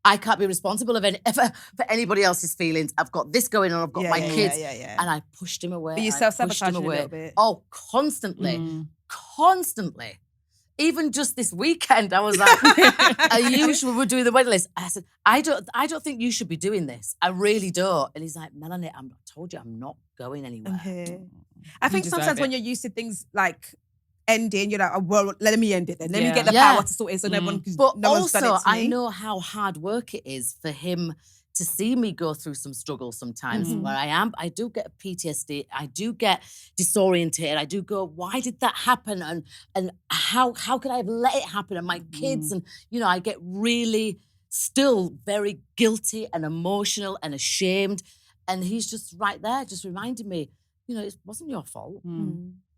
I can't be responsible for anybody else's feelings. I've got this going on. I've got my kids. And I pushed him away. But you self-sabotaged a little bit. Oh, constantly. Constantly. Even just this weekend, I was like, are you sure we're doing the wedding list? I said, I don't think you should be doing this. I really don't. And he's like, Melanie, I told you I'm not going anywhere. I think sometimes when you're used to things like ending, you're like, oh, well, let me end it then. Let me get the power to sort it so no one can. But no one's done it to me. I know how hard work it is for him to see me go through some struggles sometimes where I do get PTSD, I do get disoriented, I do go, why did that happen? And how could I have let it happen? And my kids, and I get really still very guilty and emotional and ashamed. And he's just right there, just reminding me, it wasn't your fault.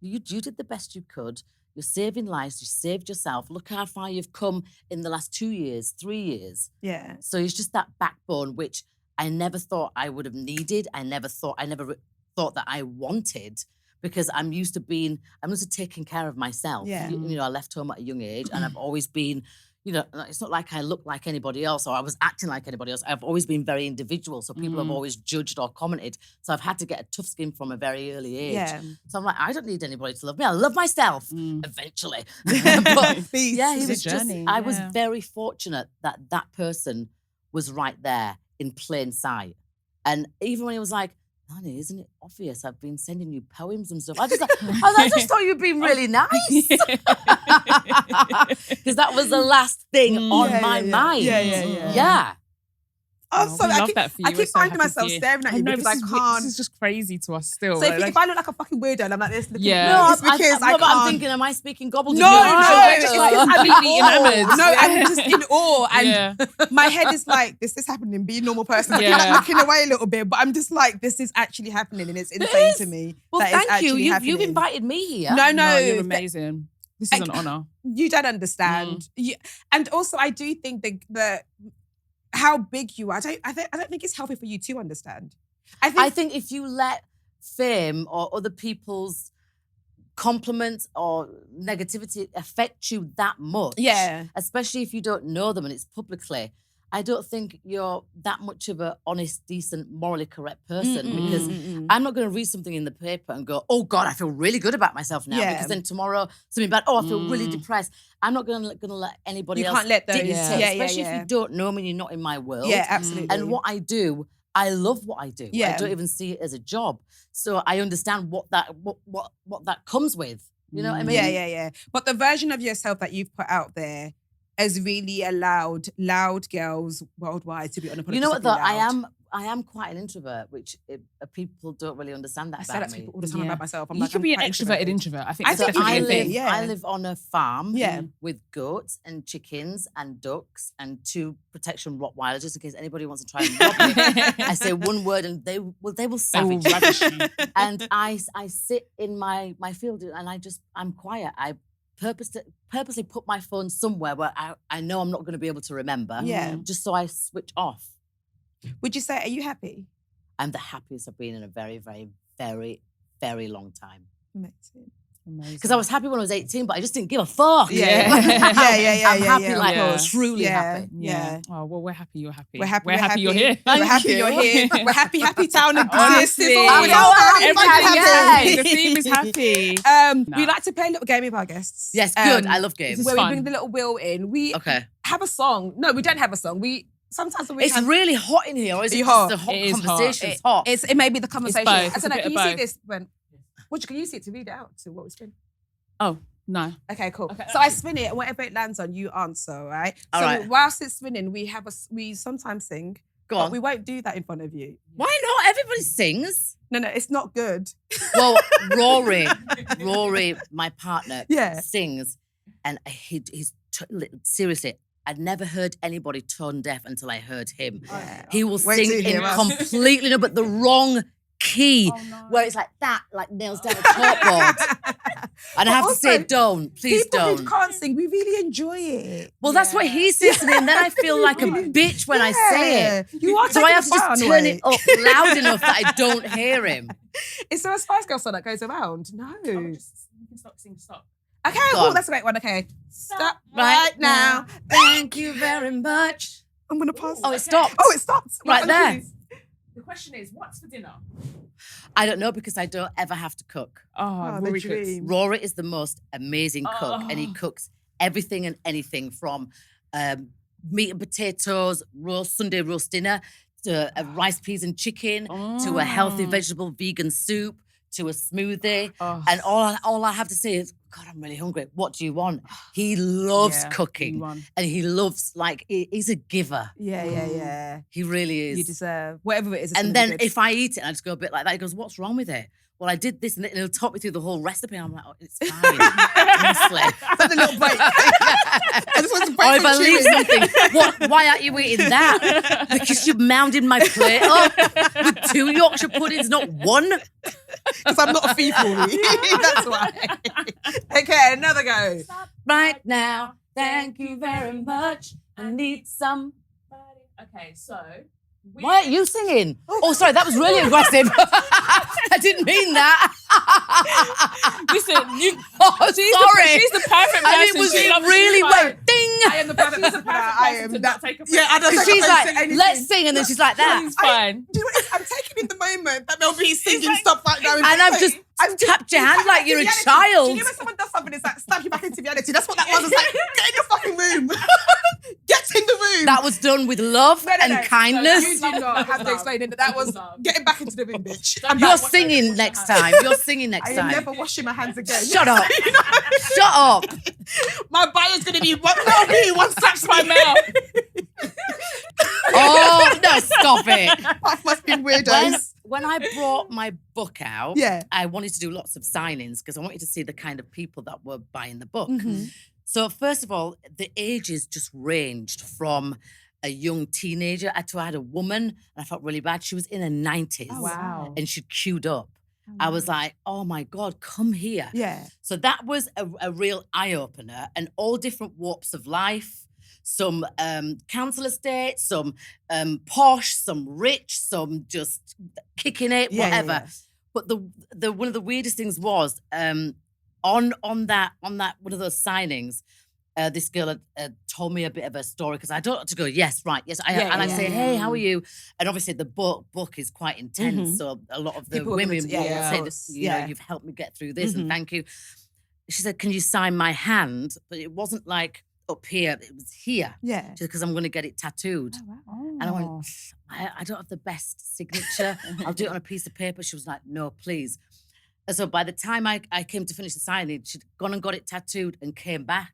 You did the best you could. You're saving lives. You saved yourself. Look how far you've come in the last 2 years, 3 years. Yeah. So it's just that backbone, which I never thought I would have needed. I never thought that I wanted, because I'm used to taking care of myself. Yeah. I left home at a young age, and I've always been, it's not like I look like anybody else or I was acting like anybody else. I've always been very individual. So people have always judged or commented. So I've had to get a tough skin from a very early age. Yeah. So I'm like, I don't need anybody to love me. I love myself eventually. But he was I was very fortunate that person was right there in plain sight. And even when he was like, honey, isn't it obvious? I've been sending you poems and stuff. I just thought you'd been really nice. Because that was the last thing on my mind. Yeah. Sorry, I love that for you. I keep finding myself staring at you because I can't. This is just crazy to us still. So if I look like a fucking weirdo and I'm like this, looking it's because I can't. I'm thinking, am I speaking gobbledygook? No, it's like completely enamoured. No, I'm just in awe, and my head is like, this is happening. Be a normal person. I feel like looking away a little bit, but I'm just like, this is actually happening, and it's insane to me. Well, thank you. You've invited me here. No, you're amazing. This is an honour. You don't understand. And also, I do think the how big you are. I don't think it's healthy for you to understand. I think if you let fame or other people's compliments or negativity affect you that much, especially if you don't know them and it's publicly, I don't think you're that much of an honest, decent, morally correct person because I'm not going to read something in the paper and go, oh God, I feel really good about myself now because then tomorrow something bad, I feel really depressed. I'm not going to let anybody else can't let those, dictate, especially if you don't know me and you're not in my world. Yeah, absolutely. And what I do, I love what I do. I don't even see it as a job. So I understand what that comes with. You know what I mean? Yeah. But the version of yourself that you've put out there has really allowed loud girls worldwide to be unapologetically You know what though? loud. I am quite an introvert, which people don't really understand that about me. I say that to people all the time about myself. You could be an extroverted introvert. I think I live on a farm with goats and chickens and ducks and 2 protection Rottweilers, just in case anybody wants to try and rob me. I say one word and they will savage you. And I sit in my field and I'm quiet. I purposely put my phone somewhere where I know I'm not going to be able to remember. Just so I switch off. Would you say, are you happy? I'm the happiest I've been in a very, very, very, very long time. Amazing. Because I was happy when I was 18, but I just didn't give a fuck. I'm happy, truly happy. Yeah. Oh, well, we're happy you're happy. We're happy you're here. We're happy you're here. We're happy town exists. Honestly. We're all very happy. The theme is happy. We like to play a little game with our guests. Yes, good. I love games. Where we bring the little wheel in. We have a song. No, we don't have a song. It's really hot in here, or is it hot? Just a hot it conversation? It's hot. It may be the conversation. I don't know. Can you see this? Can you see it to read it out to what we spin? Oh, no. Okay, cool. Okay, so I spin it, and whatever it lands on, you answer, right? All right. Whilst it's spinning, we sometimes sing. Go on. But we won't do that in front of you. Why not? Everybody sings. No, it's not good. Well, Rory, my partner, sings, and he's seriously. I'd never heard anybody tone deaf until I heard him. He will sing in completely but the wrong key, where it's like that, like nails down a chalkboard. And I have to say, please don't. People who can't sing, we really enjoy it. Well, that's what he says to me, and then I feel like a bitch when I say it. So I have to just turn it up loud enough that I don't hear him. Is there a Spice Girl song that goes around? No. You can stop. Okay, that's a great one. Okay. Stop right now. Thank you very much. I'm going to pause. Oh, it stopped. Oh, it stopped. Right there. The question is, what's for dinner? I don't know because I don't ever have to cook. Rory cooks. Rory is the most amazing cook, and he cooks everything and anything from meat and potatoes, Sunday roast dinner, to rice, peas and chicken, to a healthy vegetable vegan soup, to a smoothie. And all I have to say is, God, I'm really hungry. What do you want? He loves cooking. And he loves, he's a giver. Yeah. He really is. You deserve whatever it is. And then if I eat it, I just go a bit like that. He goes, what's wrong with it? Well, I did this, and he'll talk me through the whole recipe. And I'm like, it's fine. Honestly. That's a little break. I just want to break. Or if I leave something, why aren't you eating that? Because you've mounded my plate up with 2 Yorkshire puddings, not 1. Because I'm not a thief, that's why. Okay, another go. Right now, thank you very much. I need some. Okay, so. Why aren't you singing? Oh, sorry, that was really aggressive. I didn't mean that. Listen, sorry. She's the perfect person. And it was really well. Ding. I am the perfect person to not take a break. Yeah, I don't. She's like, let's sing, and then she's like that. She's fine. Do you know what it is? I'm taking in the moment that Mel B is singing stuff right now. And I've tapped your hand like you're a child. Do you know when someone does something, it's like, stab you back into reality? That's what that was. It's like, get in your fucking room. Get in the room. That was done with love and kindness. You do not have to explain it. That was getting back into the room, bitch. You're singing next time. You're singing next time. I am never washing my hands again. Shut up. Shut up. My bio's going to be one slaps my mouth. Oh, no, stop it. That must be weirdos. When I brought my book out, Yeah. I wanted to do lots of signings because I wanted to see the kind of people that were buying the book. Mm-hmm. So first of all, the ages just ranged from a young teenager to I had a woman, and I felt really bad. She was in her 90s. Oh, wow. And she'd queued up. I was like, oh my God, come here. Yeah. So that was a real eye-opener, and all different walks of life. Some council estate, some posh, some rich, some just kicking it, whatever. Yeah. But the one of the weirdest things was on that one of those signings, this girl had told me a bit of a story because I don't have to go, yes, right, yes. I say, hey, how are you? And obviously the book is quite intense. So a lot of the women will say, you know, you've helped me get through this and thank you. She said, can you sign my hand? But it wasn't like up here, it was here. Yeah. Because I'm going to get it tattooed. Oh, wow. And I went, I don't have the best signature. I'll do it on a piece of paper. She was like, no, please. And so by the time I came to finish the signing, she'd gone and got it tattooed and came back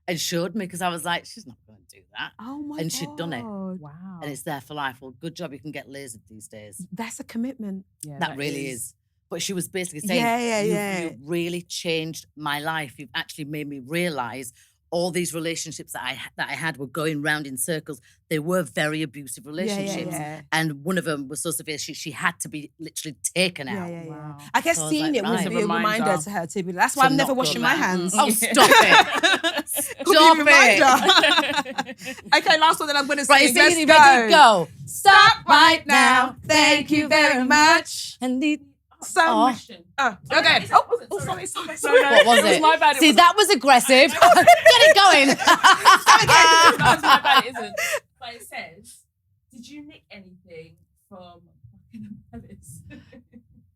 and showed me because I was like, she's not going to do that. Oh my And she'd done it. Wow. And it's there for life. Well, good job you can get lasered these days. That's a commitment. Yeah, that really is. But she was basically saying, you've really changed my life. You've actually made me realise all these relationships that I had were going round in circles. They were very abusive relationships. And one of them was so severe, she had to be literally taken out. Wow. I guess So I was seeing like, it was right. a reminder to her to be, that's why I'm never washing my hands. Oh, stop it. Stop it. Okay, last one that I'm going to Right, sing. so Let's you go. ready to go? Stop right now. Thank you very much. And need some. Okay. Oh, sorry. What was it? My bad. See, that was aggressive. Get it going. That was my bad, it isn't. But it says, did you nick anything from Buckingham Palace?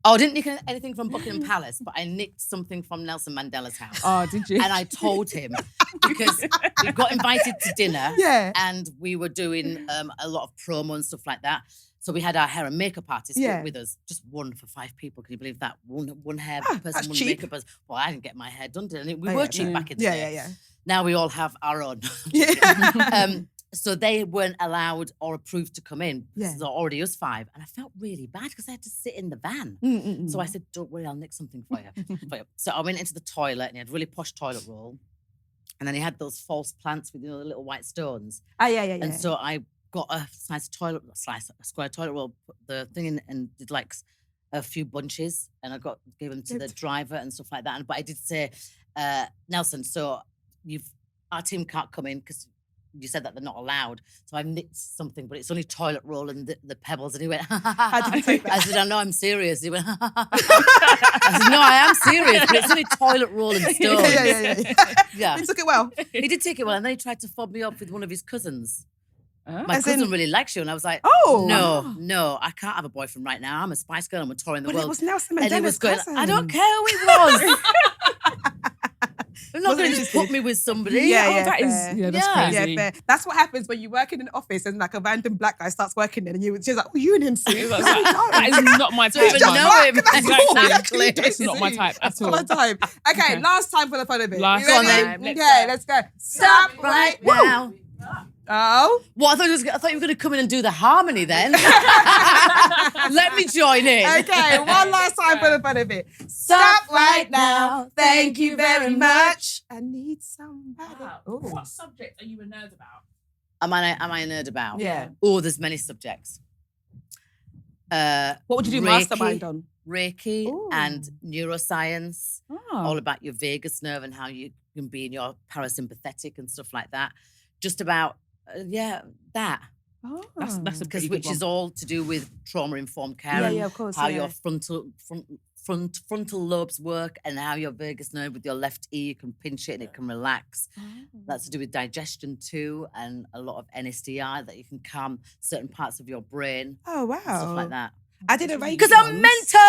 Oh, I didn't nick anything from Buckingham Palace, but I nicked something from Nelson Mandela's house. Oh, did you? And I told him because we got invited to dinner and we were doing a lot of promo and stuff like that. So we had our hair and makeup artist with us, just one for 5 people. Can you believe that? One hair person, one makeup person. Well, I didn't get my hair done, did I? We were cheap back in the day. Now we all have our own. So they weren't allowed or approved to come in. So already us 5. And I felt really bad because I had to sit in the van. So I said, don't worry, I'll nick something for you. So I went into the toilet and he had a really posh toilet roll. And then he had those false plants with, the little white stones. And so I got a square toilet roll, put the thing in and did like a few bunches and I gave them to the driver and stuff like that. But I did say, Nelson, so our team can't come in because you said that they're not allowed. So I nicked something, but it's only toilet roll and the pebbles. And he went, How did you take that? I said, I know, I'm serious. He went, I said, no, I am serious, but it's only toilet roll and stones. Yeah. He took it well. He did take it well. And then he tried to fob me up with one of his cousins. My As cousin in- really likes you. And I was like, Oh. no, I can't have a boyfriend right now. I'm a Spice Girl. I'm a touring the But world. it was Nelson And he Mandela's was going, cousin. I don't care who it was. I'm not going to just put me with somebody. That is that's crazy. Yeah, fair. That's what happens when you work in an office and like a random black guy starts working there and she's like, oh, you and him see? That is not my type. Don't even know him. Exactly. It's not my type at all. Not my time. Okay, last time for the fun of it. Last You ready? time. Okay, let's go. Stop right now. Oh. Well, I thought you were going to come in and do the harmony then. Let me join in. Okay, one last time for the fun of it. Stop right now. Thank you very much. I need somebody. Wow. Ooh. What subject are you a nerd about? Am I a nerd about? Yeah. Oh, there's many subjects. What would you do Reiki. mastermind on? Reiki Ooh. and neuroscience. Oh. All about your vagus nerve and how you can be in your parasympathetic and stuff like that. Just about, that. Oh. That's a Because pretty which good is all to do with trauma-informed care Yeah, and of course. how your frontal lobes work and how your vagus nerve with your left ear, you can pinch it and it can relax. That's to do with digestion too, and a lot of NSDI that you can calm certain parts of your brain. Oh, wow. Stuff like that. I did a Reiki Because I'm once. mental!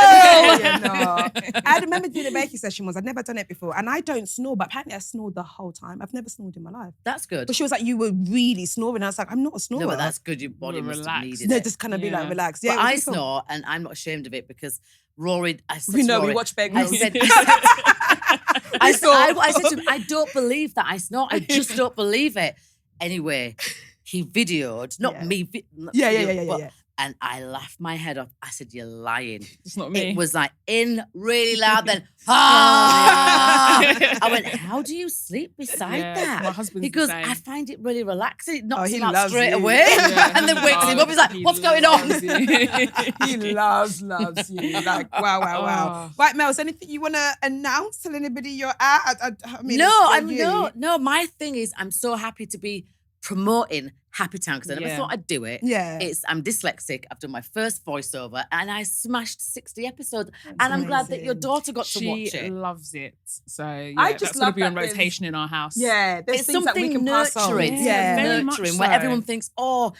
I remember doing a Reiki session once. I'd never done it before. And I don't snore, but apparently I snored the whole time. I've never snored in my life. That's good. But she was like, you were really snoring. I was like, I'm not a snorer. No, but that's good. Your body must have Relax. needed No, it. just kind of be Yeah. like, relax. But Yeah, it was I really cool. snore, and I'm not ashamed of it because Rory, I said We to know, Rory, we watch Bear I Grylls. said, I said to him, I don't believe that I snore. I just don't believe it. Anyway, he videoed, not me. Yeah. And I laughed my head off. I said, "You're lying." It's not me. It was like in really loud. Then I went, "How do you sleep beside that?" My husband's He goes, the same. "I find it really relaxing. It knocks he him out loves straight you. away." Yeah, And then wakes him up. He's like, he "What's going on?" loves you. He loves you. Like, wow. Right, Mel, is there anything you want to announce? Tell anybody you're at? I mean, No. My thing is, I'm so happy to be promoting Happy Town because I never thought I'd do it. Yeah. I'm dyslexic. I've done my first voiceover and I smashed 60 episodes. And I'm glad that your daughter got to watch it. She loves it. So I just that's going love to be on that rotation in our house. Yeah, there's It's things that we something can pass on. nurturing. Very much Nurturing, so. where everyone thinks, oh,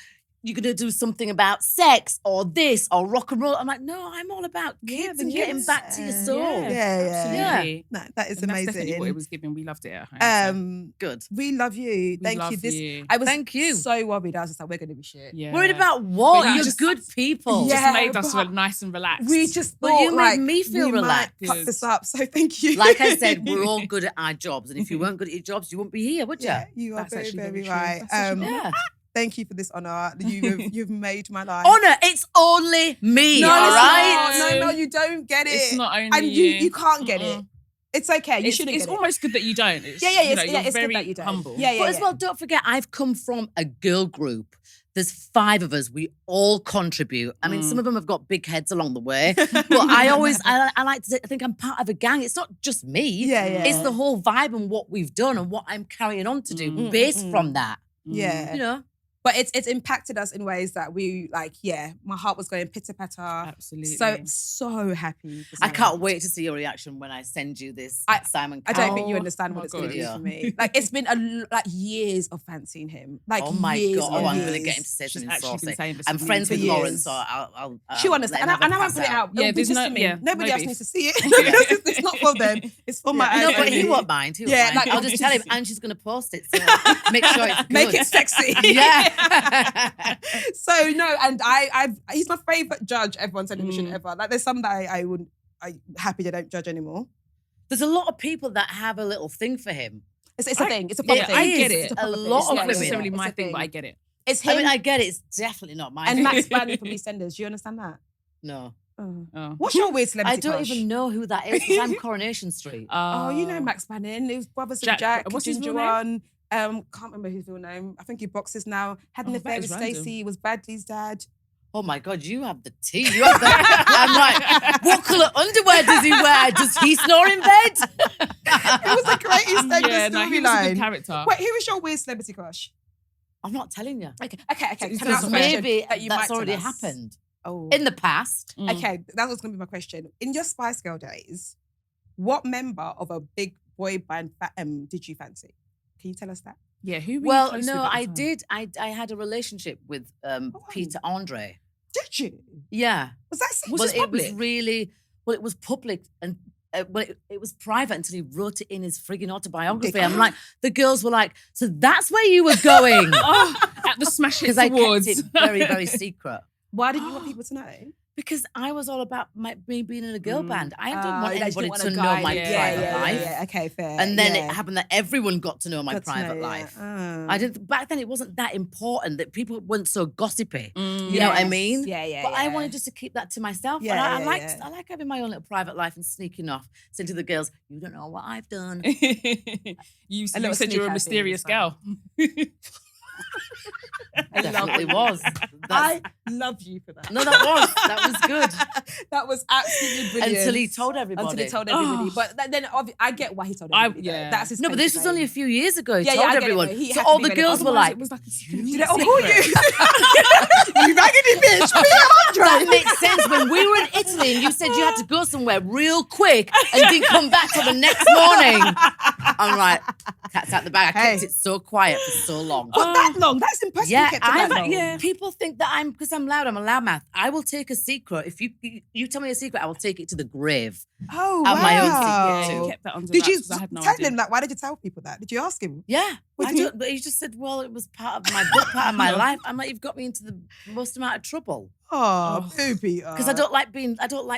you're going to do something about sex or this or rock and roll. I'm like, no, I'm all about kids and getting back to your soul. Absolutely. No, that is And amazing. That's definitely what it was giving. We loved it at home. Good. We love you. Thank you. I was so worried. I was just like, we're going to be shit. Yeah. Worried about what? But You're just good people. It just made us feel nice and relaxed. We just thought, Well, you made me feel relaxed. Might fuck this up, so thank you. Like I said, we're all good at our jobs. And if you weren't good at your jobs, you wouldn't be here, would you? Yeah, you are That's very true. right. Yeah. Thank you for this honour. You've made my life. Honor, it's only me, all right? No, you don't get it. It's not only and you can't get it. It's okay. You shouldn't. It's get almost good that you don't. It's, it's very good that you don't. humble. Yeah. But as well, don't forget, I've come from a girl group. There's 5 of us. We all contribute. I mean, some of them have got big heads along the way. But I like to think I'm part of a gang. It's not just me. Yeah. It's the whole vibe and what we've done and what I'm carrying on to do based from that. Yeah. You know? But it's impacted us in ways that we my heart was going pitter-patter. Absolutely. So happy. I can't wait to see your reaction when I send you this Simon Cowell. I don't think you understand what it's going to do for me. Like, it's been years of fancying him. Like, oh my years God, I'm going to get him to say She's something actually saucy. been saying I'm friends with years. Lauren, so I'll she'll understand. And I won't put it out. Yeah, It'll be there's just for me. Nobody else beef. needs to see it. It's not for them. It's for my own. No, but he only. won't mind. I'll just tell him, and she's going to post it. So make sure it's good. Make it sexy. Yeah. So no, and he's my favourite judge ever on television ever. Like, there's some that I'm happy they don't judge anymore. There's a lot of people that have a little thing for him. It's a thing. It's a proper thing. I get it. A lot It's of not women. necessarily my thing, but I get it. It's him. I mean, I get it. It's definitely not mine. And Max Bannon from EastEnders. Do you understand that? No. Oh. What's your weird celebrity I don't crush? even know who that is because I'm Coronation Street. Oh, you know Max Bannon. He was brothers with Jack. What's his Ginger real name? one. Can't remember his real name. I think he boxes now. Had an affair with Stacey. Was Badley's dad. Oh my God, you have the tea. You have the. I'm like, what colour underwear does he wear? Does he snore in bed? It was the greatest storyline. He was a good character. Wait, who was your weird celebrity crush? I'm not telling you. Okay. Can I ask a Because question maybe that you that's might already tell us? happened. Oh. In the past. Okay, that was going to be my question. In your Spice Girl days, what member of a big boy band did you fancy? Can you tell us that? Yeah, who were you Well, close no, with at the I time? did. I had a relationship with Peter Andre. Did you? Yeah. Was that Was Well, this it public? was really, it was public and it was private until he wrote it in his frigging autobiography. I'm like, the girls were like, so that's where you were going. At the Smash Hits Because I Awards. kept it very, very secret. Why did you want people to know? Because I was all about me being in a girl band. I didn't want you anybody want to a know guy. my private life. Yeah. Okay, fair. And then it happened that everyone got to know my Got to private know, life. yeah. I didn't. Back then, it wasn't that important that people weren't so gossipy. You know what I mean? Yeah. But I wanted just to keep that to myself. Yeah, And I yeah. like having my own little private life and sneaking off, saying to the girls, "You don't know what I've done." You little said you were a sneak mysterious thing was girl. Definitely was. I love you for that. No, that was good. That was absolutely brilliant. Until he told everybody. Until he told everybody. But then I get why he told everybody. Yeah. That's his No, but this was only a few years ago. He Yeah, told I get it, everyone. though. He So had to all be the relevant. girls were Otherwise like, it was like a Did they all call you? You raggedy bitch. that makes sense. When we were in Italy and you said you had to go somewhere real quick and didn't come back till the next morning. I'm like, cat's out the bag. I kept it so quiet for so long. But that long? That's impressive. Yeah, you kept it that long. People think that because I'm loud, I'm a loudmouth. I will take a secret. If you tell me a secret, I will take it to the grave. Oh, Have wow. my own secret Yeah, too. you kept that under Did you wraps 'cause I had no tell idea. him that? Why did you tell people that? Did you ask him? Yeah. But he just said, well, it was part of my book, part of my life. I'm like, you've got me into the most amount of trouble. Oh, baby. Because I don't like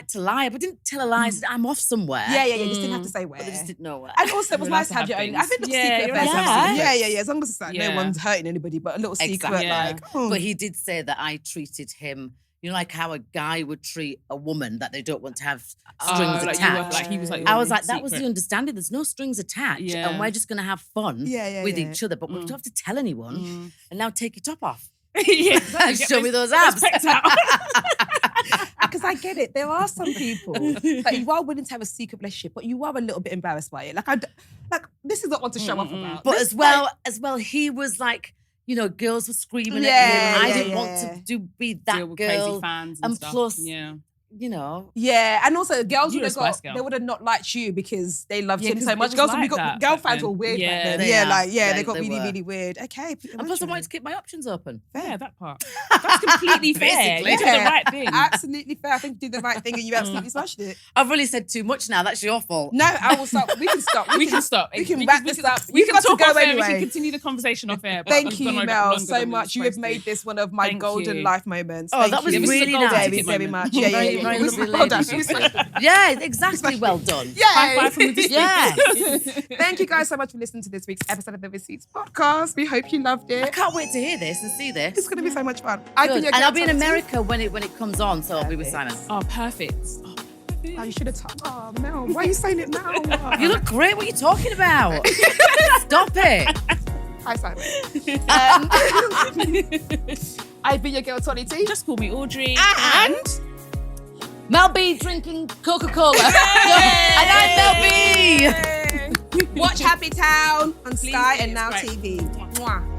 to lie. But I didn't tell a lie. I said, I'm off somewhere. Yeah. You just didn't have to say where. But they just didn't know where. And also, it was nice to have your own. I think little secret affairs. Yeah. As long as it's like no one's hurting anybody, but a little secret, But he did say that I treated him, you know, like how a guy would treat a woman that they don't want to have strings attached. He was like, I was like, that was the understanding. There's no strings attached, and we're just gonna have fun with each other. But we don't have to tell anyone. And now take your top off. Show me those abs. Because I get it. There are some people that you are willing to have a secret relationship, but you are a little bit embarrassed by it. Like this is not one to show off about. But as well, he was like, you know, girls were screaming at him. I didn't want to be that deal with girl. Crazy fans and stuff. Plus, you know. Yeah, and also girls they would have not liked you because they loved him so much. Girl fans were weird back then. They got really weird. Okay. And plus I wanted to keep my options open. Yeah, that part. That's completely fair. You did the right thing. Absolutely fair. I think you did the right thing and you absolutely smashed it. I've really said too much now. That's your fault. No, I will stop. We can stop. We can stop. We can wrap this up. We can talk off air. We can continue the conversation off air. Thank you, Mel, so much. You have made this one of my golden life moments. Oh, that was really nice. Very much. Yeah. Yeah, exactly. Well done. High five from the distance. Thank you guys so much for listening to this week's episode of the Receipts podcast. We hope you loved it. I can't wait to hear this and see this. It's going to be so much fun. And I'll be in America when it comes on, so I'll be with Simon. Oh, perfect. Oh, you should have told. Oh, Mel, why are you saying it now? You look great. What are you talking about? Stop it. Hi, Simon. I've been your girl, Tolly T. Just call me Audrey. And Mel B drinking Coca-Cola. And I'm Mel B. Watch Happy Town on Sky and Now TV. Mwah.